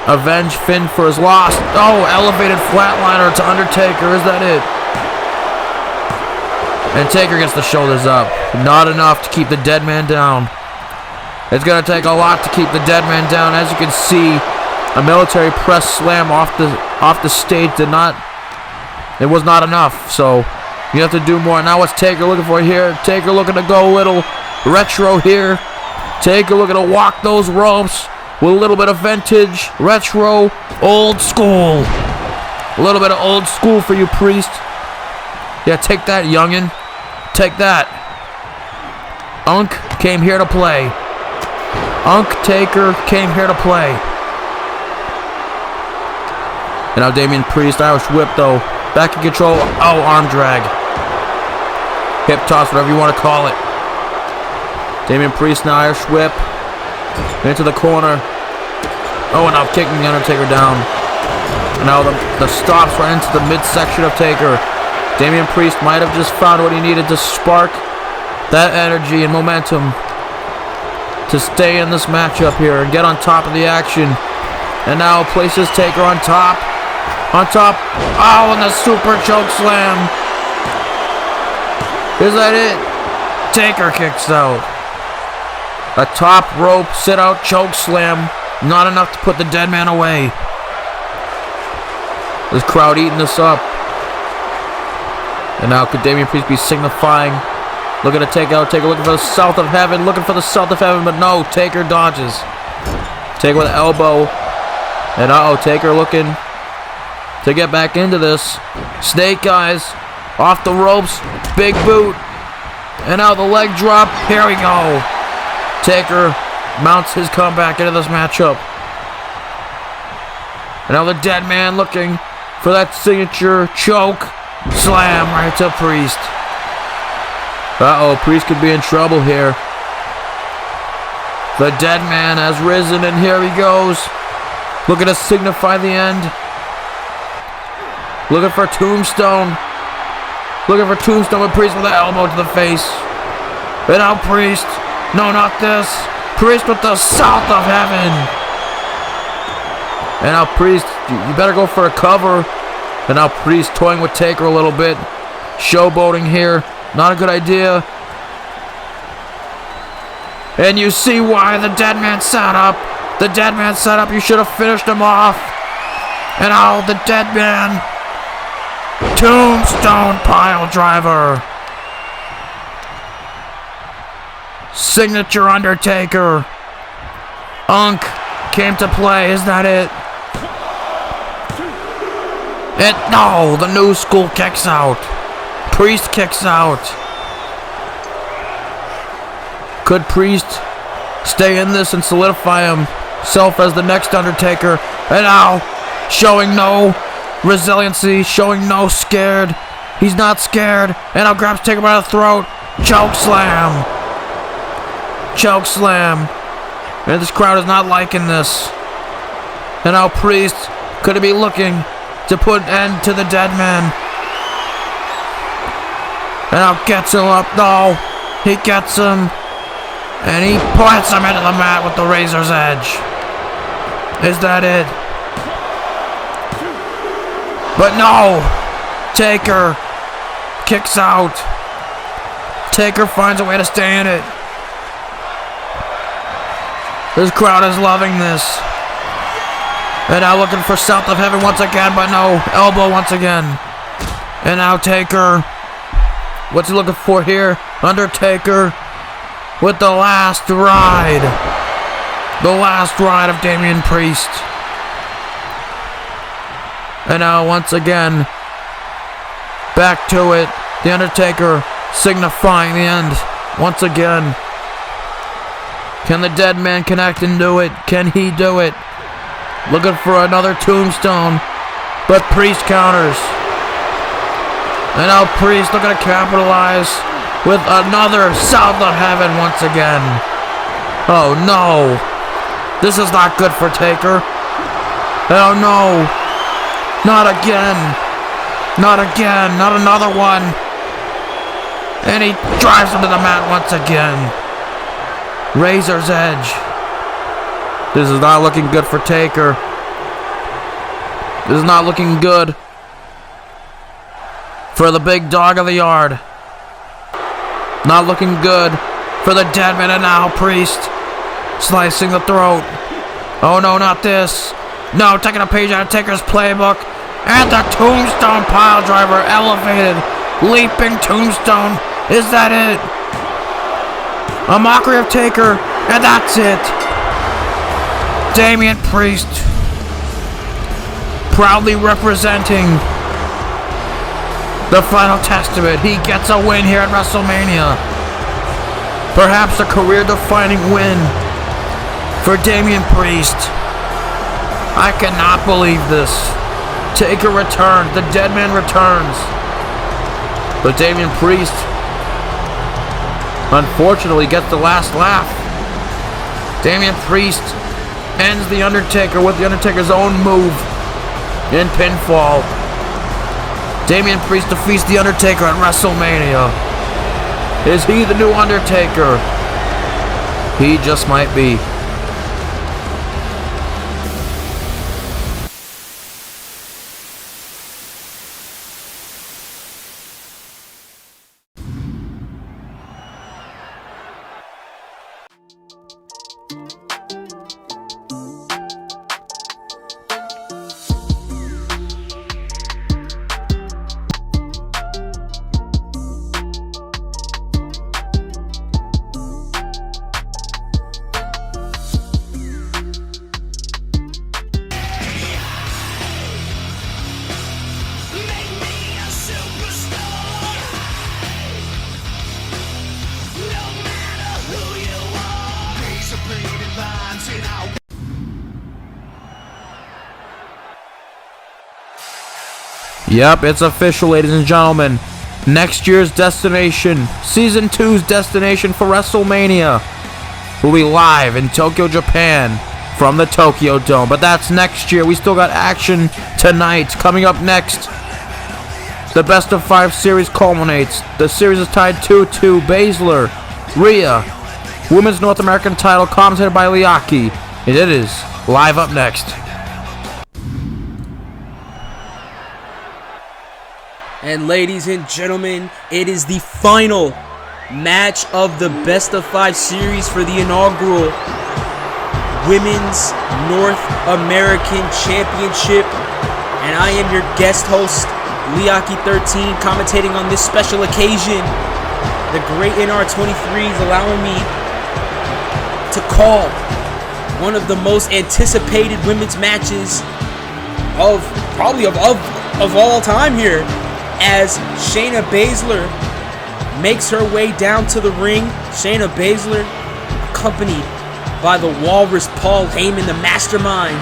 avenge Finn for his loss. Oh, elevated flatliner to Undertaker. Is that it? And Taker gets the shoulders up. Not enough to keep the dead man down. It's going to take a lot to keep the dead man down. As you can see, a military press slam off the stage it was not enough. So you have to do more. Now what's Taker looking for here? Taker looking to go a little retro here. Taker looking to walk those ropes with a little bit of vintage, retro, old school. A little bit of old school for you, Priest. Yeah, take that, youngin'. Take that. Unk came here to play. Unk Taker came here to play. And now Damian Priest, Irish whip though. Back in control. Oh, arm drag. Hip toss, whatever you want to call it. Damian Priest now Irish whip. Into the corner. Oh, and now kicking the Undertaker down. And now the stops right into the midsection of Taker. Damian Priest might have just found what he needed to spark that energy and momentum to stay in this matchup here and get on top of the action. And now places Taker on top. On top. Oh, and the super choke slam. Is that it? Taker kicks out. A top rope sit out choke slam. Not enough to put the dead man away. This crowd eating this up. And now could Damian Priest be signifying? Looking to take out Taker, looking for the south of heaven, looking for the south of heaven, but no, Taker dodges. Taker with an elbow. And Taker looking to get back into this. Snake eyes off the ropes, big boot. And now the leg drop, here we go. Taker mounts his comeback into this matchup. And now the dead man looking for that signature choke slam right to Priest. Priest could be in trouble here. The dead man has risen and here he goes. Looking to signify the end. Looking for Tombstone. Looking for Tombstone with Priest with an elbow to the face. And now Priest. No, not this. Priest with the south of heaven. And now Priest, you better go for a cover. And now Priest toying with Taker a little bit. Showboating here. Not a good idea. And you see why the dead man sat up. The dead man sat up. You should have finished him off. And now the dead man. Tombstone pile driver. Signature Undertaker. Unk came to play. Is that it? No, the new school kicks out. Priest kicks out. Could Priest stay in this and solidify himself as the next Undertaker? And now, showing no resiliency, showing no scared. He's not scared. And now grabs Taker by the throat. Choke slam. Choke slam. And this crowd is not liking this. And now Priest could be looking to put an end to the dead man. And now gets him up. No, he gets him. And he puts him into the mat with the razor's edge. Is that it? But no. Taker kicks out. Taker finds a way to stay in it. This crowd is loving this. And now looking for south of heaven once again, but no. Elbow once again. And now Taker. What's he looking for here? Undertaker with the last ride. The last ride of Damian Priest. And now once again, back to it. The Undertaker signifying the end once again. Can the dead man connect and do it? Can he do it? Looking for another tombstone, but Priest counters. And now Priest looking to capitalize with another south of heaven once again. Oh no. This is not good for Taker. Oh no. Not again. Not again. Not another one. And he drives him to the mat once again. Razor's edge. This is not looking good for Taker. This is not looking good for the big dog of the yard. Not looking good for the Deadman, and now Priest slicing the throat. Oh no, not this. No, taking a page out of Taker's playbook. And the Tombstone pile driver elevated. Leaping Tombstone. Is that it? A mockery of Taker, and that's it. Damian Priest proudly representing the Final Testament. He gets a win here at WrestleMania. Perhaps a career-defining win for Damian Priest. I cannot believe this. Taker returns. The Deadman returns. But Damian Priest, unfortunately, gets the last laugh. Damian Priest ends The Undertaker with The Undertaker's own move in pinfall. Damian Priest defeats The Undertaker at WrestleMania. Is he the new Undertaker? He just might be. Yep, it's official, ladies and gentlemen. Next year's destination, Season 2's destination for WrestleMania, will be live in Tokyo, Japan, from the Tokyo Dome. But that's next year. We still got action tonight. Coming up next, the Best of 5 series culminates. The series is tied 2-2. Baszler, Rhea, Women's North American title, commentated by Liaki. And it is live up next. And ladies and gentlemen, it is the final match of the Best of 5 series for the inaugural Women's North American Championship. And I am your guest host, Liaki13, commentating on this special occasion. The great NR23 is allowing me to call one of the most anticipated women's matches of all time here, as Shayna Baszler makes her way down to the ring. Shayna Baszler, accompanied by the Walrus Paul Heyman, the mastermind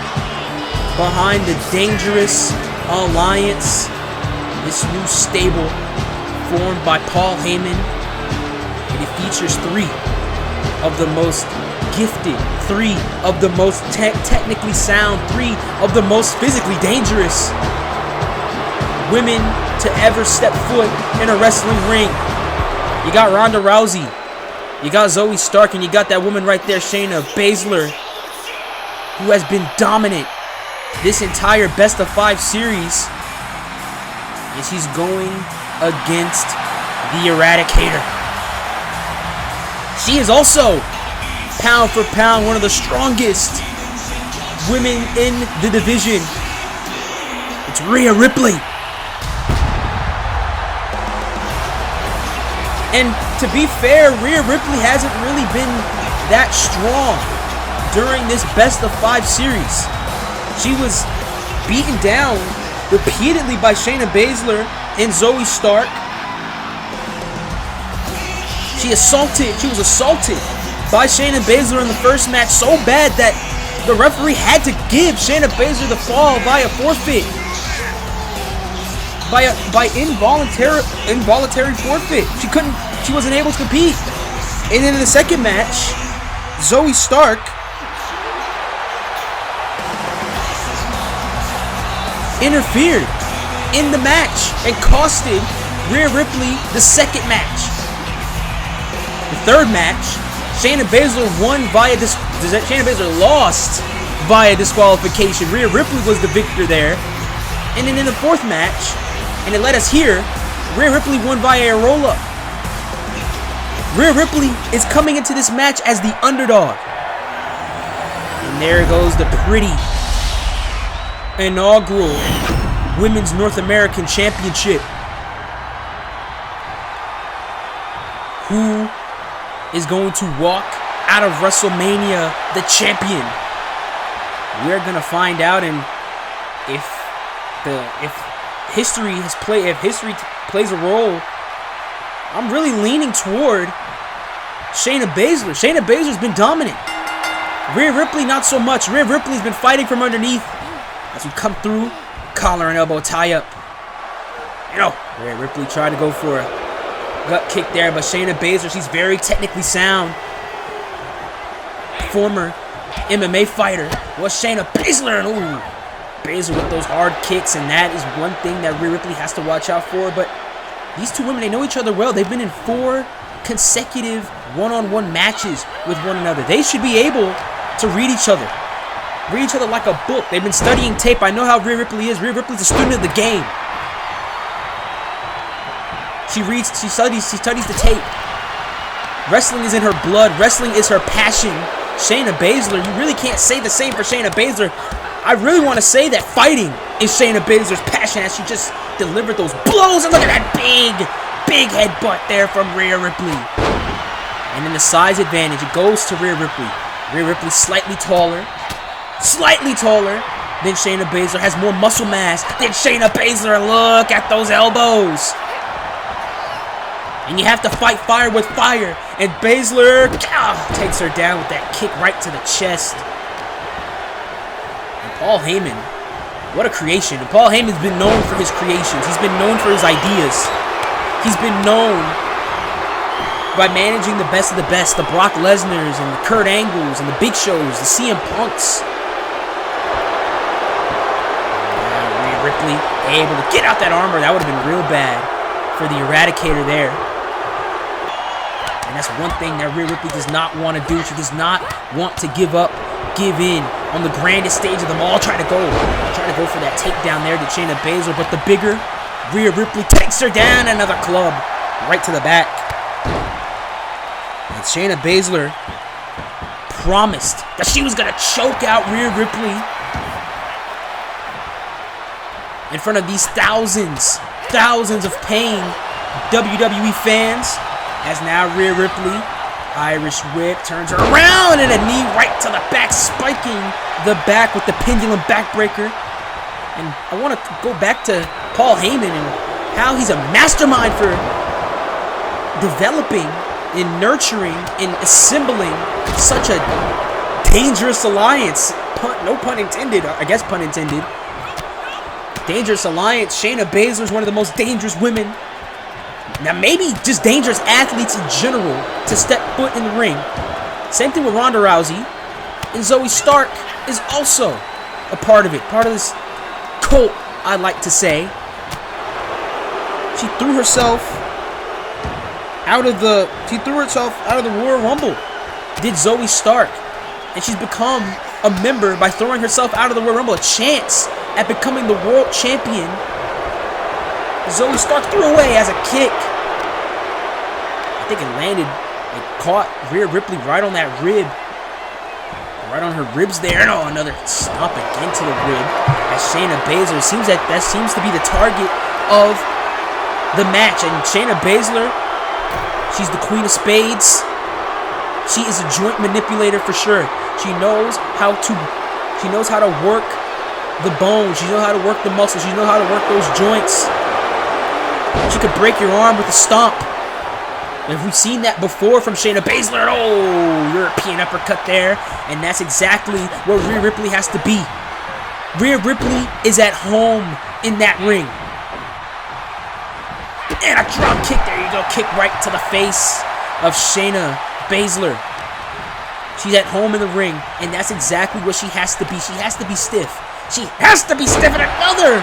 behind the Dangerous Alliance, this new stable formed by Paul Heyman. And it features 3 of the most gifted, 3 of the most technically sound, 3 of the most physically dangerous women to ever step foot in a wrestling ring. You got Ronda Rousey, you got Zoe Stark, and you got that woman right there, Shayna Baszler, who has been dominant this entire Best of 5 series. And she's going against the Eradicator. She is also, pound for pound, one of the strongest women in the division. It's Rhea Ripley. And to be fair, Rhea Ripley hasn't really been that strong during this Best of 5 series. She was beaten down repeatedly by Shayna Baszler and Zoe Stark. She was assaulted by Shayna Baszler in the first match so bad that the referee had to give Shayna Baszler the fall via forfeit. By involuntary forfeit. She wasn't able to compete. And then in the second match, Zoe Stark interfered in the match and costed Rhea Ripley the second match. The third match, Shayna Baszler lost via disqualification. Rhea Ripley was the victor there. And then in the fourth match, and it led us here, Rhea Ripley won via a roll-up. Rhea Ripley is coming into this match as the underdog. And there goes the pretty inaugural Women's North American Championship. Who is going to walk out of WrestleMania the champion? We're gonna find out, and if history plays a role, I'm really leaning toward Shayna Baszler. Shayna Baszler's been dominant. Rhea Ripley, not so much. Rhea Ripley's been fighting from underneath as we come through. Collar and elbow tie up. Rhea Ripley tried to go for a gut kick there, but Shayna Baszler, she's very technically sound. Former MMA fighter was Shayna Baszler. Ooh, Baszler with those hard kicks, and that is one thing that Rhea Ripley has to watch out for. But these two women, they know each other well. They've been in 4 consecutive one-on-one matches with one another. They should be able to read each other like a book. They've been studying tape. I know how Rhea Ripley is. Rhea Ripley's a student of the game. She studies the tape. Wrestling is in her blood. Wrestling is her passion. Shayna Baszler, you really can't say the same for Shayna Baszler. I really want to say that fighting is Shayna Baszler's passion, as she just delivered those blows. And look at that big headbutt there from Rhea Ripley. And then the size advantage, it goes to Rhea Ripley. Rhea Ripley slightly taller than Shayna Baszler, has more muscle mass than Shayna Baszler. Look at those elbows. And you have to fight fire with fire. And Baszler takes her down with that kick right to the chest. And Paul Heyman, what a creation. And Paul Heyman's been known for his creations. He's been known for his ideas. He's been known by managing the best of the best. The Brock Lesnar's and the Kurt Angles and the Big Shows, the CM Punks. Rhea Ripley able to get out that armor. That would have been real bad for the Eradicator there. And that's one thing that Rhea Ripley does not want to do. She does not want to give up, give in on the grandest stage of them all. Try to go for that takedown there to Shayna Baszler, but the bigger Rhea Ripley takes her down. Another club right to the back. And Shayna Baszler promised that she was going to choke out Rhea Ripley in front of these thousands of paying WWE fans. As now Rhea Ripley, Irish whip, turns her around, and a knee right to the back, spiking the back with the pendulum backbreaker. And I want to go back to Paul Heyman and how he's a mastermind for developing and nurturing and assembling such a dangerous alliance. No pun intended, I guess pun intended. Dangerous alliance. Shayna Baszler is one of the most dangerous women. Now, maybe just dangerous athletes in general to step foot in the ring. Same thing with Ronda Rousey. And Zoe Stark is also a part of it. Part of this cult, I like to say. She threw herself out of the Royal Rumble. Did Zoe Stark. And she's become a member by throwing herself out of the Royal Rumble. A chance at becoming the world champion. Zoe Stark threw away as a kick. I think it landed, it caught Rhea Ripley right on that rib. Right on her ribs there. And another stomp again to the rib. As Shayna Baszler, seems that seems to be the target of the match. And Shayna Baszler, she's the queen of spades. She is a joint manipulator for sure. She knows how to work the bones. She knows how to work the muscles. She knows how to work those joints. She could break your arm with a stomp. And we've seen that before from Shayna Baszler. Oh, European uppercut there. And that's exactly where Rhea Ripley has to be. Rhea Ripley is at home in that ring. And a drop kick. There you go. Kick right to the face of Shayna Baszler. She's at home in the ring. And that's exactly what she has to be. She has to be stiff. She has to be stiff. And another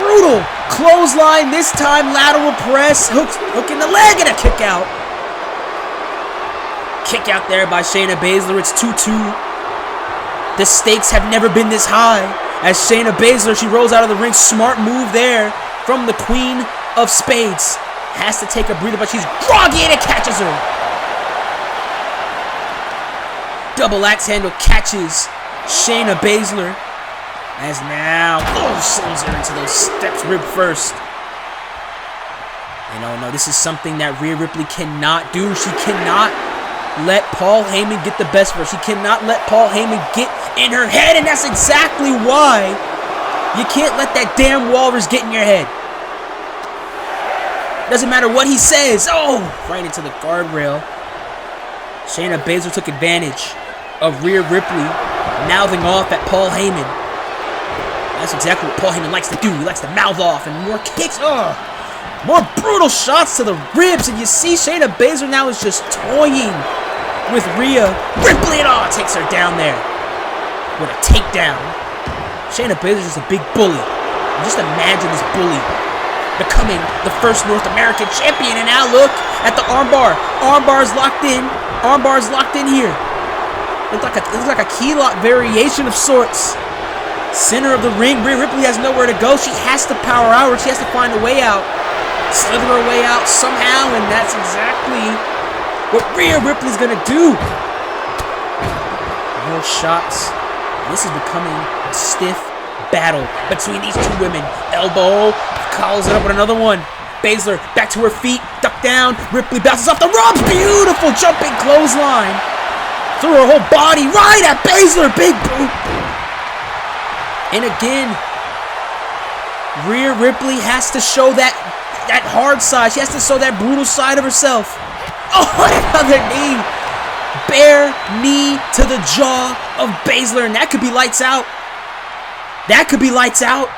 brutal clothesline. This time lateral press. Hook in the leg and a kick out. Kick out there by Shayna Baszler. It's 2-2. The stakes have never been this high. As Shayna Baszler, she rolls out of the ring. Smart move there from the Queen of Spades. Has to take a breather, but she's groggy and it catches her. Double axe handle catches Shayna Baszler. As now, slams her into those steps, rib first. And oh no, this is something that Rhea Ripley cannot do. She cannot let Paul Heyman get the best of her. She cannot let Paul Heyman get in her head, and that's exactly why you can't let that damn walrus get in your head. Doesn't matter what he says. Oh, right into the guardrail. Shayna Baszler took advantage of Rhea Ripley mouthing off at Paul Heyman. That's exactly what Paul Heyman likes to do. He likes to mouth off and more kicks. More brutal shots to the ribs. And you see Shayna Baszler now is just toying with Rhea Ripley. And takes her down there with a takedown. Shayna Baszler is just a big bully. And just imagine this bully becoming the first North American champion. And now look at the armbar. Armbar is locked in. Armbar is locked in here. It looks like a key lock variation of sorts. Center of the ring. Rhea Ripley has nowhere to go. She has to power out, or she has to find a way out. Slither her way out somehow, and that's exactly what Rhea Ripley's gonna do. More shots. This is becoming a stiff battle between these two women. Elbow, calls it up with another one. Baszler back to her feet, duck down. Ripley bounces off the ropes. Beautiful jumping clothesline. Through her whole body, right at Baszler. Big boot. And again, Rhea Ripley has to show that hard side. She has to show that brutal side of herself. Oh, another knee. Bare knee to the jaw of Baszler. And that could be lights out. That could be lights out.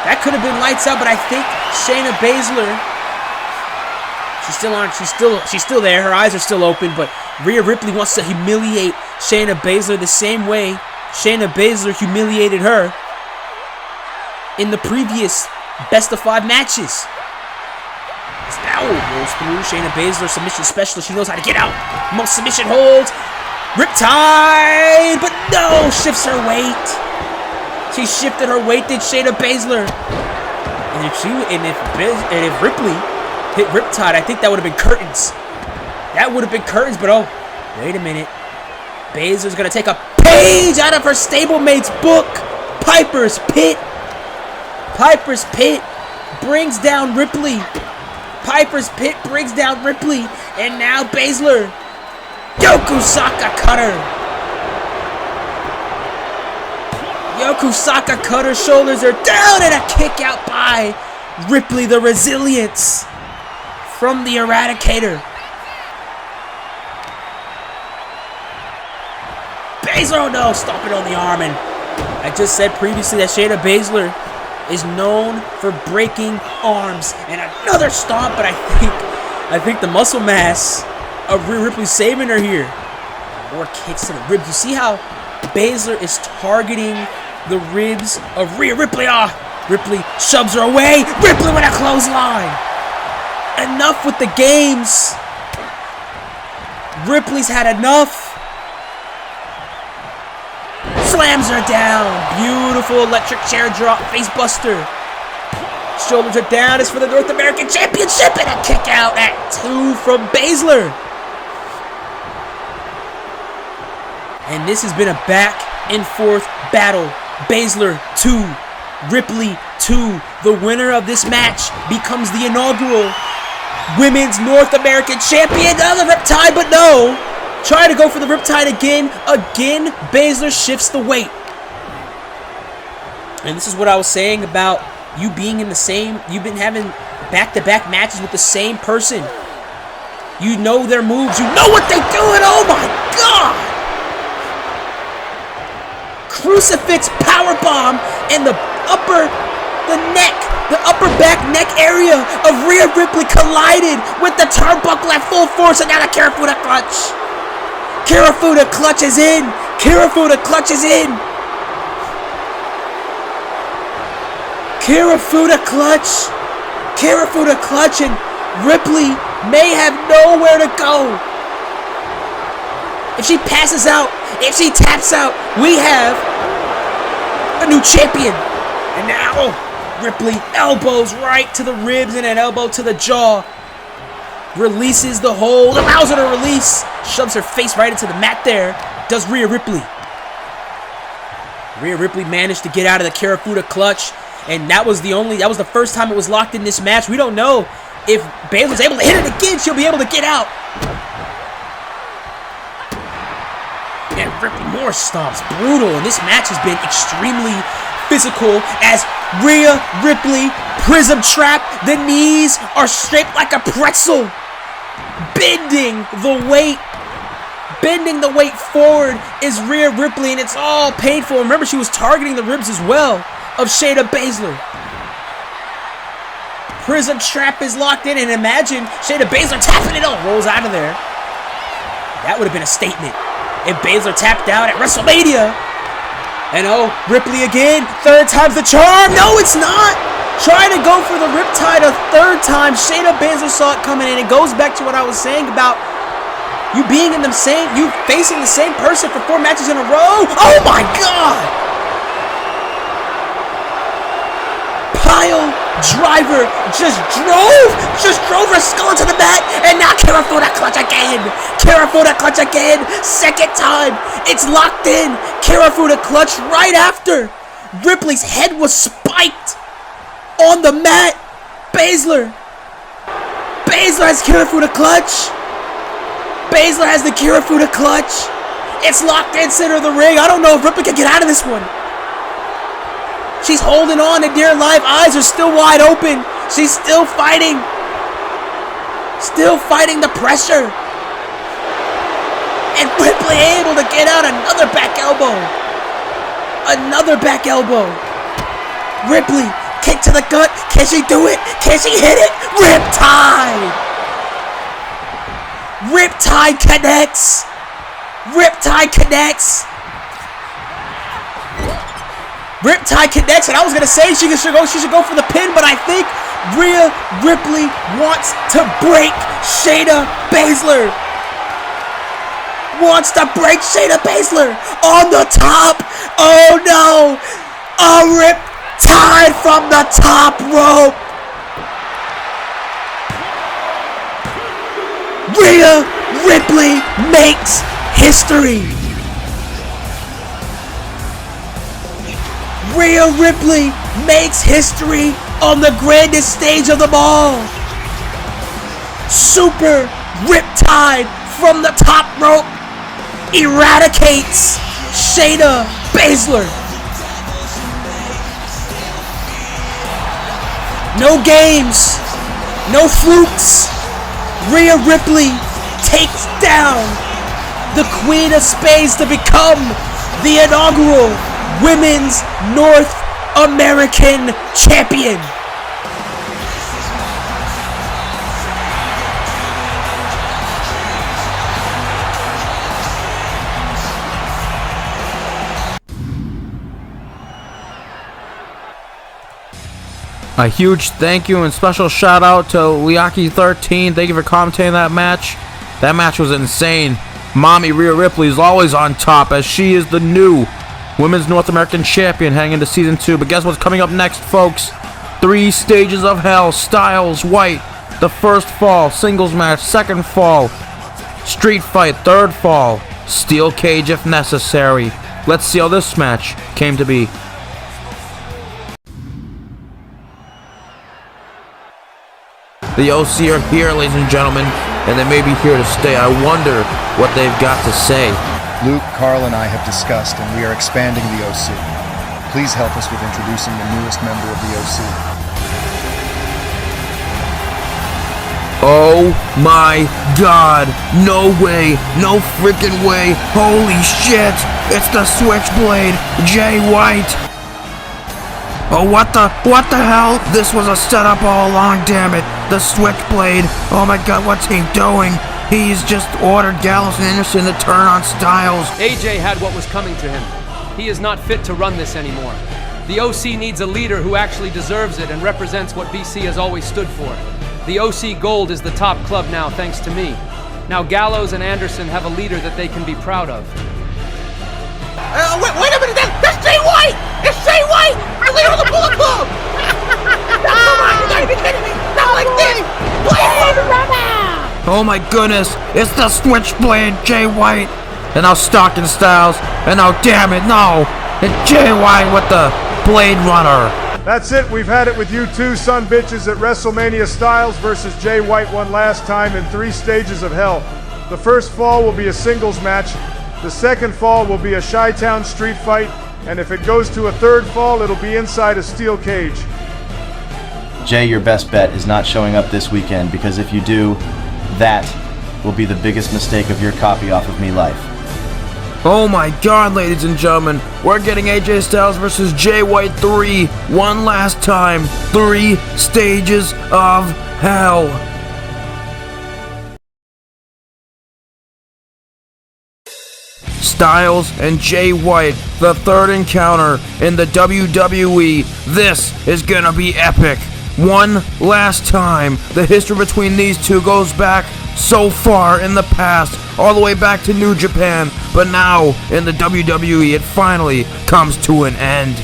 That could have been lights out, but I think Shayna Baszler, she's still there. Her eyes are still open, but Rhea Ripley wants to humiliate Shayna Baszler the same way Shayna Baszler humiliated her in the previous best of 5 matches. Now rolls through. Shayna Baszler, submission specialist. She knows how to get out. Most submission holds. Riptide, but no, shifts her weight. She shifted her weight, did Shayna Baszler. And if Ripley hit Riptide, I think that would have been curtains. That would have been curtains, but oh, wait a minute. Baszler's gonna take a page out of her stablemate's book. Piper's Pit. Piper's Pit brings down Ripley. Piper's Pit brings down Ripley. And now Baszler. Yokusaka cutter. Yokusaka cutter. Shoulders are down and a kick out by Ripley. The resilience from the Eradicator. Baszler, oh no, stop it on the arm. And I just said previously that Shayna Baszler is known for breaking arms. And another stomp, but I think the muscle mass of Rhea Ripley saving her here. More kicks to the ribs. You see how Baszler is targeting the ribs of Rhea Ripley. Ripley shoves her away. Ripley with a clothesline. Enough with the games. Ripley's had enough. Slams her down. Beautiful electric chair drop. Face buster. Shoulders are down. It's for the North American Championship. And a kick out at 2 from Baszler. And this has been a back and forth battle. Baszler 2. Ripley 2. The winner of this match becomes the inaugural Women's North American Champion. Another Riptide, but no. Try to go for the Riptide again. Again, Baszler shifts the weight. And this is what I was saying about you being in the same... You've been having back-to-back matches with the same person. You know their moves. You know what they do. And oh my God! Crucifix powerbomb in the upper back neck area of Rhea Ripley collided with the turnbuckle at full force, and now the Karafuda clutch. Karafuda clutch is in. Karafuda clutch is in. Karafuda clutch. Karafuda clutch, and Ripley may have nowhere to go. If she passes out, if she taps out, we have a new champion. And now Ripley elbows right to the ribs and an elbow to the jaw. releases the hold, allows her to release, shoves her face right into the mat there, does Rhea Ripley. Rhea Ripley managed to get out of the Karafuda clutch, and that was the first time it was locked in this match. We don't know if Baszler's able to hit it again, she'll be able to get out. And Ripley more stomps, brutal, and this match has been extremely physical as Rhea Ripley prism trap. The knees are shaped like a pretzel, bending the weight forward is Rhea Ripley, and it's all painful. Remember, she was targeting the ribs as well of Shayna Baszler. Prism trap is locked in, and imagine Shayna Baszler tapping it on, rolls out of there. That would have been a statement if Baszler tapped out at WrestleMania. And oh, Ripley again, third time's the charm. No, it's not. Trying to go for the riptide a third time. Shayna Baszler saw it coming in. It goes back to what I was saying about you facing the same person for 4 matches in a row. Oh my God! Pile driver just drove her skull into the mat, and now Karafuda clutch again. Karafuda clutch again, second time. It's locked in. Karafuda clutch right after Ripley's head was spiked on the mat. Baszler has Karafuda clutch. Baszler has the Karafuda clutch. It's locked in center of the ring. I don't know if Ripley can get out of this one. She's holding on to dear life. Eyes are still wide open. She's still fighting. Still fighting the pressure. And Ripley able to get out another back elbow. Another back elbow. Ripley, kick to the gut. Can she do it? Can she hit it? Riptide. Riptide connects. Riptide connects. Riptide connects, and I was gonna say she should go for the pin, but I think Rhea Ripley wants to break Shayna Baszler. Wants to break Shayna Baszler on the top. Oh no! A riptide from the top rope. Rhea Ripley makes history. Rhea Ripley makes history on the grandest stage of them all. Super Riptide from the top rope eradicates Shayna Baszler. No games, no flukes. Rhea Ripley takes down the Queen of Spades to become the inaugural Women's North American Champion. A huge thank you and special shout out to Liaki13. Thank you for commentating that match. That match was insane. Mommy Rhea Ripley is always on top as she is the new Women's North American Champion heading into Season 2. But guess what's coming up next, folks? 3 stages of hell. Styles, White. The first fall. Singles match. Second fall. Street fight. Third fall. Steel cage if necessary. Let's see how this match came to be. The OC are here, ladies and gentlemen, and they may be here to stay. I wonder what they've got to say. Luke, Carl, and I have discussed, and we are expanding the OC. Please help us with introducing the newest member of the OC. Oh my God! No way! No freaking way! Holy shit! It's the Switchblade, Jay White! Oh, what the hell? This was a setup all along, damn it. The Switchblade. Oh my God, what's he doing? He's just ordered Gallows and Anderson to turn on Styles. AJ had what was coming to him. He is not fit to run this anymore. The OC needs a leader who actually deserves it and represents what BC has always stood for. The OC Gold is the top club now, thanks to me. Now Gallows and Anderson have a leader that they can be proud of. Wait a minute, that's Jay White! It's Jay White! Our leader of the Bullet Club! Come on, you gotta be kidding me! Not like this! Play it right now! Oh my goodness, it's the Switchblade, Jay White. And now Stockton Styles, and now damn it, no. And Jay White with the Blade Runner. That's it. We've had it with you two son bitches at WrestleMania. Styles versus Jay White one last time in 3 stages of hell. The first fall will be a singles match. The second fall will be a Chi-Town street fight. And if it goes to a third fall, it'll be inside a steel cage. Jay, your best bet is not showing up this weekend, because if you do, that will be the biggest mistake of your copy off of me life. Oh my god, ladies and gentlemen, we're getting AJ Styles versus Jay White 3, one last time, 3 stages of hell. Styles and Jay White, the third encounter in the WWE. This is gonna be epic. One last time. The history between these two goes back so far in the past, all the way back to New Japan, but now in the WWE it finally comes to an end.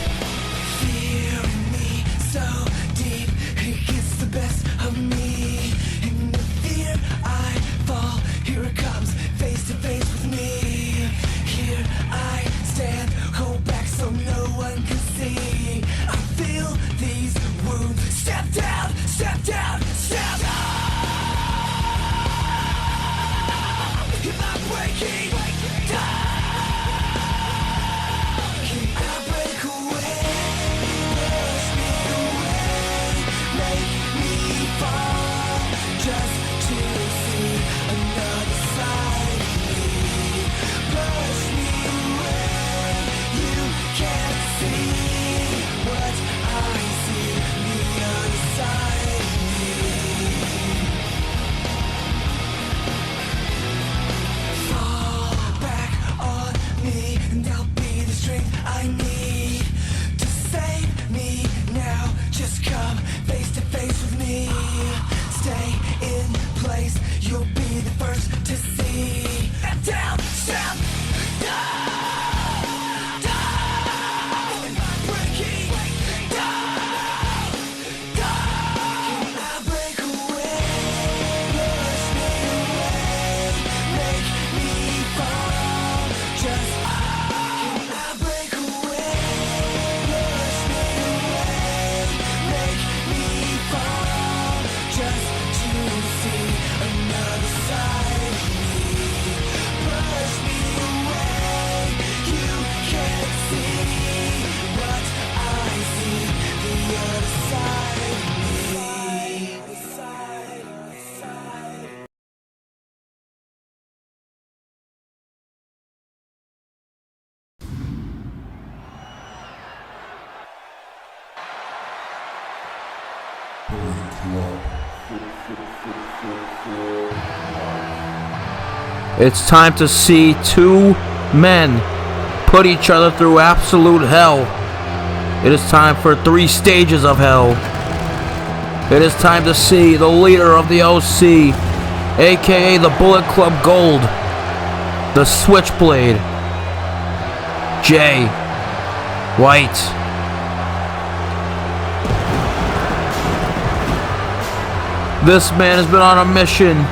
It's time to see 2 men put each other through absolute hell. It is time for 3 stages of hell. It is time to see the leader of the OC, aka the Bullet Club Gold, the Switchblade, Jay White. This man has been on a mission.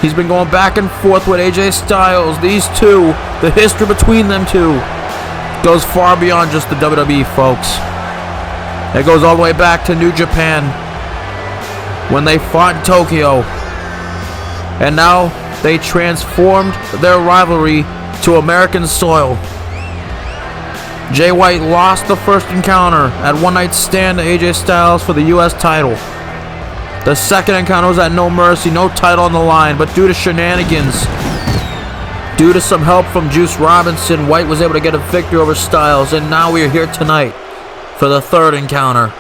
He's been going back and forth with AJ Styles. These two, the history between them two, goes far beyond just the WWE, folks. It goes all the way back to New Japan, when they fought in Tokyo. And now they transformed their rivalry to American soil. Jay White lost the first encounter at One Night Stand to AJ Styles for the US title. The second encounter was at No Mercy, no title on the line, but due to shenanigans, due to some help from Juice Robinson, White was able to get a victory over Styles, and now we are here tonight for the third encounter.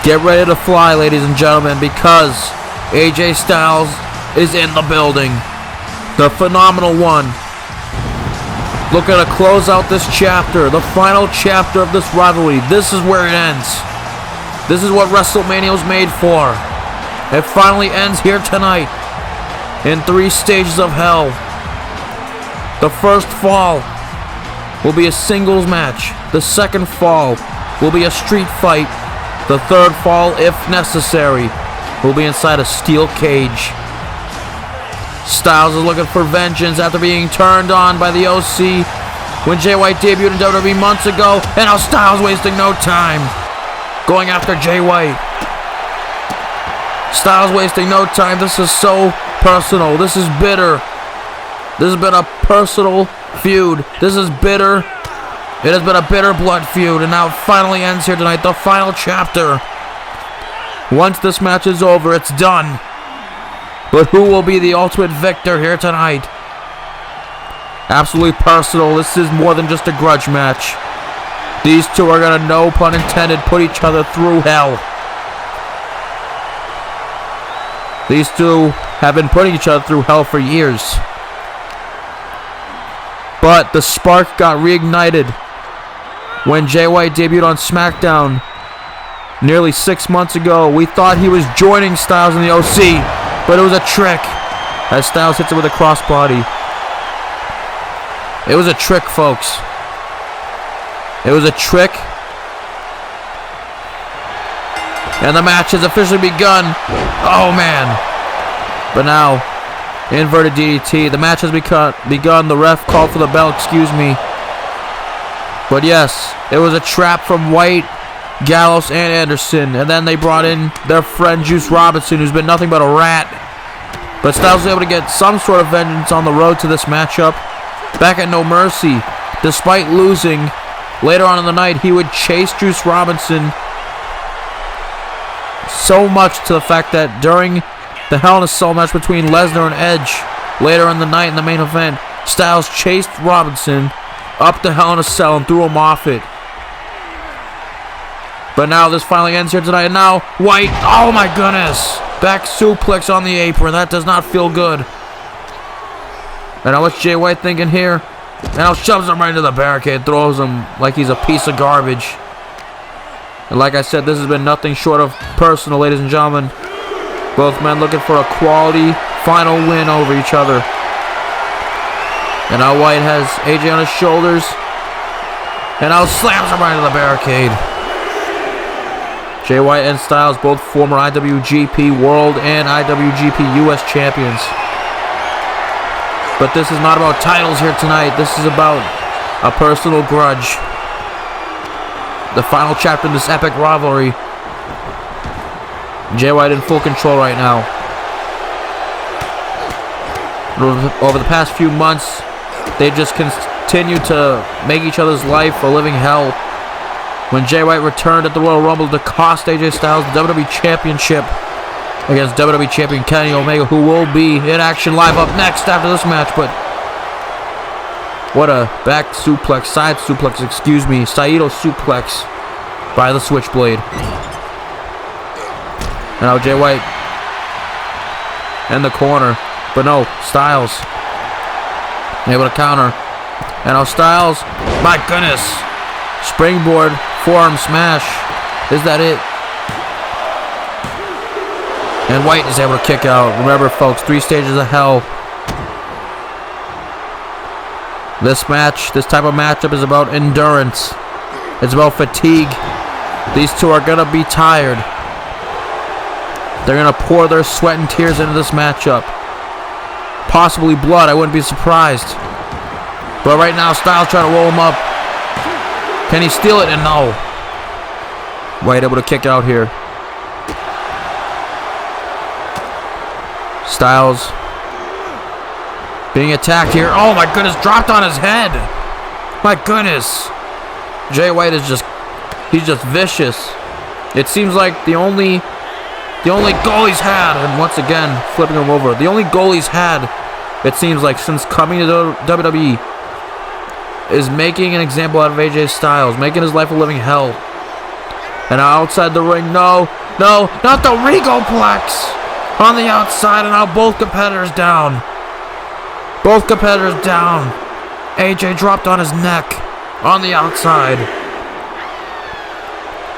Get ready to fly, ladies and gentlemen, because AJ Styles is in the building. The phenomenal one. Looking to close out this chapter, the final chapter of this rivalry. This is where it ends. This is what WrestleMania was made for. It finally ends here tonight in 3 stages of hell. The first fall will be a singles match. The second fall will be a street fight. The third fall, if necessary, will be inside a steel cage. Styles is looking for vengeance after being turned on by the OC when Jay White debuted in WWE months ago, and now Styles wasting no time going after Jay White. Styles wasting no time. This is so personal. This is bitter. This has been a personal feud. This is bitter. It has been a bitter blood feud, and now it finally ends here tonight. The final chapter. Once this match is over, it's done. But who will be the ultimate victor here tonight? Absolutely personal. This is more than just a grudge match. These two are gonna, no pun intended, put each other through hell. These two have been putting each other through hell for years. But the spark got reignited when Jay White debuted on SmackDown nearly 6 months ago. We thought he was joining Styles in the OC, but it was a trick as Styles hits it with a crossbody. It was a trick, folks. It was a trick. And the match has officially begun. Oh, man. But now, inverted DDT. The match has begun. The ref called for the bell, excuse me. But yes, it was a trap from White, Gallows, and Anderson. And then they brought in their friend Juice Robinson, who's been nothing but a rat. But Styles was able to get some sort of vengeance on the road to this matchup. Back at No Mercy, despite losing, later on in the night, he would chase Juice Robinson so much to the fact that during the Hell in a Cell match between Lesnar and Edge, later in the night in the main event, Styles chased Robinson up to Hell in a Cell and threw him off it. But now this finally ends here tonight, and now White, oh my goodness, back suplex on the apron. That does not feel good. And now what's Jay White thinking here? And now shoves him right into the barricade, throws him like he's a piece of garbage. And like I said, this has been nothing short of personal, ladies and gentlemen. Both men looking for a quality final win over each other. And now White has AJ on his shoulders. And now slams him right into the barricade. Jay White and Styles, both former IWGP World and IWGP US champions. But this is not about titles here tonight. This is about a personal grudge. The final chapter in this epic rivalry. Jay White in full control right now. Over the past few months, they've just continued to make each other's life a living hell. When Jay White returned at the Royal Rumble to cost AJ Styles the WWE Championship against WWE Champion Kenny Omega, who will be in action live up next after this match. But what a back suplex, side suplex, excuse me, Saito suplex by the Switchblade. And now Jay White in the corner, but no, Styles able to counter. And now Styles, my goodness, springboard forearm smash. Is that it? And White is able to kick out. Remember, folks, 3 stages of hell. This match, this type of matchup is about endurance. It's about fatigue. These two are going to be tired. They're going to pour their sweat and tears into this matchup. Possibly blood, I wouldn't be surprised. But right now, Styles trying to roll him up. Can he steal it? And no. White able to kick out here. Styles being attacked here. Oh my goodness, dropped on his head. My goodness. Jay White is just, he's just vicious. It seems like the only goal he's had, and once again, flipping him over, the only goal he's had, it seems like, since coming to WWE, is making an example out of AJ Styles, making his life a living hell. And outside the ring, no, not the Regoplex! On the outside, and now both competitors down. Both competitors down. AJ dropped on his neck on the outside.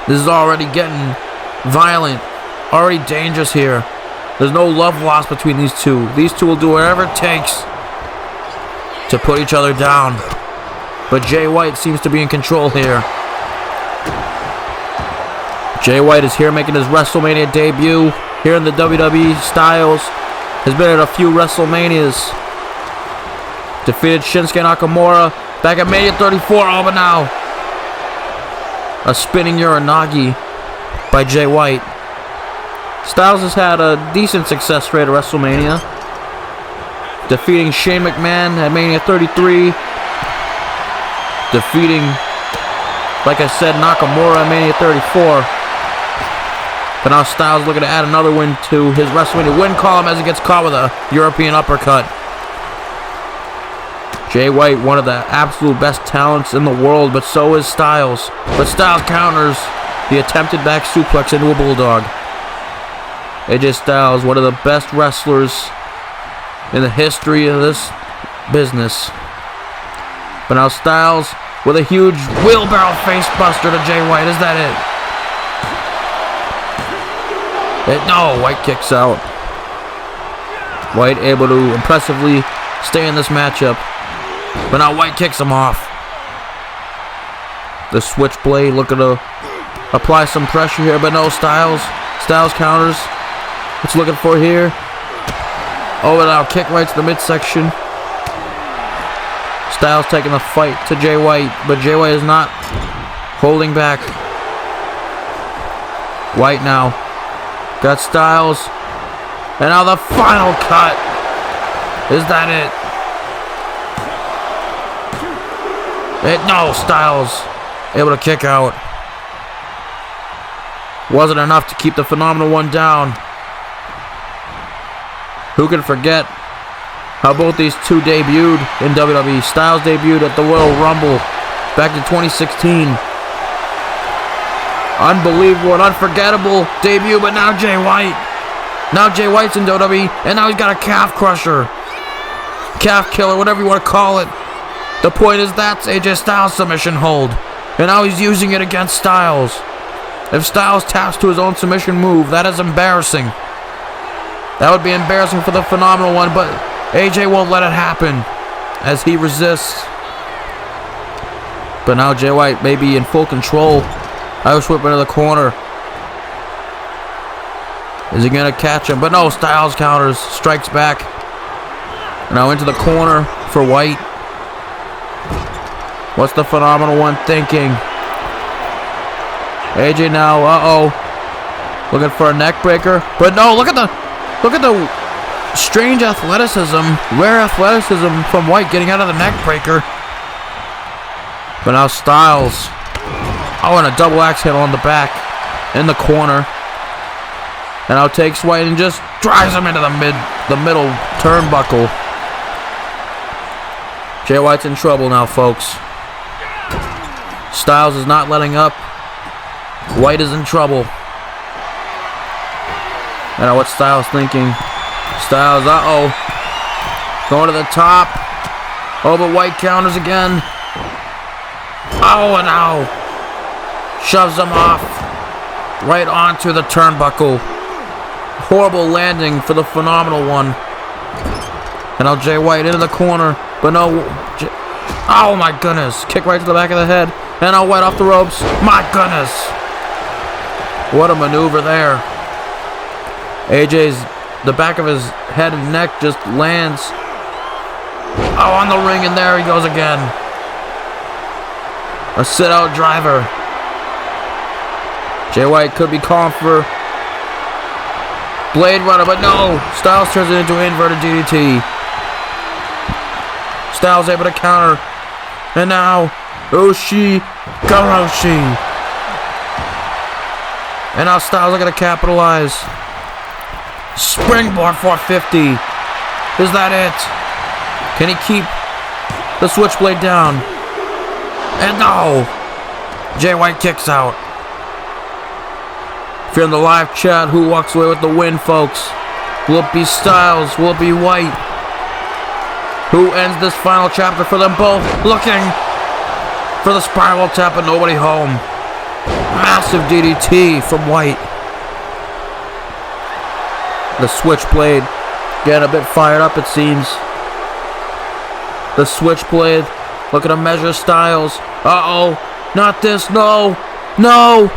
This is already getting violent, already dangerous here. There's no love lost between these two. These two will do whatever it takes to put each other down. but Jay White seems to be in control here. Jay White is here making his WrestleMania debut here in the WWE. Styles has been at a few WrestleManias. Defeated Shinsuke Nakamura back at Mania 34. Oh, but now a spinning Uranagi by Jay White. Styles has had a decent success rate at WrestleMania, defeating Shane McMahon at Mania 33, defeating, like I said, Nakamura at Mania 34. But now Styles looking to add another win to his WrestleMania win column as he gets caught with a European uppercut. Jay White, one of the absolute best talents in the world, but so is Styles. But Styles counters the attempted back suplex into a bulldog. AJ Styles, one of the best wrestlers in the history of this business. But now Styles with a huge wheelbarrow face buster to Jay White. Is that it? No, White kicks out. White able to impressively stay in this matchup. But now White kicks him off. The switchblade looking to apply some pressure here, but no, Styles counters. What's looking for here? Oh, and now kick right to the midsection. Styles taking the fight to Jay White, but Jay White is not holding back. White now got Styles, and now the final cut. Is that it? No, Styles able to kick out. Wasn't enough to keep the Phenomenal One down. Who can forget how both these two debuted in WWE? Styles debuted at the Royal Rumble back in 2016. Unbelievable and unforgettable debut, but now Jay White. Now Jay White's in WWE, and now he's got a calf crusher. Calf killer, whatever you want to call it. The point is that's AJ Styles' submission hold. And now he's using it against Styles. If Styles taps to his own submission move, that is embarrassing. That would be embarrassing for the Phenomenal One, but AJ won't let it happen as he resists. But now Jay White may be in full control. Irish whip into the corner. Is he going to catch him? But no, Styles counters, strikes back. Now into the corner for White. What's the Phenomenal One thinking? AJ now, looking for a neck breaker. But no, look at the strange athleticism, rare athleticism from White getting out of the neck breaker. But now Styles, and a double axe handle on the back, in the corner. And now takes White and just drives him into the middle turnbuckle. Jay White's in trouble now, folks. Styles is not letting up. White is in trouble. I know what Styles thinking. Styles, going to the top. Oh, but White counters again. Oh, and now shoves him off right onto the turnbuckle. Horrible landing for the Phenomenal One. And now Jay White into the corner, but no. Oh my goodness! Kick right to the back of the head, and now White off the ropes. My goodness! What a maneuver there. AJ's, the back of his head and neck just lands. On the ring, and there he goes again. A sit-out driver. Jay White could be calling for Blade Runner, but no. Styles turns it into an inverted DDT. Styles able to counter. And now, Ushi Garoshi. And now Styles are going to capitalize. Springboard 450. Is that it? Can he keep the switchblade down? And no! Jay White kicks out. If you're in the live chat, who walks away with the win, folks? Will it be Styles? Will it be White? Who ends this final chapter for them both? Looking for the spiral tap, but nobody home. Massive DDT from White. The switchblade getting a bit fired up, it seems. The switchblade Looking to measure Styles. Uh-oh. Not this. No. No.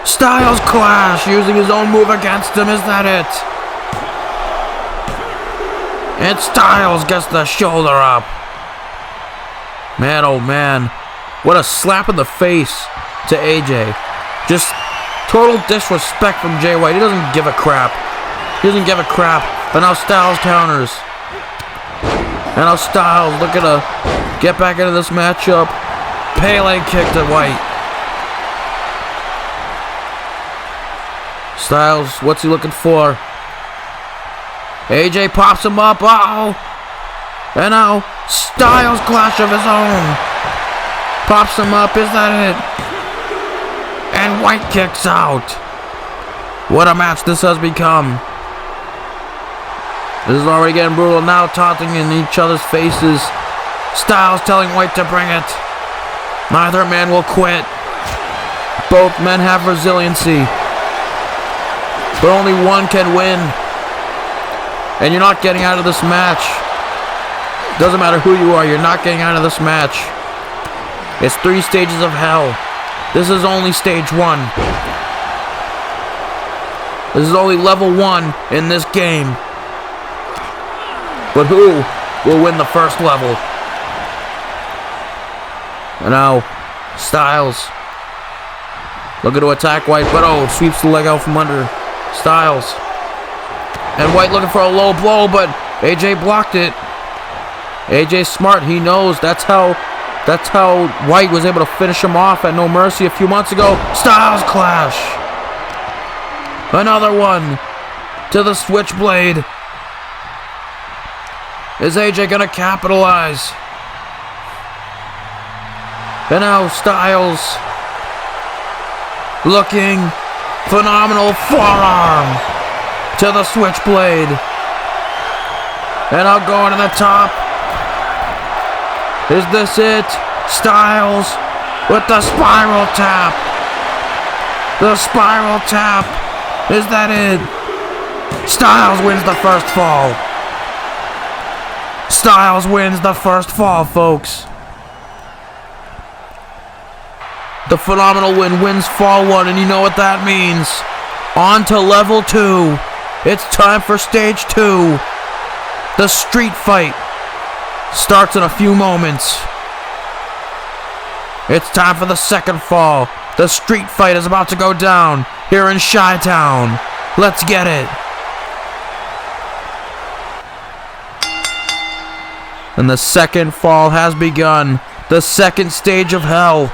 Styles clash. Using his own move against him. Is that it? And Styles gets the shoulder up. Man, oh man. What a slap in the face to AJ. Just total disrespect from Jay White. He doesn't give a crap. He doesn't give a crap. But now Styles counters. And now Styles looking to get back into this matchup. Pele kick to White. Styles, what's he looking for? AJ pops him up. Uh-oh. And now Styles clash of his own. Pops him up. Is that it? And White kicks out. What a match this has become. This is already getting brutal now, taunting in each other's faces. Styles telling White to bring it. Neither man will quit. Both men have resiliency. But only one can win. And you're not getting out of this match. Doesn't matter who you are, you're not getting out of this match. It's 3 stages of hell. This is only stage 1. This is only level 1 in this game. But who will win the first level? And now, Styles looking to attack White, but oh, sweeps the leg out from under Styles. And White looking for a low blow, but AJ blocked it. AJ's smart, he knows that's how White was able to finish him off at No Mercy a few months ago. Styles clash. Another one to the Switchblade. Is AJ gonna capitalize? And now Styles looking phenomenal forearm to the Switchblade. And I'll go to the top. Is this it? Styles with the spiral tap. The spiral tap. Is that it? Styles wins the first fall. Styles wins the first fall, folks. The Phenomenal wins fall 1, and you know what that means. On to level 2. It's time for stage 2. The street fight starts in a few moments. It's time for the second fall. The street fight is about to go down here in Chi-Town. Let's get it. And the second fall has begun. The second stage of hell.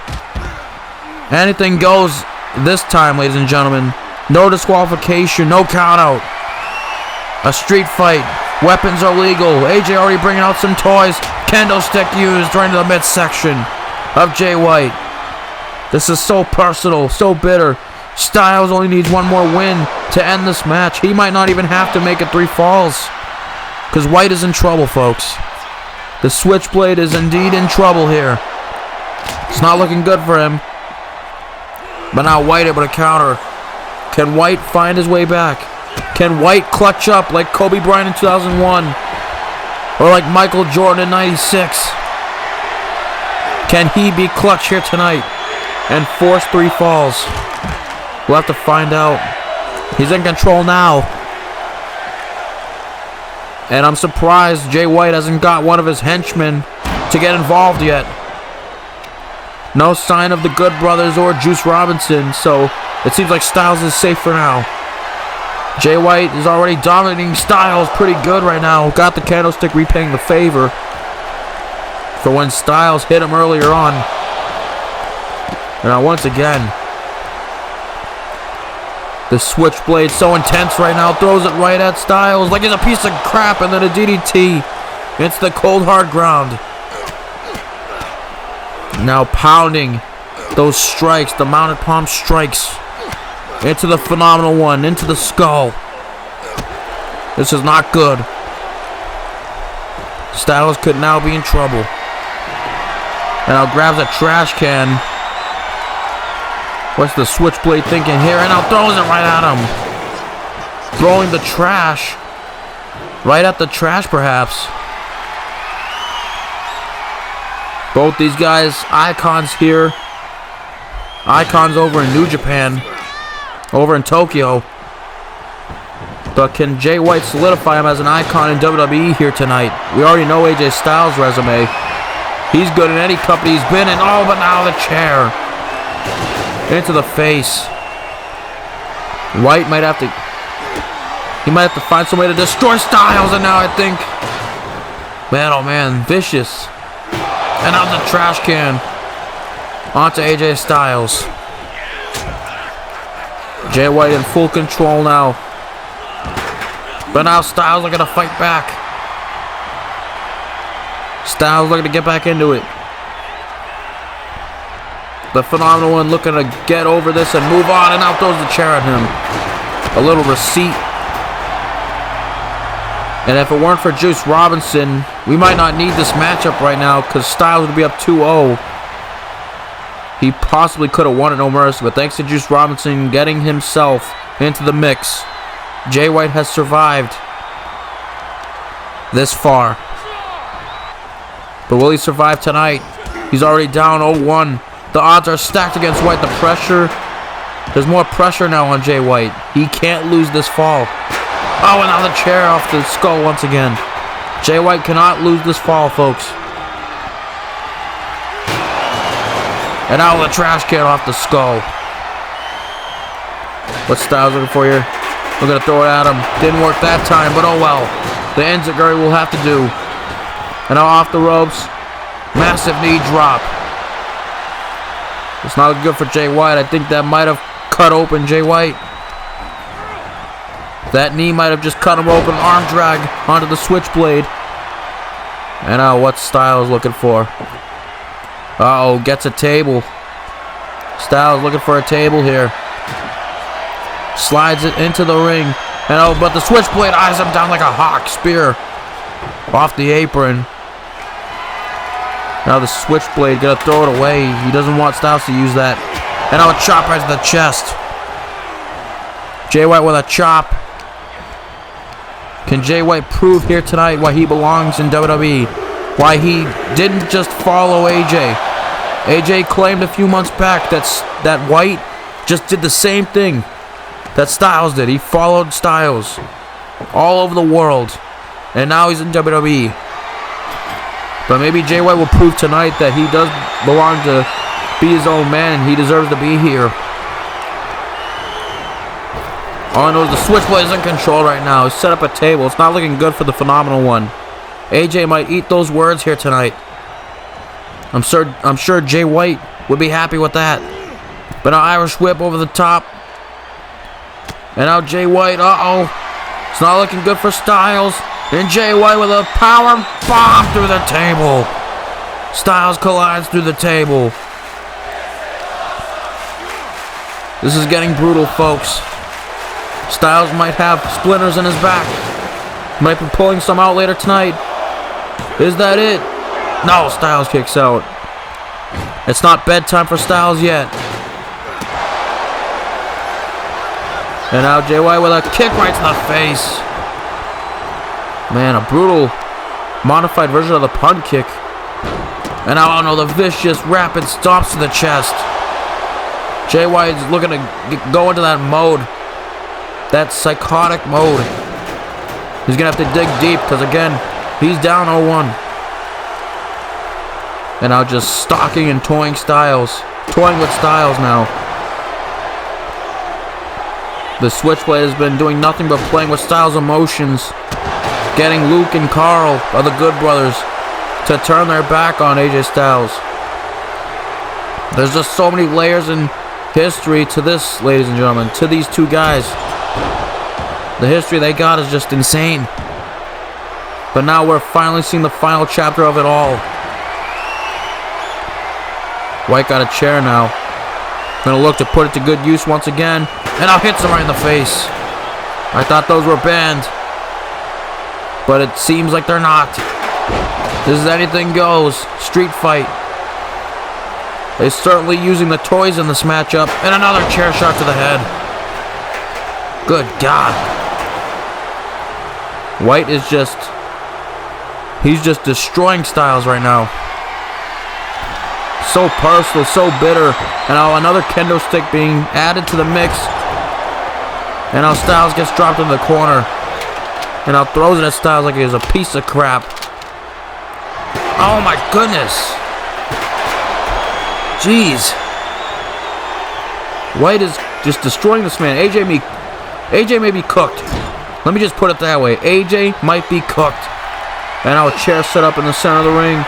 Anything goes this time, ladies and gentlemen. No disqualification, no count out. A street fight. Weapons are legal. AJ already bringing out some toys. Kendo stick used right into the midsection of Jay White. This is so personal, so bitter. Styles only needs one more win to end this match. He might not even have to make it 3 falls. Because White is in trouble, folks. The Switchblade is indeed in trouble here. It's not looking good for him. But now White able to counter. Can White find his way back? Can White clutch up like Kobe Bryant in 2001? Or like Michael Jordan in 96? Can he be clutch here tonight and force 3 falls? We'll have to find out. He's in control now. And I'm surprised Jay White hasn't got one of his henchmen to get involved yet. No sign of the Good Brothers or Juice Robinson, so it seems like Styles is safe for now. Jay White is already dominating Styles pretty good right now. Got the candlestick repaying the favor for when Styles hit him earlier on. And now once again, the Switchblade so intense right now, throws it right at Styles like it's a piece of crap, and then a DDT. It's the cold hard ground. Now pounding those strikes, the mounted palm strikes into the Phenomenal One, into the skull. This is not good. Styles could now be in trouble. And now grabs a trash can. What's the Switchblade thinking here? And now throws it right at him. Throwing the trash. Right at the trash, perhaps. Both these guys, icons here. Icons over in New Japan. Over in Tokyo. But can Jay White solidify him as an icon in WWE here tonight? We already know AJ Styles' resume. He's good in any company he's been in. Oh, but now the chair. Into the face. White might have to... He might have to find some way to destroy Styles, and now I think... Man, oh man, vicious. And out the trash can. Onto AJ Styles. Jay White in full control now. But now Styles looking to fight back. Styles looking to get back into it. The Phenomenal One looking to get over this and move on, and out throws the chair at him. A little receipt. And if it weren't for Juice Robinson, we might not need this matchup right now because Styles would be up 2-0. He possibly could have won at No Mercy, but thanks to Juice Robinson getting himself into the mix, Jay White has survived this far. But will he survive tonight? He's already down 0-1. The odds are stacked against White. The pressure, there's more pressure now on Jay White. He can't lose this fall. Oh, and now the chair off the skull once again. Jay White cannot lose this fall, folks. And now the trash can off the skull. What's Styles looking for here? We're going to throw it at him. Didn't work that time, but oh well. The enziguri will have to do. And now off the ropes. Massive knee drop. It's not good for Jay White. I think that might have cut open Jay White. That knee might have just cut him open. Arm drag onto the switchblade. And now what's Styles looking for? Uh-oh, gets a table. Styles looking for a table here. Slides it into the ring. And oh, but the switchblade eyes him down like a hawk spear. Off the apron. Now the switchblade, gonna throw it away. He doesn't want Styles to use that. And now a chop right to the chest. Jay White with a chop. Can Jay White prove here tonight why he belongs in WWE? Why he didn't just follow AJ? AJ claimed a few months back that White just did the same thing that Styles did. He followed Styles all over the world. And now he's in WWE. But maybe Jay White will prove tonight that he does belong to be his own man and he deserves to be here. All I know is the switchblade is in control right now. He's set up a table. It's not looking good for the Phenomenal One. AJ might eat those words here tonight. I'm sure Jay White would be happy with that. But an Irish whip over the top. And now Jay White, uh-oh. It's not looking good for Styles. And Jay White with a power bomb through the table. Styles collides through the table. This is getting brutal, folks. Styles might have splinters in his back. Might be pulling some out later tonight. Is that it? No, Styles kicks out. It's not bedtime for Styles yet. And now Jay White with a kick right to the face. Man, a brutal modified version of the punt kick. And now, oh no, the vicious rapid stomps to the chest. Jay White's looking to go into that mode. That psychotic mode. He's going to have to dig deep because, again, he's down 0-1. And now just stalking and toying Styles. Toying with Styles now. The Switchblade has been doing nothing but playing with Styles' emotions. Getting Luke and Carl, are the Good Brothers, to turn their back on AJ Styles. There's just so many layers in history to this, ladies and gentlemen, to these two guys. The history they got is just insane. But now we're finally seeing the final chapter of it all. White got a chair now. Gonna look to put it to good use once again. And now hits him right in the face. I thought those were banned. But it seems like they're not. This is anything goes. Street fight. They're certainly using the toys in this matchup. And another chair shot to the head. Good God. White is just... he's just destroying Styles right now. So personal, so bitter. And now another kendo stick being added to the mix. And now Styles gets dropped in the corner. And now throws it at Styles like he is a piece of crap. Oh my goodness. Jeez. White is just destroying this man. AJ may be cooked. Let me just put it that way. AJ might be cooked. And now a chair set up in the center of the ring.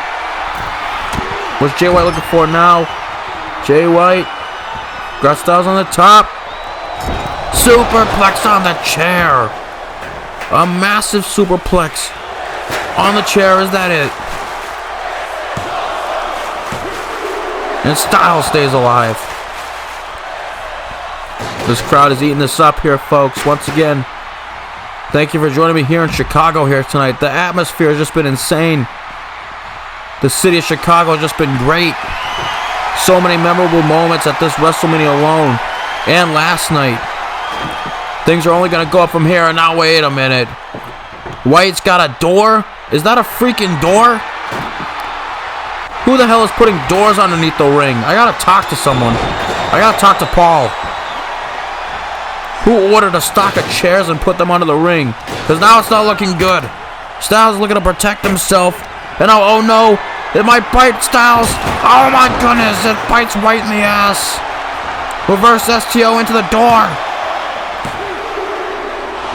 What's Jay White looking for now? Jay White. Got Styles on the top. Superplex on the chair. A massive superplex on the chair. Is that it? And Styles stays alive. This crowd is eating this up here, folks. Once again, thank you for joining me here in Chicago here tonight. The atmosphere has just been insane. The city of Chicago has just been great. So many memorable moments at this WrestleMania alone. And last night. Things are only going to go up from here. And now, wait a minute. White's got a door? Is that a freaking door? Who the hell is putting doors underneath the ring? I got to talk to someone. I got to talk to Paul. Who ordered a stock of chairs and put them under the ring? Because now it's not looking good. Styles is looking to protect himself. And now, oh no, it might bite Styles. Oh my goodness, it bites White in the ass. Reverse STO into the door.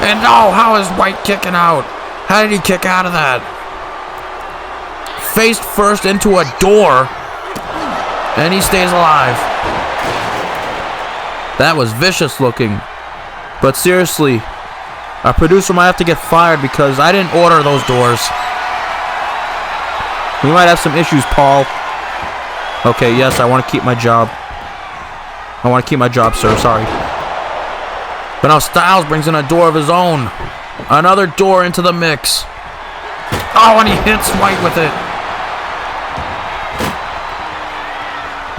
And oh, how is White kicking out? How did he kick out of that? Faced first into a door. And he stays alive. That was vicious looking. But seriously, our producer might have to get fired because I didn't order those doors. We might have some issues, Paul. Okay, yes, I want to keep my job. I want to keep my job, sir. Sorry. But now Styles brings in a door of his own. Another door into the mix. Oh, and he hits White with it.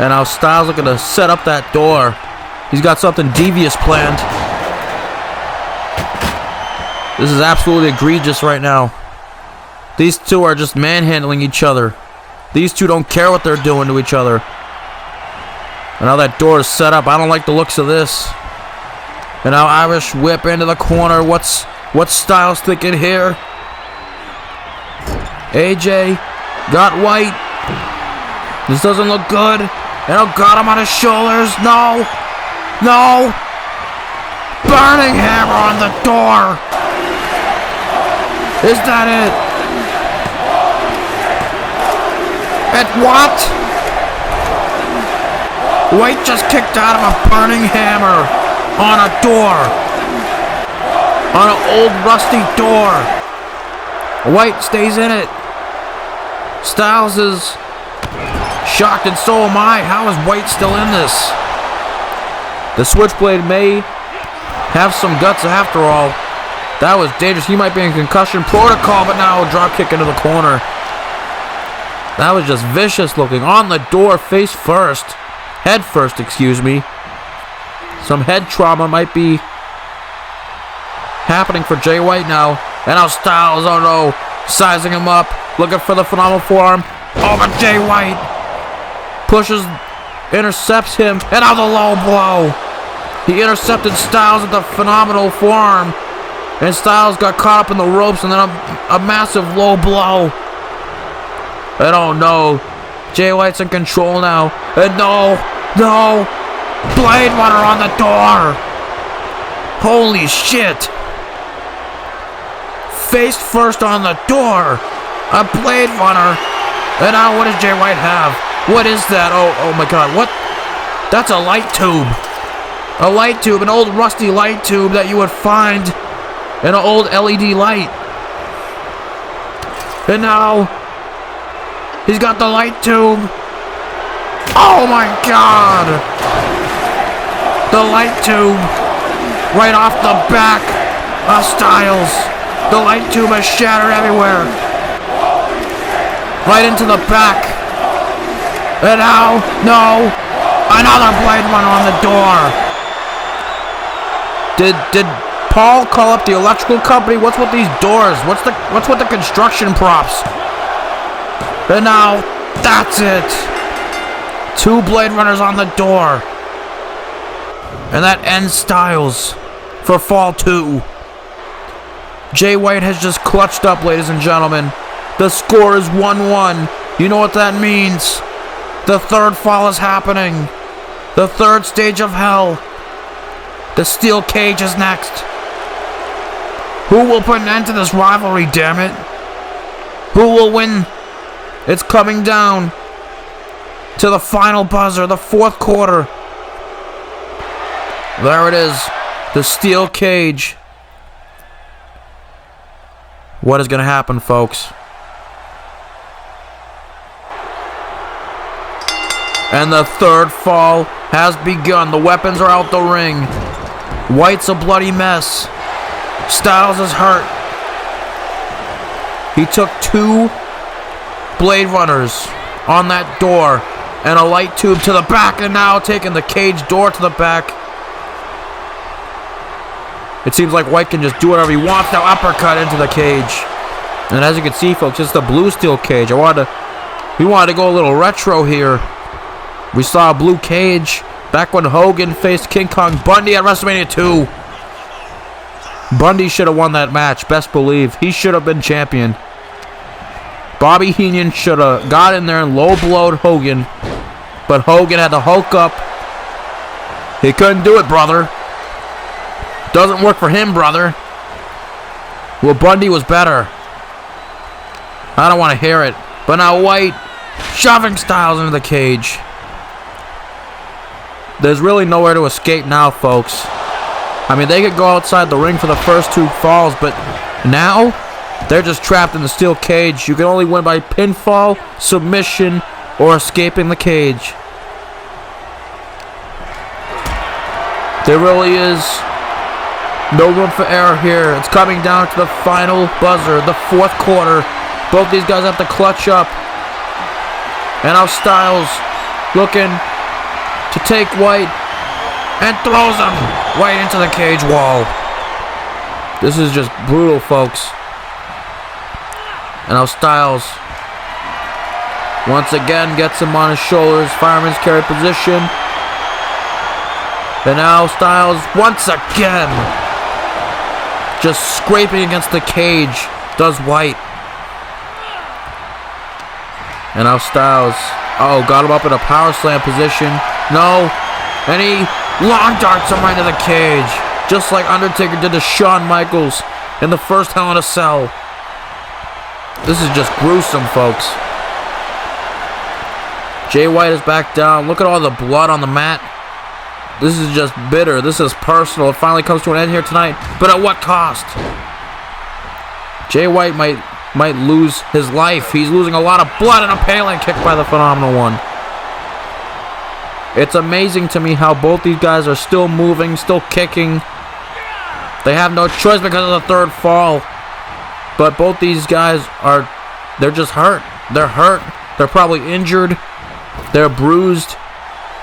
And now Styles looking to set up that door. He's got something devious planned. This is absolutely egregious right now. These two are just manhandling each other. These two don't care what they're doing to each other. And now that door is set up. I don't like the looks of this. And now Irish whip into the corner. What's Styles thinking here? AJ got White. This doesn't look good. And oh God, I'm on his shoulders. No. No. Burning hammer on the door. Is that it? And what? White just kicked out of a burning hammer on a door. On an old rusty door. White stays in it. Styles is shocked and so am I. How is White still in this? The Switchblade may have some guts after all. That was dangerous. He might be in concussion protocol, but now a drop kick into the corner. That was just vicious looking. On the door, face first. Head first, excuse me. Some head trauma might be happening for Jay White now. And now Styles, oh no, sizing him up. Looking for the phenomenal forearm. Oh, but Jay White pushes, intercepts him. And now the low blow. He intercepted Styles at the phenomenal forearm. And Styles got caught up in the ropes and then a massive low blow. And oh no, Jay White's in control now. And no, Blade Runner on the door. Holy shit. Face first on the door. A Blade Runner. And now what does Jay White have? What is that? Oh my God, what? That's a light tube. A light tube, an old rusty light tube that you would find in an old LED light. And now he's got the light tube. Oh my God. The light tube right off the back of Styles. The light tube has shattered everywhere. Right into the back. And now, no, another Blade Runner on the door. Did Paul call up the electrical company? What's with these doors? What's with the construction props? And now, that's it. 2 Blade Runners on the door. And that ends Styles for fall 2. Jay White has just clutched up, ladies and gentlemen. The score is 1-1. You know what that means. The third fall is happening. The third stage of hell. The steel cage is next. Who will put an end to this rivalry, damn it? Who will win? It's coming down to the final buzzer, the 4th quarter. There it is. The steel cage. What is going to happen, folks? And the third fall has begun. The weapons are out the ring. White's a bloody mess. Styles is hurt. He took 2 Blade Runners on that door and a light tube to the back, and now taking the cage door to the back. It seems like White can just do whatever he wants now. Uppercut into the cage. And as you can see, folks, it's the blue steel cage. We wanted to go a little retro here. We saw a blue cage back when Hogan faced King Kong Bundy at WrestleMania 2. Bundy should have won that match, best believe. He should have been champion. Bobby Heenan should have got in there and low-blowed Hogan. But Hogan had to hulk up. He couldn't do it, brother. Doesn't work for him, brother. Well, Bundy was better. I don't want to hear it. But now White shoving Styles into the cage. There's really nowhere to escape now, folks. I mean, they could go outside the ring for the first 2 falls, but now they're just trapped in the steel cage. You can only win by pinfall, submission, or escaping the cage. There really is no room for error here. It's coming down to the final buzzer, the 4th quarter. Both these guys have to clutch up. And now Styles looking to take White and throws him right into the cage wall. This is just brutal, folks. And now Styles once again gets him on his shoulders, fireman's carry position. And now Styles once again just scraping against the cage does White. And now Styles, got him up in a power slam position. No, and he long darts him right into the cage, just like Undertaker did to Shawn Michaels in the first Hell in a Cell. This is just gruesome, folks. Jay White is back down. Look at all the blood on the mat. This is just bitter. This is personal. It finally comes to an end here tonight, but at what cost? Jay White might lose his life. He's losing a lot of blood in a paling kick by the Phenomenal One. It's amazing to me how both these guys are still moving, still kicking. They have no choice because of the third fall. But both these guys they're just hurt. They're hurt. They're probably injured. They're bruised.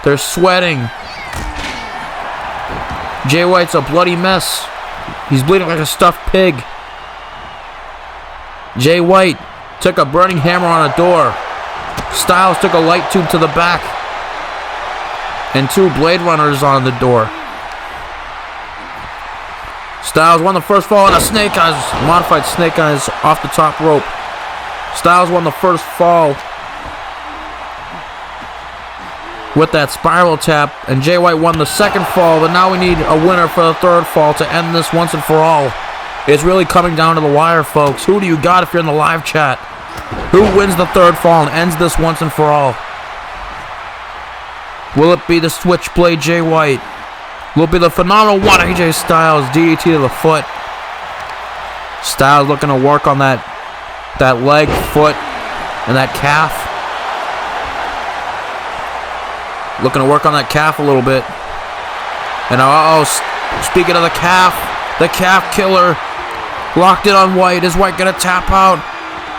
They're sweating. Jay White's a bloody mess. He's bleeding like a stuffed pig. Jay White took a burning hammer on a door. Styles took a light tube to the back. And 2 Blade Runners on the door. Styles won the first fall on a Snake Eyes, modified Snake Eyes off the top rope. Styles won the first fall with that spiral tap, and Jay White won the second fall, but now we need a winner for the third fall to end this once and for all. It's really coming down to the wire, folks. Who do you got if you're in the live chat? Who wins the third fall and ends this once and for all? Will it be the Switchblade Jay White? Will it be the Phenomenal One AJ Styles DDT to the foot? Styles looking to work on that leg, foot, and that calf. Looking to work on that calf a little bit. And speaking of the calf killer locked in on White. Is White gonna tap out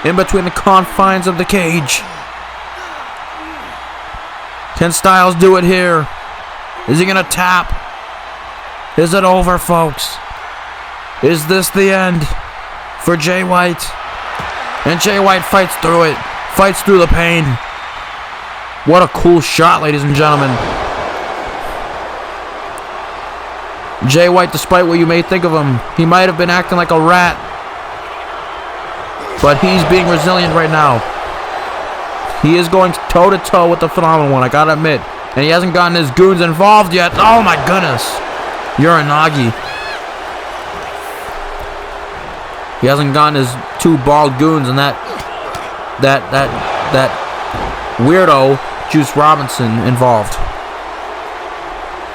in between the confines of the cage? Can Styles do it here? Is he gonna tap? Is it over, folks? Is this the end for Jay White? And Jay White fights through it, fights through the pain. What a cool shot, ladies and gentlemen. Jay White, despite what you may think of him, he might have been acting like a rat, but he's being resilient right now. He is going toe-to-toe with the Phenomenal One, I gotta admit. And he hasn't gotten his goons involved yet. Oh my goodness. Uranagi. He hasn't gotten his 2 bald goons and that weirdo Juice Robinson involved.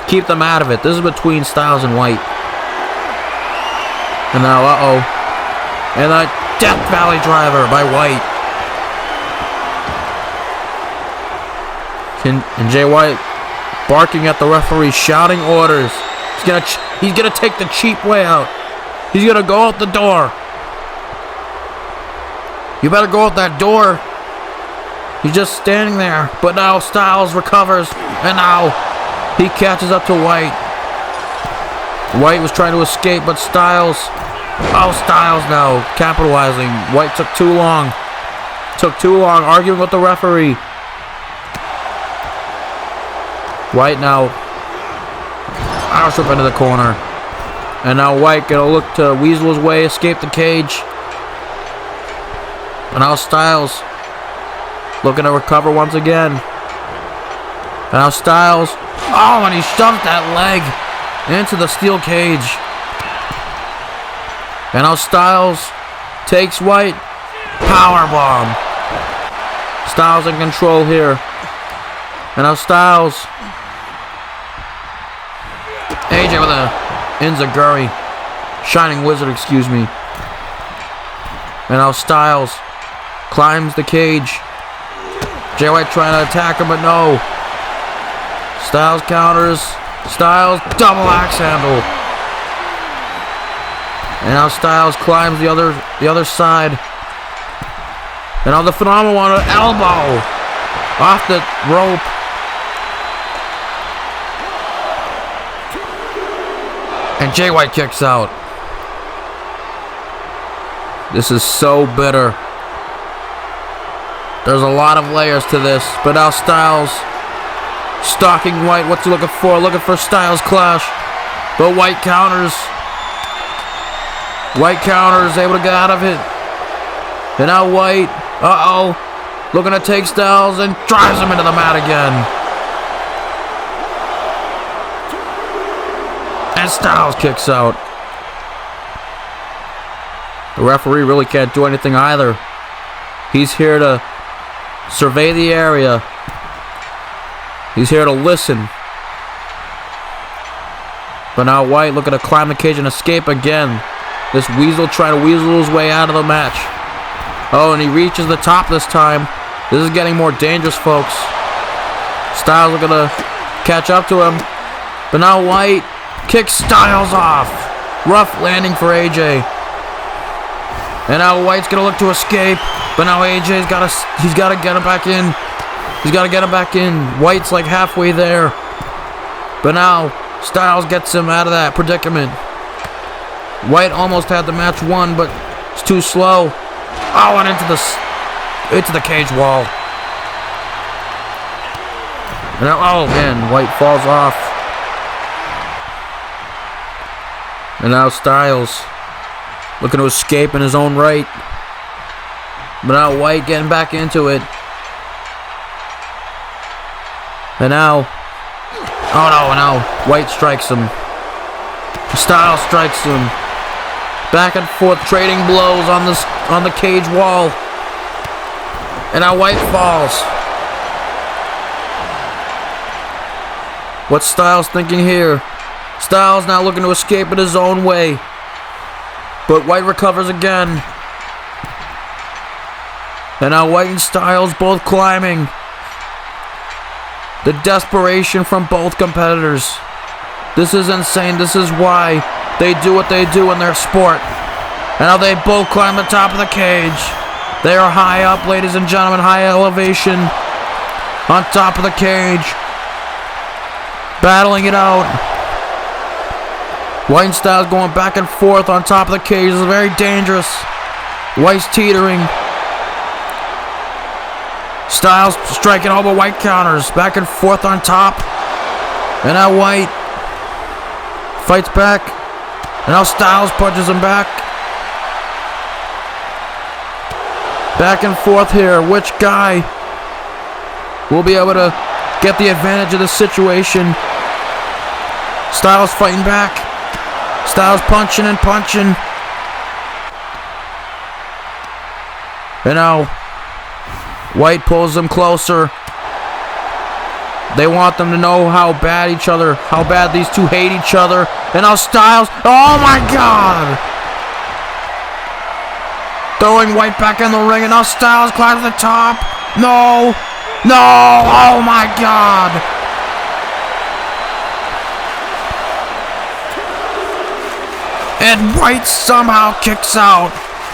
Keep them out of it. This is between Styles and White. And now, and a Death Valley driver by White. And Jay White barking at the referee, shouting orders. He's gonna take the cheap way out. He's gonna go out the door. You better go out that door. He's just standing there. But now Styles recovers. And now he catches up to White. White was trying to escape, but Styles. Oh, Styles now capitalizing. White took too long. Arguing with the referee. White now house up into the corner. And now White gonna look to weasel his way, escape the cage. And now Styles looking to recover once again. And now Styles. Oh, and he shoved that leg into the steel cage. And now Styles takes White. Powerbomb. Styles in control here. And now Styles. AJ with a Enziguri. Shining Wizard, excuse me. And now Styles climbs the cage. Jay White trying to attack him, but no. Styles counters. Styles double axe handle. And now Styles climbs the other side. And now the Phenomenal One, elbow off the rope. And Jay White kicks out. This is so bitter. There's a lot of layers to this. But now Styles stalking White. What's he looking for? Looking for Styles clash. But White counters. White counters, able to get out of it. And now White, looking to take Styles and drives him into the mat again. And Styles kicks out. The referee really can't do anything either. He's here to survey the area. He's here to listen. But now White looking to climb the cage and escape again. This weasel trying to weasel his way out of the match. Oh, and he reaches the top this time. This is getting more dangerous, folks. Styles looking to catch up to him. But now White kicks Styles off. Rough landing for AJ. And now White's gonna look to escape. But now AJ's gotta get him back in. He's gotta get him back in. White's like halfway there. But now Styles gets him out of that predicament. White almost had the match won, but it's too slow. Oh, and into the cage wall. And now, oh man, White falls off. And now Styles looking to escape in his own right. But now White getting back into it. And now, oh no, and now White strikes him. Styles strikes him. Back and forth trading blows on the cage wall. And now White falls. What's Styles thinking here? Styles now looking to escape in his own way. But White recovers again. And now White and Styles both climbing. The desperation from both competitors. This is insane. This is why they do what they do in their sport. And now they both climb the top of the cage. They are high up, ladies and gentlemen. High elevation. On top of the cage. Battling it out. White and Styles going back and forth on top of the cage. This is very dangerous. White's teetering. Styles striking all the White counters. Back and forth on top. And now White fights back. And now Styles punches him back. Back and forth here. Which guy will be able to get the advantage of the situation? Styles fighting back. Styles punching and punching. And now White pulls them closer. They want them to know how bad these two hate each other. And now Styles, oh my God! Throwing White back in the ring, and now Styles climbs to the top. No! No! Oh my God! And White somehow kicks out.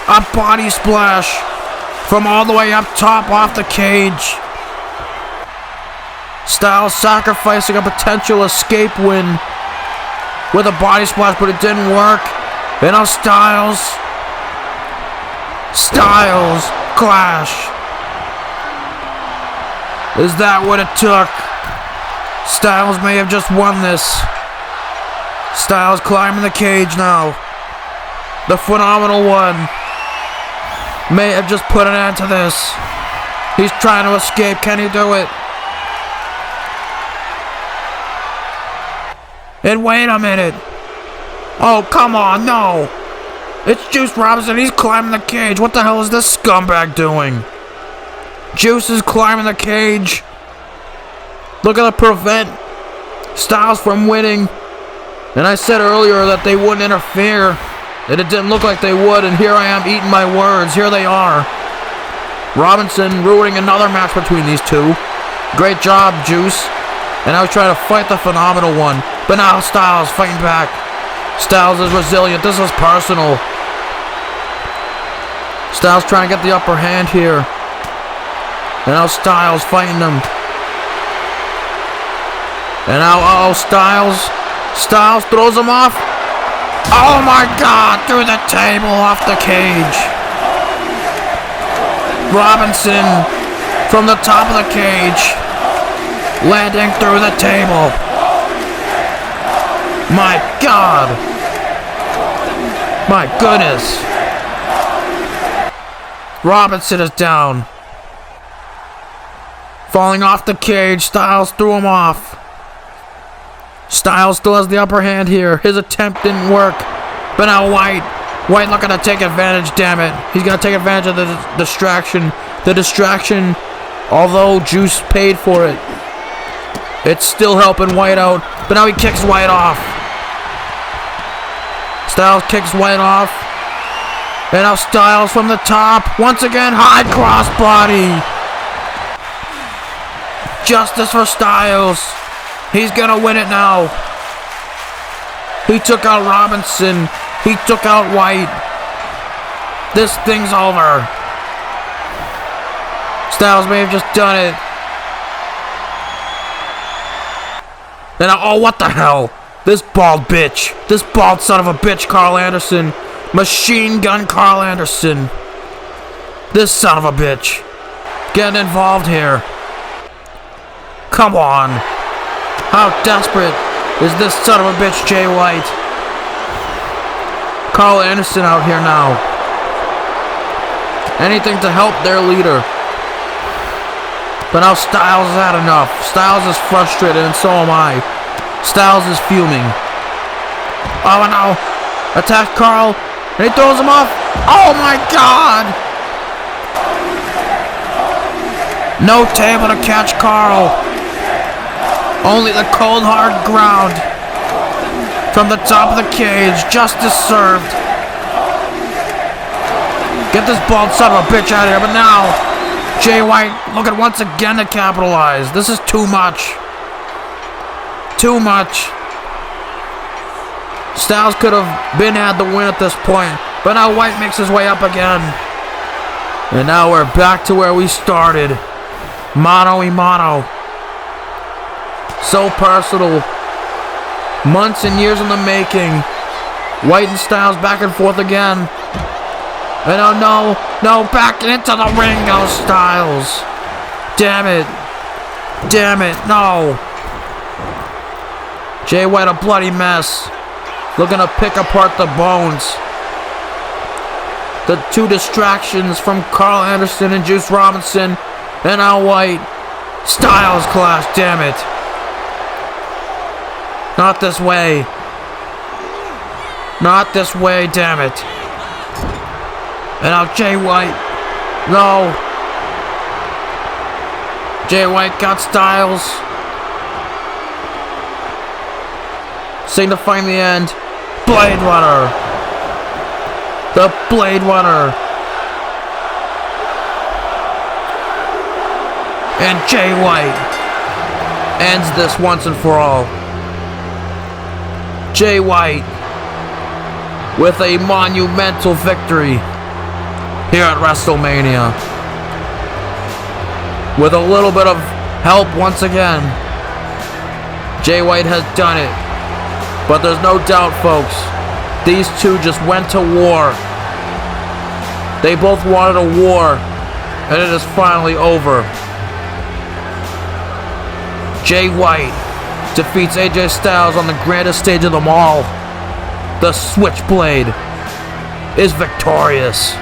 A body splash from all the way up top off the cage. Styles sacrificing a potential escape win with a body splash, but it didn't work. And now Styles clash. Is that what it took? Styles may have just won this. Styles climbing the cage now. The Phenomenal One may have just put an end to this. He's trying to escape. Can he do it? And wait a minute. Oh, come on, no. It's Juice Robinson. He's climbing the cage. What the hell is this scumbag doing? Juice is climbing the cage. Looking to prevent Styles from winning. And I said earlier that they wouldn't interfere. That it didn't look like they would. And here I am eating my words. Here they are. Robinson ruining another match between these two. Great job, Juice. And I was trying to fight the Phenomenal One. But now Styles fighting back. Styles is resilient. This is personal. Styles trying to get the upper hand here. And now Styles fighting them. And now, Styles throws him off. Oh my God, through the table, off the cage. Robinson from the top of the cage, landing through the table. My God. My goodness. Robinson is down. Falling off the cage, Styles threw him off. Styles still has the upper hand here. His attempt didn't work. But now White looking to take advantage, damn it. He's going to take advantage of the distraction. The distraction, although Juice paid for it, it's still helping White out. But now he kicks White off. Styles kicks White off. And now Styles from the top. Once again, high crossbody. Justice for Styles. He's gonna win it now. He took out Robinson. He took out White. This thing's over. Styles may have just done it. And oh, what the hell? This bald bitch. This bald son of a bitch, Carl Anderson. Machine Gun Carl Anderson. This son of a bitch. Getting involved here. Come on. How desperate is this son of a bitch, Jay White? Carl Anderson out here now. Anything to help their leader. But now Styles has had enough. Styles is frustrated, and so am I. Styles is fuming. Oh, no. Attacks Carl, and he throws him off. Oh, my God. No table to catch Carl. Only the cold, hard ground. From the top of the cage. Justice served. Get this bald son of a bitch out of here. But now, Jay White looking once again to capitalize. This is too much. Too much. Styles could have had the win at this point. But now White makes his way up again. And now we're back to where we started. Mano a mano. So personal. Months and years in the making. White and Styles back and forth again. And oh no, back into the ring goes Styles. Damn it. Damn it. No. Jay White a bloody mess. Looking to pick apart the bones. The two distractions from Carl Anderson and Juice Robinson. And Al White. Styles Clash. Damn it. Not this way. Not this way. Damn it. And now Jay White. No. Jay White got Styles. Signifying the end. Blade Runner. The Blade Runner. And Jay White ends this once and for all. Jay White with a monumental victory here at WrestleMania. With a little bit of help once again. Jay White has done it. But there's no doubt, folks, these two just went to war. They both wanted a war, and it is finally over. Jay White defeats AJ Styles on the grandest stage of them all. The Switchblade is victorious.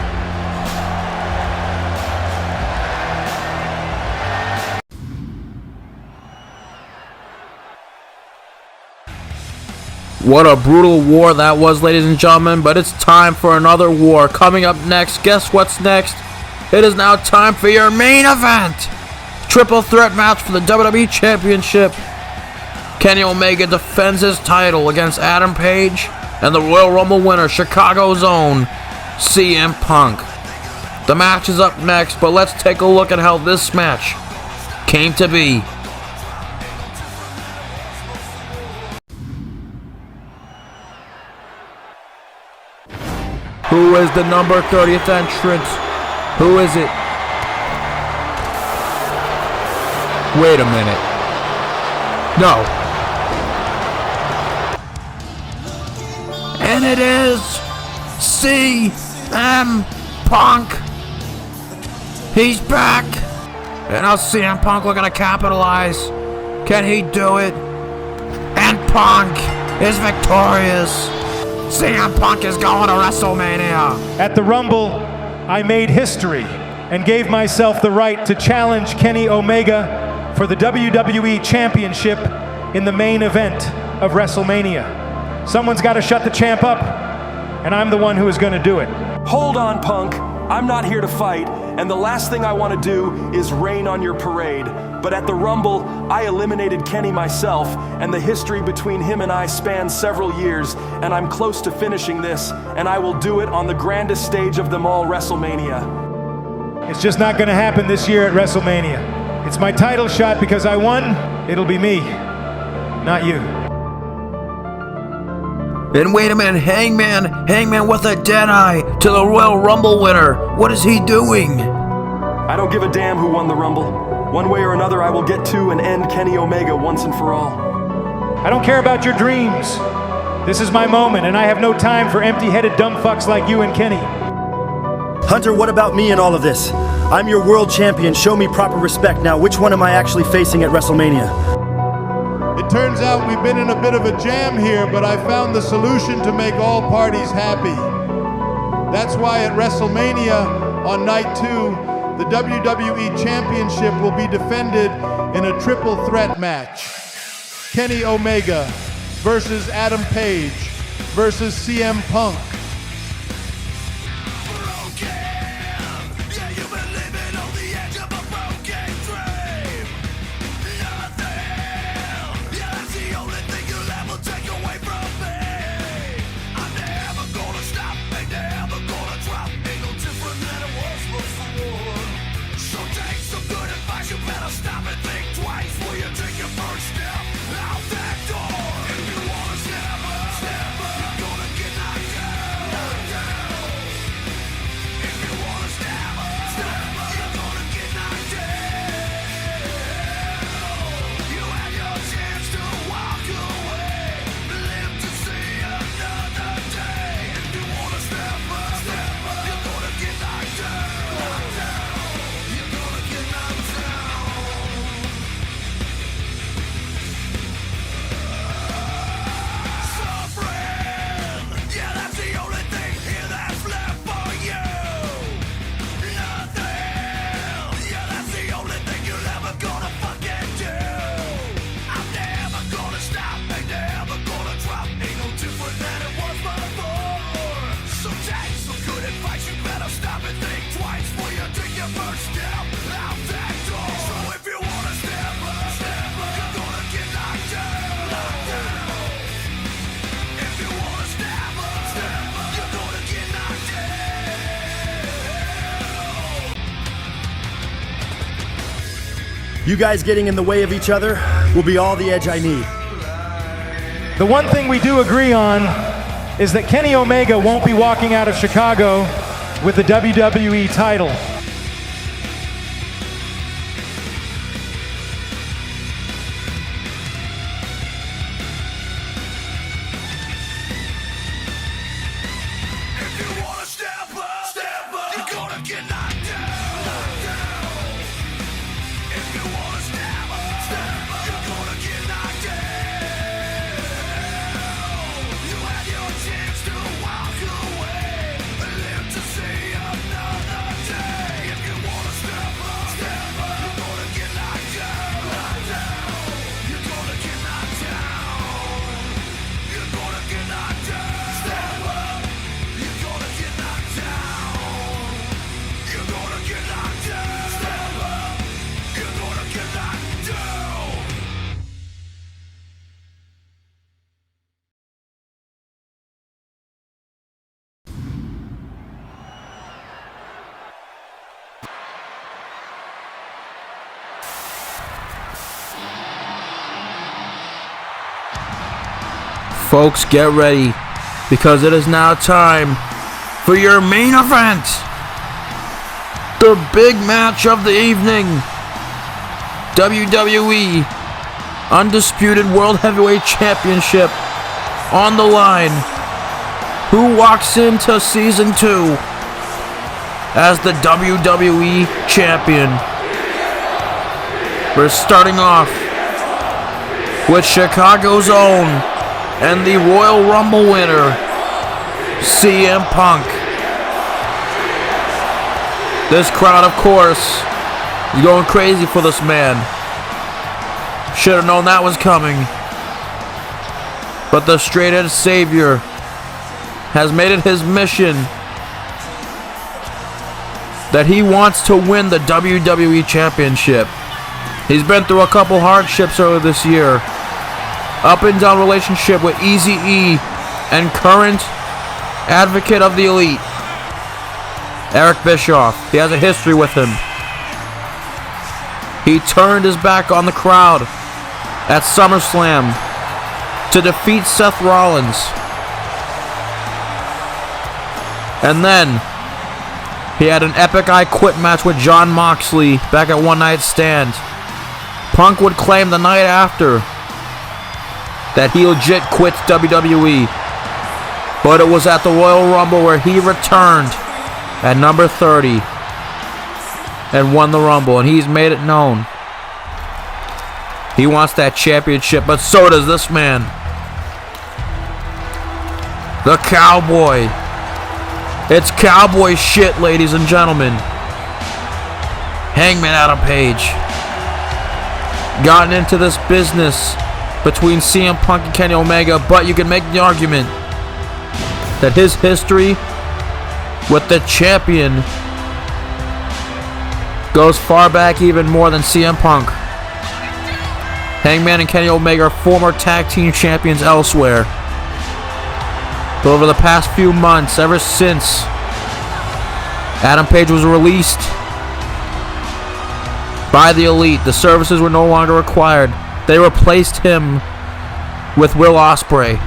What a brutal war that was, ladies and gentlemen, but it's time for another war. Coming up next, guess what's next? It is now time for your main event. Triple threat match for the WWE Championship. Kenny Omega defends his title against Adam Page and the Royal Rumble winner, Chicago's own CM Punk. The match is up next, but let's take a look at how this match came to be. Who is the number 30th entrant? Who is it? Wait a minute. No. And it is CM Punk. He's back. And now CM Punk looking to capitalize. Can he do it? And Punk is victorious. CM Punk is going to WrestleMania. At the Rumble, I made history and gave myself the right to challenge Kenny Omega for the WWE Championship in the main event of WrestleMania. Someone's got to shut the champ up, and I'm the one who is going to do it. Hold on, Punk. I'm not here to fight, and the last thing I want to do is rain on your parade. But at the Rumble, I eliminated Kenny myself, and the history between him and I spans several years, and I'm close to finishing this, and I will do it on the grandest stage of them all, WrestleMania. It's just not going to happen this year at WrestleMania. It's my title shot because I won. It'll be me, not you. And wait a minute, Hangman with a dead eye to the Royal Rumble winner. What is he doing? I don't give a damn who won the Rumble. One way or another, I will get to and end Kenny Omega once and for all. I don't care about your dreams. This is my moment, and I have no time for empty-headed dumb fucks like you and Kenny. Hunter, what about me in all of this? I'm your world champion. Show me proper respect. Now, which one am I actually facing at WrestleMania? It turns out we've been in a bit of a jam here, but I found the solution to make all parties happy. That's why at WrestleMania on night 2, the WWE Championship will be defended in a triple threat match. Kenny Omega versus Adam Page versus CM Punk. You guys getting in the way of each other will be all the edge I need. The one thing we do agree on is that Kenny Omega won't be walking out of Chicago with the WWE title. Folks, get ready, because it is now time for your main event. The big match of the evening. WWE Undisputed World Heavyweight Championship on the line. Who walks into Season 2 as the WWE Champion? We're starting off with Chicago's own and the Royal Rumble winner, CM Punk. This crowd, of course, is going crazy for this man. Should have known that was coming. But the straight-edge savior has made it his mission that he wants to win the WWE Championship. He's been through a couple hardships earlier this year. Up and down relationship with Eazy-E and current advocate of the Elite, Eric Bischoff. He has a history with him. He turned his back on the crowd at SummerSlam to defeat Seth Rollins. And then he had an epic I Quit match with Jon Moxley back at One Night Stand. Punk would claim the night after that he legit quit WWE. But it was at the Royal Rumble where he returned at number 30 and won the Rumble, and he's made it known. He wants that championship, but so does this man. The Cowboy. It's cowboy shit, ladies and gentlemen. Hangman Adam Page. Gotten into this business between CM Punk and Kenny Omega, but you can make the argument that his history with the champion goes far back, even more than CM Punk. Hangman and Kenny Omega are former tag team champions elsewhere. But over the past few months, ever since Adam Page was released by the Elite, the services were no longer required. They replaced him with Will Ospreay.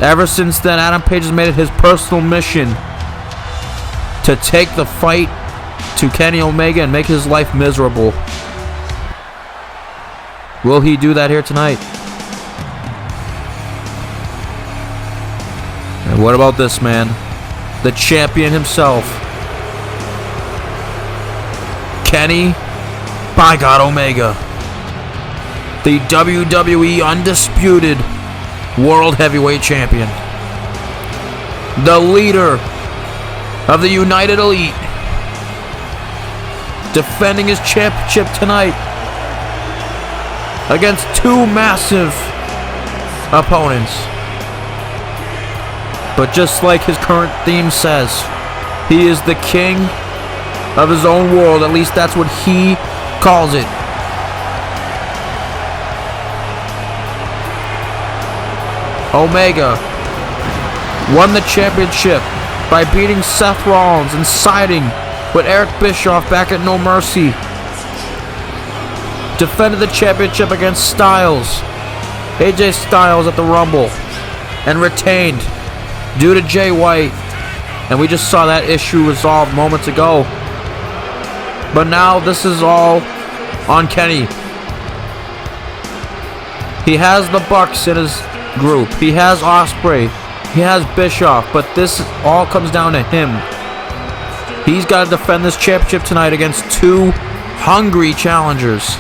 Ever since then, Adam Page has made it his personal mission to take the fight to Kenny Omega and make his life miserable. Will he do that here tonight? And what about this man? The champion himself. Kenny by God Omega. The WWE Undisputed World Heavyweight Champion. The leader of the United Elite. Defending his championship tonight against two massive opponents. But just like his current theme says, he is the king of his own world. At least that's what he calls it. Omega won the championship by beating Seth Rollins and siding with Eric Bischoff back at No Mercy. defended the championship against Styles, AJ Styles at the Rumble, and retained due to Jay White. And we just saw that issue resolved moments ago. But now this is all on Kenny. He has the Bucks in his group. He has Ospreay. He has Bischoff. But this all comes down to him. He's got to defend this championship tonight against two hungry challengers.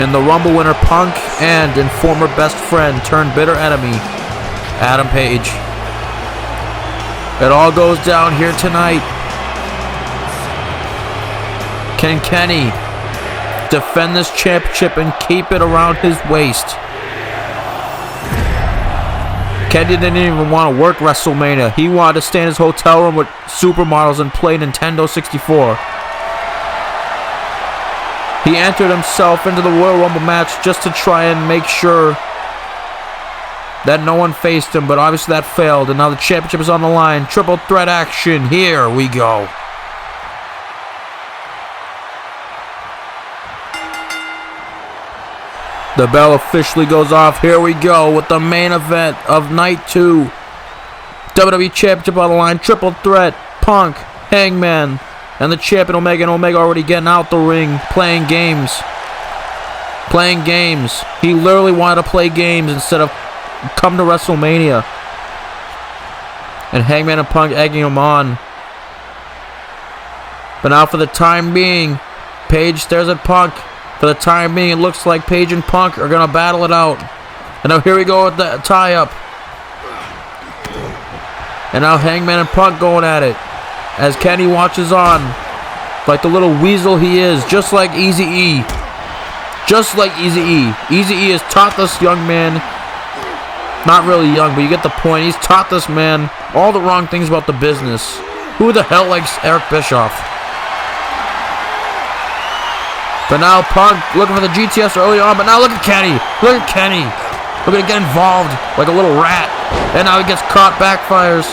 In the Rumble winner Punk and in former best friend turned bitter enemy Adam Page. It all goes down here tonight. Can Kenny defend this championship and keep it around his waist? Kenny didn't even want to work WrestleMania. He wanted to stay in his hotel room with supermodels and play Nintendo 64. He entered himself into the Royal Rumble match just to try and make sure that no one faced him, but obviously that failed, and now the championship is on the line. Triple threat action. Here we go. The bell officially goes off. Here we go with the main event of Night 2. WWE Championship on the line. Triple threat. Punk, Hangman, and the champion Omega. And Omega already getting out the ring, playing games. Playing games. He literally wanted to play games instead of come to WrestleMania. And Hangman and Punk egging him on. But now for the time being, Page stares at Punk. For the time being, it looks like Page and Punk are going to battle it out. And now here we go with the tie-up. And now Hangman and Punk going at it. As Kenny watches on. Like the little weasel he is. Just like Eazy-E. Just like Eazy-E. Eazy-E has taught this young man. Not really young, but you get the point. He's taught this man all the wrong things about the business. Who the hell likes Eric Bischoff? But now Punk looking for the GTS early on. But now look at Kenny. Look at Kenny. Look at him get involved like a little rat. And now he gets caught, backfires.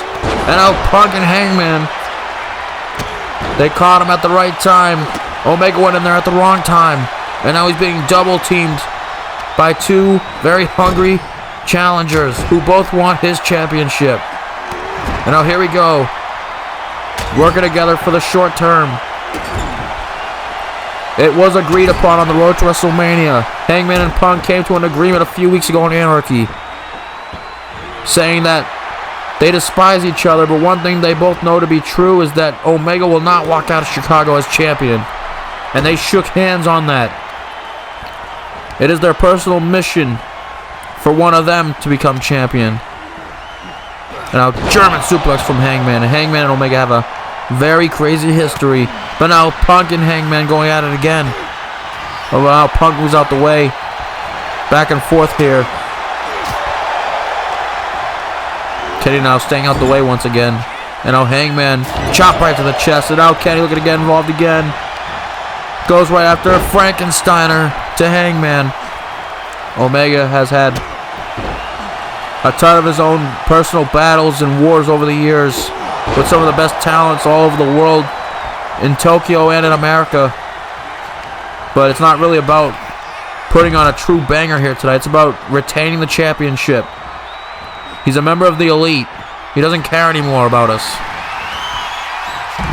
And now Punk and Hangman. They caught him at the right time. Omega went in there at the wrong time. And now he's being double teamed by two very hungry challengers who both want his championship. And now here we go. Working together for the short term. It was agreed upon on the road to WrestleMania. Hangman and Punk came to an agreement a few weeks ago on Anarchy, saying that they despise each other, but one thing they both know to be true is that Omega will not walk out of Chicago as champion. And they shook hands on that. It is their personal mission for one of them to become champion. And now German suplex from Hangman. And Hangman and Omega have a very crazy history. But now Punk and Hangman going at it again. Oh, now Punk moves out the way. Back and forth here. Kenny now staying out the way once again. And now Hangman chop right to the chest. And now Kenny looking to get involved again. Goes right after Frankensteiner to Hangman. Omega has had a ton of his own personal battles and wars over the years with some of the best talents all over the world, in Tokyo and in America. But it's not really about putting on a true banger here tonight. It's about retaining the championship. He's a member of the Elite. He doesn't care anymore about us.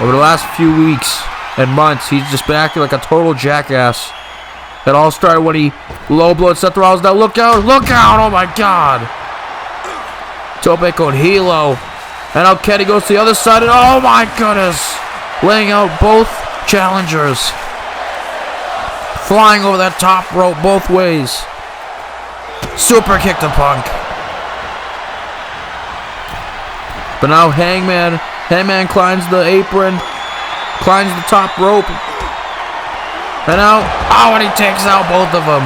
Over the last few weeks and months, he's just been acting like a total jackass. It all started when he low-blowed Seth Rollins. Now look out, look out, oh my God. Tope con Hilo. And now Kenny goes to the other side, and oh my goodness. Laying out both challengers. Flying over that top rope both ways. Super kick to Punk. But now Hangman climbs the apron. Climbs the top rope. And now, oh, and he takes out both of them.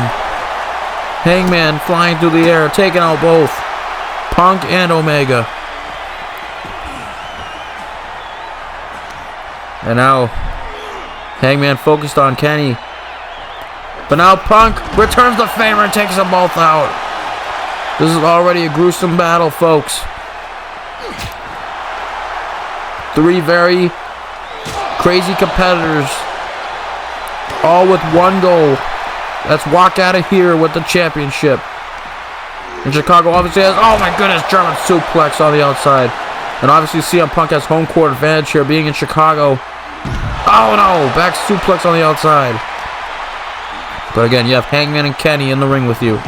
Hangman flying through the air, taking out both Punk and Omega. And now, Hangman focused on Kenny. But now Punk returns the favor and takes them both out. This is already a gruesome battle, folks. Three very crazy competitors, all with one goal, let's walk out of here with the championship. And Chicago obviously has, oh my goodness, German suplex on the outside. And obviously CM Punk has home court advantage here, being in Chicago. Oh no, back suplex on the outside. But again, you have Hangman and Kenny in the ring with you.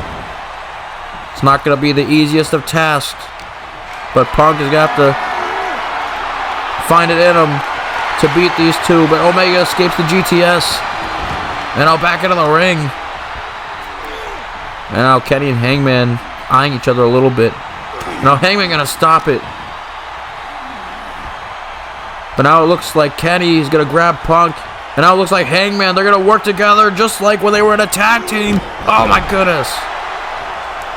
It's not going to be the easiest of tasks. But Punk is going to have to find it in him to beat these two. But Omega escapes the GTS. And now back into the ring. And now Kenny and Hangman eyeing each other a little bit. Now Hangman going to stop it. But now it looks like Kenny is going to grab Punk. And now it looks like Hangman, they're going to work together just like when they were in a tag team. Oh my goodness.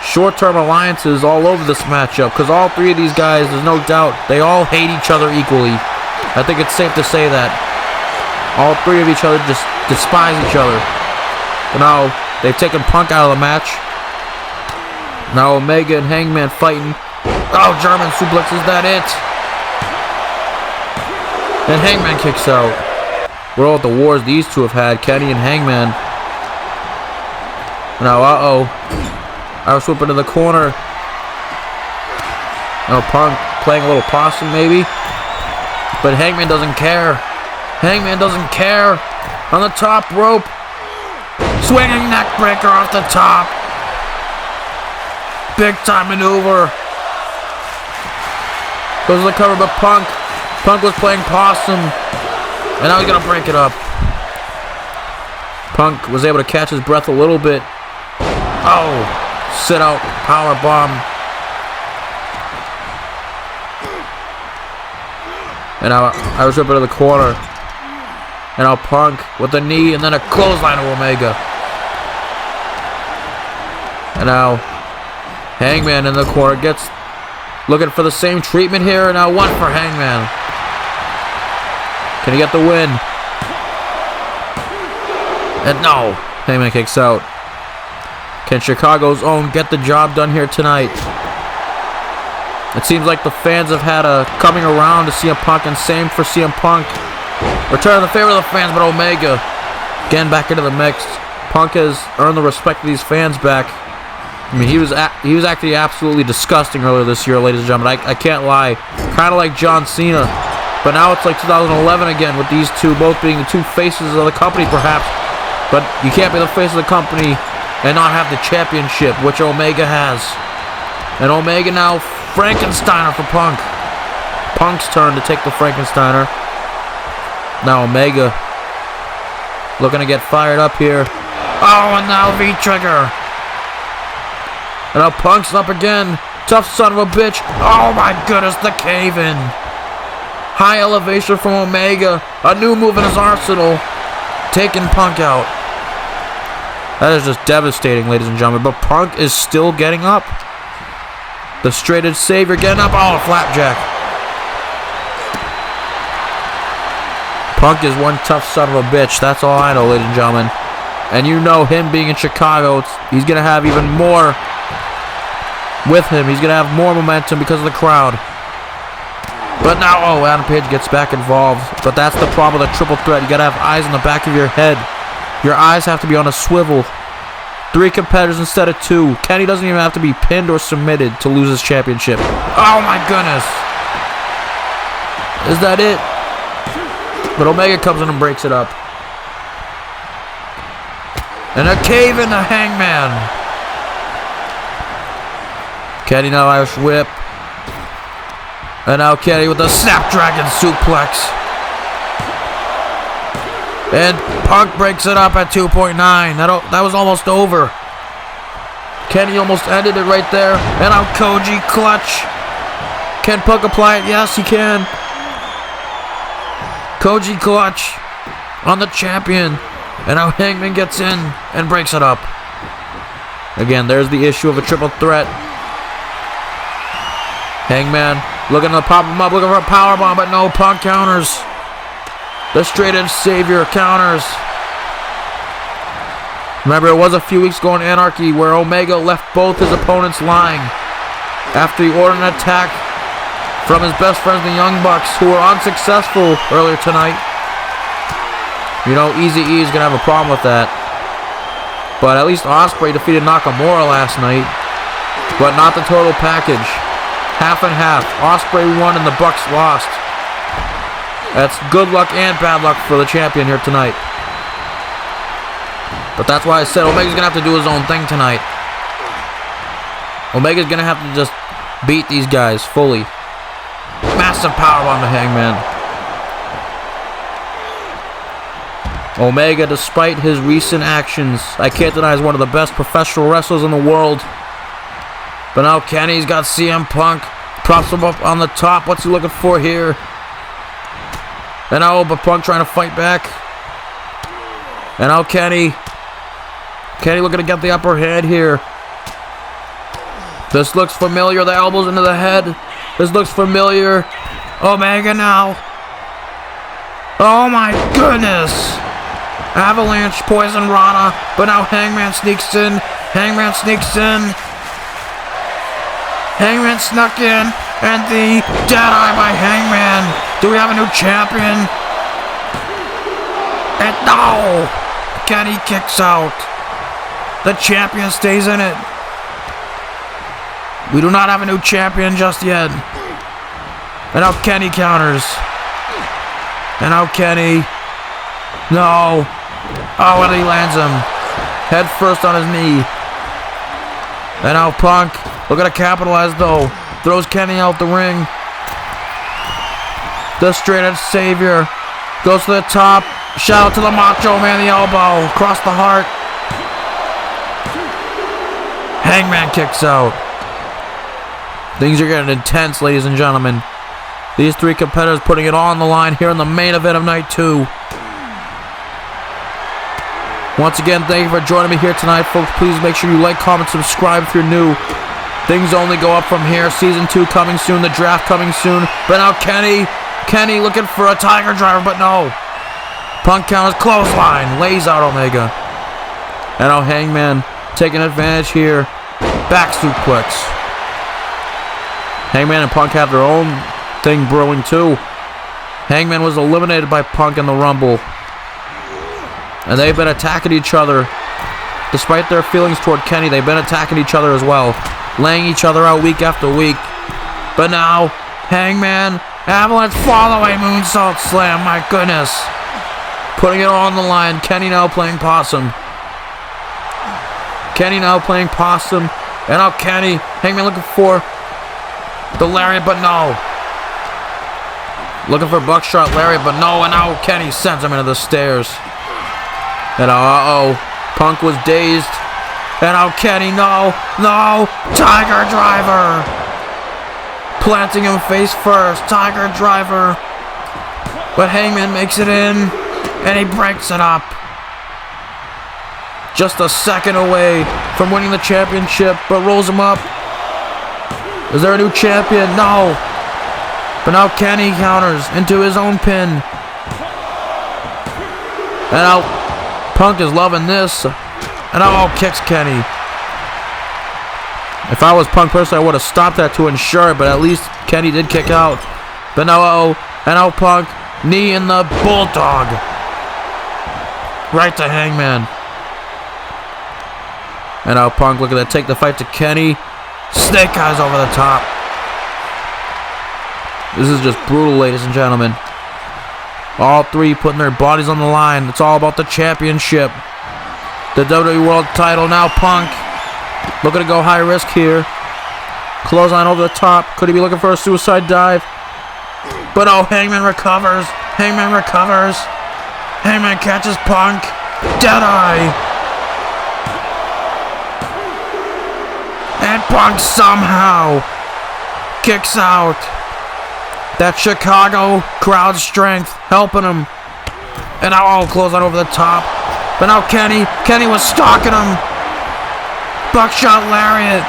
Short-term alliances all over this matchup, because all three of these guys, there's no doubt, they all hate each other equally. I think it's safe to say that. All three of each other just despise each other. But now they've taken Punk out of the match. Now Omega and Hangman fighting. Oh, German suplex, is that it? And Hangman kicks out. We're all at the wars these two have had, Kenny and Hangman. Now, Irish whip into the corner. Now Punk playing a little possum maybe. But Hangman doesn't care. Hangman doesn't care. On the top rope. Swinging neck breaker off the top. Big time maneuver. Goes to the cover, but Punk was playing possum. And now he's going to break it up. Punk was able to catch his breath a little bit. Oh, sit out, power bomb. And now I was ripping to the corner. And now Punk with the knee and then a clothesline of Omega. And now Hangman in the corner gets looking for the same treatment here. And now one for Hangman. Can he get the win? And no, Hangman kicks out. Can Chicago's own get the job done here tonight? It seems like the fans have had a coming around to CM Punk, and same for CM Punk. Return the favor of the fans, but Omega again back into the mix. Punk has earned the respect of these fans back. I mean, he was actually absolutely disgusting earlier this year, ladies and gentlemen. I can't lie. Kind of like John Cena. But now it's like 2011 again with these two both being the two faces of the company, perhaps. But you can't be the face of the company and not have the championship, which Omega has. And Omega now Frankensteiner for Punk. Punk's turn to take the Frankensteiner. Now Omega looking to get fired up here. Oh, and now V-trigger. And now Punk's up again. Tough son of a bitch. Oh my goodness, the cave-in. High elevation from Omega. A new move in his arsenal. Taking Punk out. That is just devastating, ladies and gentlemen. But Punk is still getting up. The straight edge savior getting up. Oh, flapjack. Punk is one tough son of a bitch. That's all I know, ladies and gentlemen. And you know him being in Chicago, he's going to have even more with him. He's going to have more momentum because of the crowd. But now, Adam Page gets back involved. But that's the problem with a triple threat. You got to have eyes on the back of your head. Your eyes have to be on a swivel. 3 competitors instead of 2. Kenny doesn't even have to be pinned or submitted to lose his championship. Oh my goodness. Is that it? But Omega comes in and breaks it up. And a cave in the Hangman. Kenny now Irish whip. And now Kenny with the Snapdragon suplex. And Punk breaks it up at 2.9. That was almost over. Kenny almost ended it right there. And now Koji clutch. Can Punk apply it? Yes, he can. Koji clutch on the champion. And now Hangman gets in and breaks it up. Again, there's the issue of a triple threat. Hangman looking to pop him up, looking for a powerbomb, but no, Punk counters. The straight edge savior counters. Remember, it was a few weeks ago in Anarchy where Omega left both his opponents lying after he ordered an attack from his best friends, the Young Bucks, who were unsuccessful earlier tonight. You know, Eazy-E is going to have a problem with that. But at least Ospreay defeated Nakamura last night. But not the total package. Half and half. Ospreay won and the Bucks lost. That's good luck and bad luck for the champion here tonight. But that's why I said Omega's going to have to do his own thing tonight. Omega's going to have to just beat these guys fully. Massive powerbomb to Hangman. Omega, despite his recent actions, I can't deny he's one of the best professional wrestlers in the world. But now Kenny's got CM Punk. Props him up on the top. What's he looking for here? And now Punk trying to fight back. And now Kenny. Kenny looking to get the upper hand here. This looks familiar. The elbows into the head. This looks familiar. Omega now. Oh my goodness. Avalanche, Poison Rana. But now Hangman sneaks in. Hangman sneaks in. Hangman snuck in. And the Deadeye by Hangman. Do we have a new champion? And no! Kenny kicks out. The champion stays in it. We do not have a new champion just yet. And now Kenny counters. And now Kenny. No. Oh, and he lands him. Head first on his knee. And now Punk. Looking to capitalize though. Throws Kenny out the ring. The straight edge savior. Goes to the top. Shout out to the Macho Man, the elbow. Across the heart. Hangman kicks out. Things are getting intense, ladies and gentlemen. These three competitors putting it all on the line here in the main event of night 2. Once again, thank you for joining me here tonight, folks. Please make sure you like, comment, subscribe if you're new. Things only go up from here. Season 2 coming soon. The draft coming soon. But now Kenny looking for a Tiger Driver, but no. Punk counters, clothesline. Lays out Omega. And now Hangman taking advantage here. Back suplex. Hangman and Punk have their own thing brewing too. Hangman was eliminated by Punk in the Rumble. And they've been attacking each other. Despite their feelings toward Kenny, they've been attacking each other as well. Laying each other out week after week. But now, Hangman, Avalanche fall-away moonsault slam, my goodness. Putting it all on the line. Kenny now playing possum. Kenny now playing possum. And now Kenny, Hangman looking for the lariat, but no. Looking for buckshot lariat, but no. And now Kenny sends him into the stairs. And uh-oh. Punk was dazed. And now Kenny, no. Tiger Driver. Planting him face first. Tiger Driver. But Hangman makes it in. And he breaks it up. Just a second away from winning the championship, but rolls him up. Is there a new champion? No. But now Kenny counters into his own pin. And now Punk is loving this. And now kicks Kenny. If I was Punk personally, I would have stopped that to ensure it, but at least Kenny did kick out. But now and now Punk, knee in the Bulldog. Right to Hangman. And now Punk looking to take the fight to Kenny. Snake Eyes over the top. This is just brutal, ladies and gentlemen. All three putting their bodies on the line. It's all about the championship. The WWE World title. Now Punk looking to go high risk here. Clothesline over the top. Could he be looking for a suicide dive? But oh, Hangman recovers. Hangman recovers. Hangman catches Punk. Deadeye. And Punk somehow kicks out. That Chicago crowd strength helping him. And now clothesline over the top. But now Kenny was stalking him. Buckshot lariat.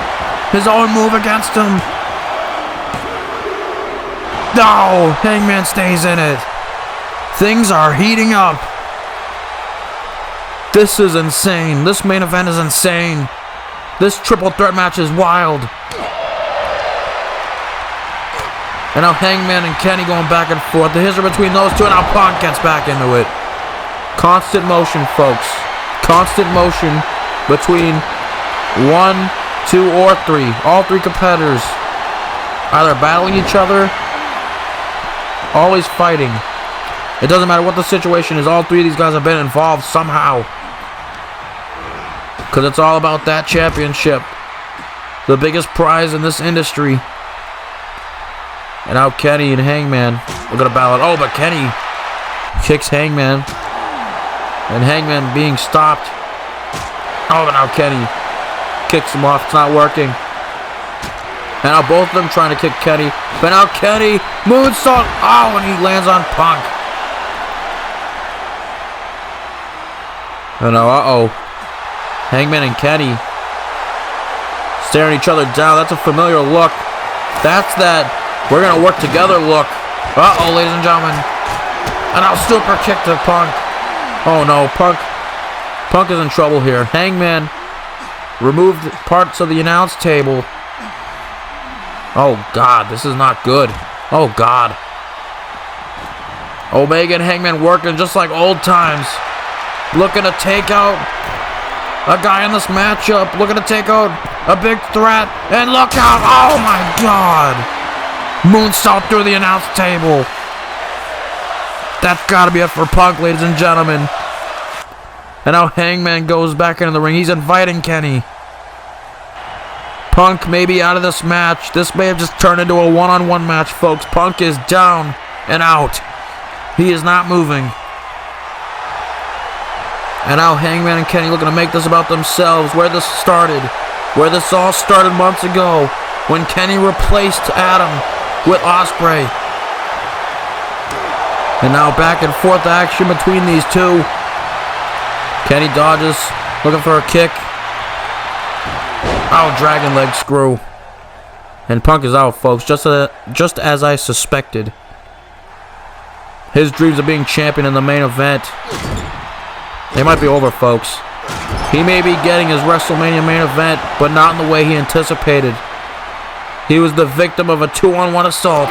His own move against him. No, Hangman stays in it. Things are heating up. This is insane. This main event is insane. This triple threat match is wild. And now Hangman and Kenny going back and forth. The history between those two, and now Punk gets back into it. Constant motion, folks. Constant motion. between 1, 2, or 3. All 3 competitors either battling each other, always fighting. It doesn't matter what the situation is, all 3 of these guys have been involved somehow. Because it's all about that championship. The biggest prize in this industry. And now Kenny and Hangman are going to battle it. Oh, but Kenny kicks Hangman. And Hangman being stopped. Oh, but now Kenny kicks him off. It's not working. And now both of them trying to kick Kenny. But now Kenny moonsault. Oh, and he lands on Punk. And now, uh-oh. Hangman and Kenny staring each other down. That's a familiar look. That's that we're going to work together look. Uh-oh, ladies and gentlemen. And now super kick to Punk. Oh, no. Punk is in trouble here. Hangman removed parts of the announce table. Oh, God. This is not good. Oh, God. Omega and Hangman working just like old times. Looking to take out a guy in this matchup. Looking to take out a big threat. And look out. Oh, my God. Moonsault through the announce table. That's got to be it for Punk, ladies and gentlemen. And now Hangman goes back into the ring. He's inviting Kenny. Punk may be out of this match. This may have just turned into a one-on-one match, folks. Punk is down and out. He is not moving. And now Hangman and Kenny looking to make this about themselves. Where this started. Where this all started months ago. When Kenny replaced Adam with Ospreay. And now back and forth action between these two. Kenny dodges. Looking for a kick. Oh, dragon leg screw. And Punk is out, folks. Just as I suspected. His dreams of being champion in the main event, they might be over, folks. He may be getting his WrestleMania main event, but not in the way he anticipated. He was the victim of a 2-on-1 assault.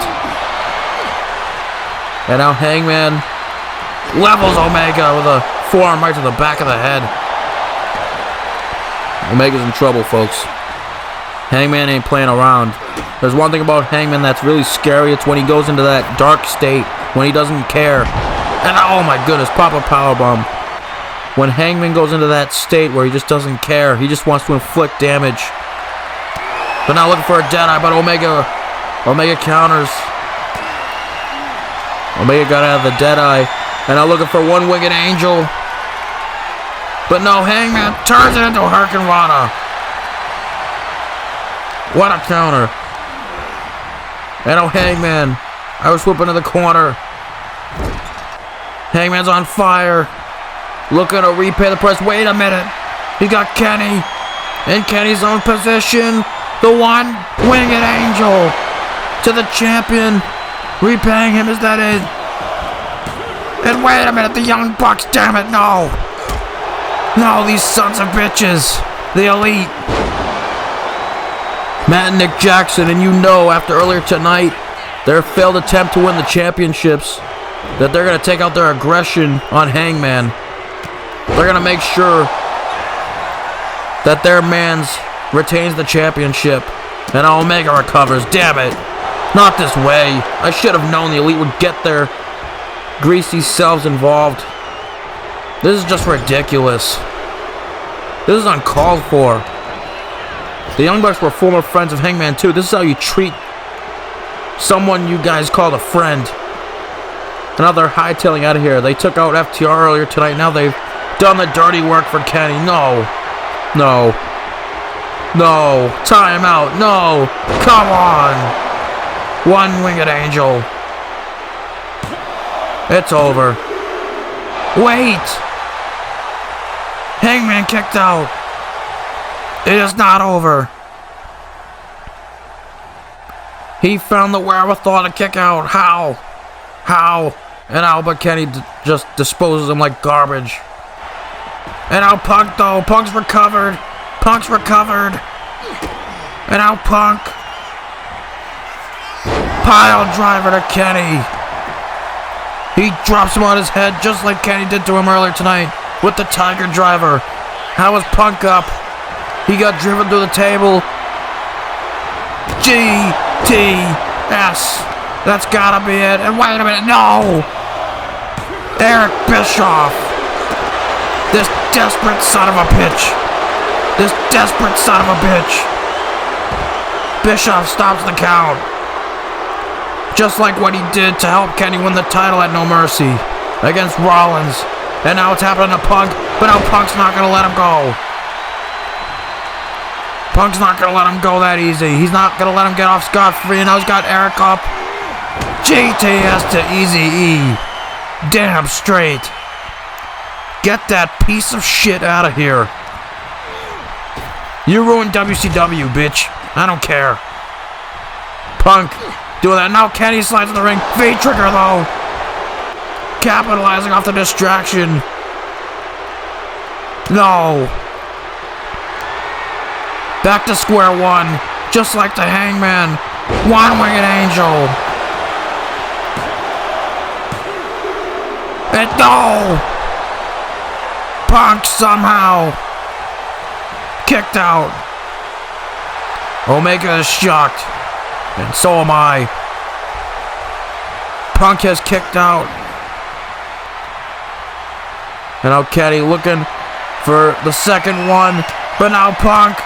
And now Hangman levels Omega with a forearm right to the back of the head. Omega's in trouble, folks. Hangman ain't playing around. There's one thing about Hangman that's really scary. It's when he goes into that dark state, when he doesn't care. And oh my goodness, pop a powerbomb. When Hangman goes into that state where he just doesn't care, he just wants to inflict damage. But now looking for a Deadeye, but Omega counters. Omega got out of the Deadeye. And now looking for one-winged angel. But no, Hangman turns it into a Hurricane Rana. What a counter. And oh, Hangman. I was whipping to the corner. Hangman's on fire. Looking to repay the price. Wait a minute. He got Kenny. In Kenny's own position. The one-winged angel. To the champion. Repaying him. Is that it? And wait a minute. The Young Bucks. Damn it. No. No, these sons of bitches. The Elite. Matt and Nick Jackson, and you know after earlier tonight, their failed attempt to win the championships, that they're going to take out their aggression on Hangman. They're going to make sure that their man's retains the championship. And Omega recovers. Damn it. Not this way. I should have known the Elite would get their greasy selves involved. This is just ridiculous. This is uncalled for. The Young Bucks were former friends of Hangman too. This is how you treat someone you guys called a friend. And now they're hightailing out of here. They took out FTR earlier tonight. Now they've done the dirty work for Kenny. No. No. No. Time out. No. Come on. One-winged angel. It's over. Wait. Hangman kicked out. It is not over. He found the wherewithal to kick out. How? How? And now but Kenny just disposes him like garbage. And now Punk though. Punk's recovered. Punk's recovered. And now Punk. Pile driver to Kenny. He drops him on his head just like Kenny did to him earlier tonight with the Tiger driver. How was Punk up? He got driven through the table. GTS. That's gotta be it. And wait a minute, no! Eric Bischoff. This desperate son of a bitch. This desperate son of a bitch. Bischoff stops the count. Just like what he did to help Kenny win the title at No Mercy against Rollins. And now it's happening to Punk, but now Punk's not gonna let him go. Punk's not gonna let him go that easy. He's not gonna let him get off scot-free, and now he's got Eric up. GTS to Eazy-E. Damn straight. Get that piece of shit out of here. You ruined WCW, bitch. I don't care. Punk doing that. Now Kenny slides in the ring. V-trigger, though. Capitalizing off the distraction. No. Back to square one. Just like the Hangman. One-winged angel. And no. Punk somehow kicked out. Omega is shocked. And so am I. Punk has kicked out. And now Kenny looking for the second one. But now Punk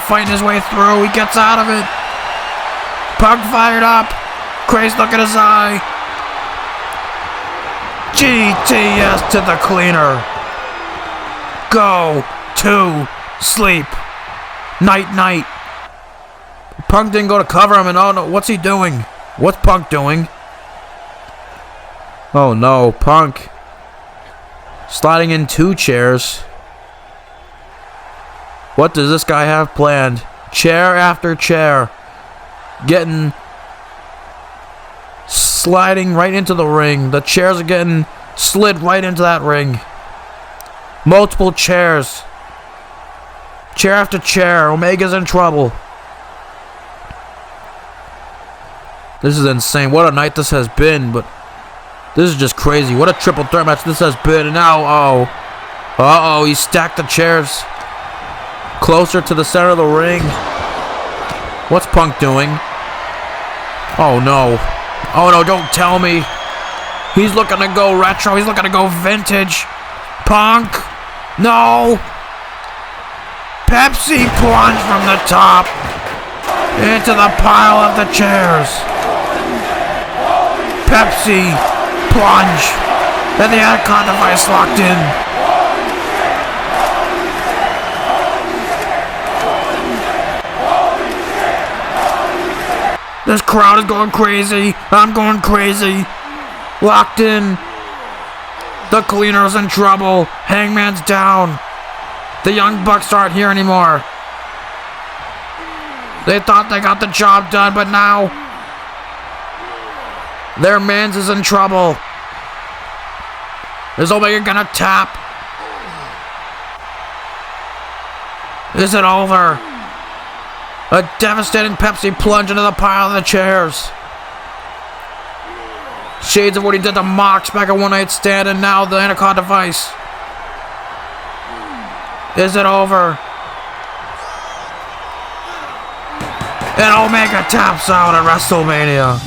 fighting his way through. He gets out of it. Punk fired up. Crazy look at his eye. GTS to the cleaner. Go to sleep. Night, night. Punk didn't go to cover him, and oh no, what's he doing? What's Punk doing? Oh no, Punk sliding in 2 chairs. What does this guy have planned? Chair after chair. Sliding right into the ring. The chairs are getting slid right into that ring. Multiple chairs. Chair after chair. Omega's in trouble. This is insane. What a night this has been, but this is just crazy. What a triple threat match this has been. And now, uh-oh, he stacked the chairs closer to the center of the ring. What's Punk doing? Oh no. Oh no, don't tell me. He's looking to go retro. He's looking to go vintage. Punk. No. Pepsi plunge from the top into the pile of the chairs. Pepsi plunge. And the icon device locked in. This crowd is going crazy. I'm going crazy. Locked in. The cleaner's in trouble. Hangman's down. The Young Bucks aren't here anymore. They thought they got the job done, but now their man's is in trouble. Is Omega gonna tap? Is it over? A devastating Pepsi plunge into the pile of the chairs. Shades of what he did to Mox back at One Night Stand, and now the Anaconda device. Is it over? And Omega taps out at WrestleMania.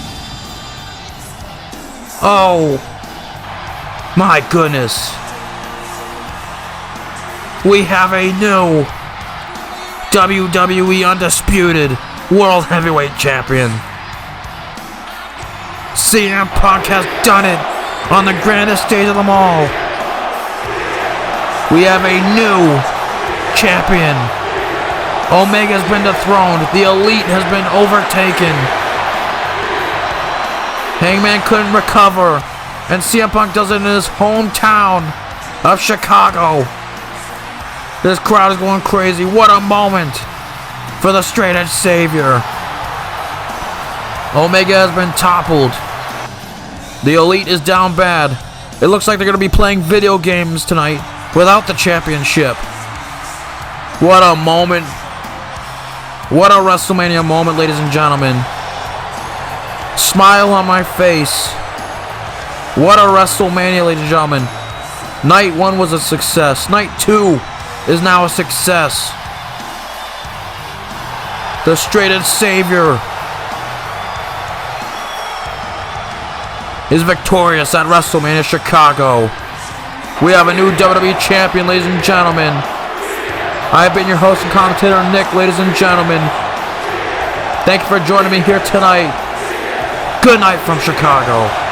Oh my goodness. We have a new WWE Undisputed World Heavyweight Champion. CM Punk has done it on the grandest stage of them all. We have a new champion. Omega's been dethroned. The Elite has been overtaken. Hangman couldn't recover. And CM Punk does it in his hometown of Chicago. This crowd is going crazy. What a moment for the straight edge savior. Omega has been toppled. The Elite is down bad. It looks like they're going to be playing video games tonight without the championship. What a moment. What a WrestleMania moment, ladies and gentlemen. Smile on my face. What a WrestleMania, ladies and gentlemen. Night 1 was a success. Night 2 is now a success. The Straight-Edge Savior is victorious at WrestleMania Chicago. We have a new WWE Champion, ladies and gentlemen. I've been your host and commentator, Nick, ladies and gentlemen. Thank you for joining me here tonight. Good night from Chicago.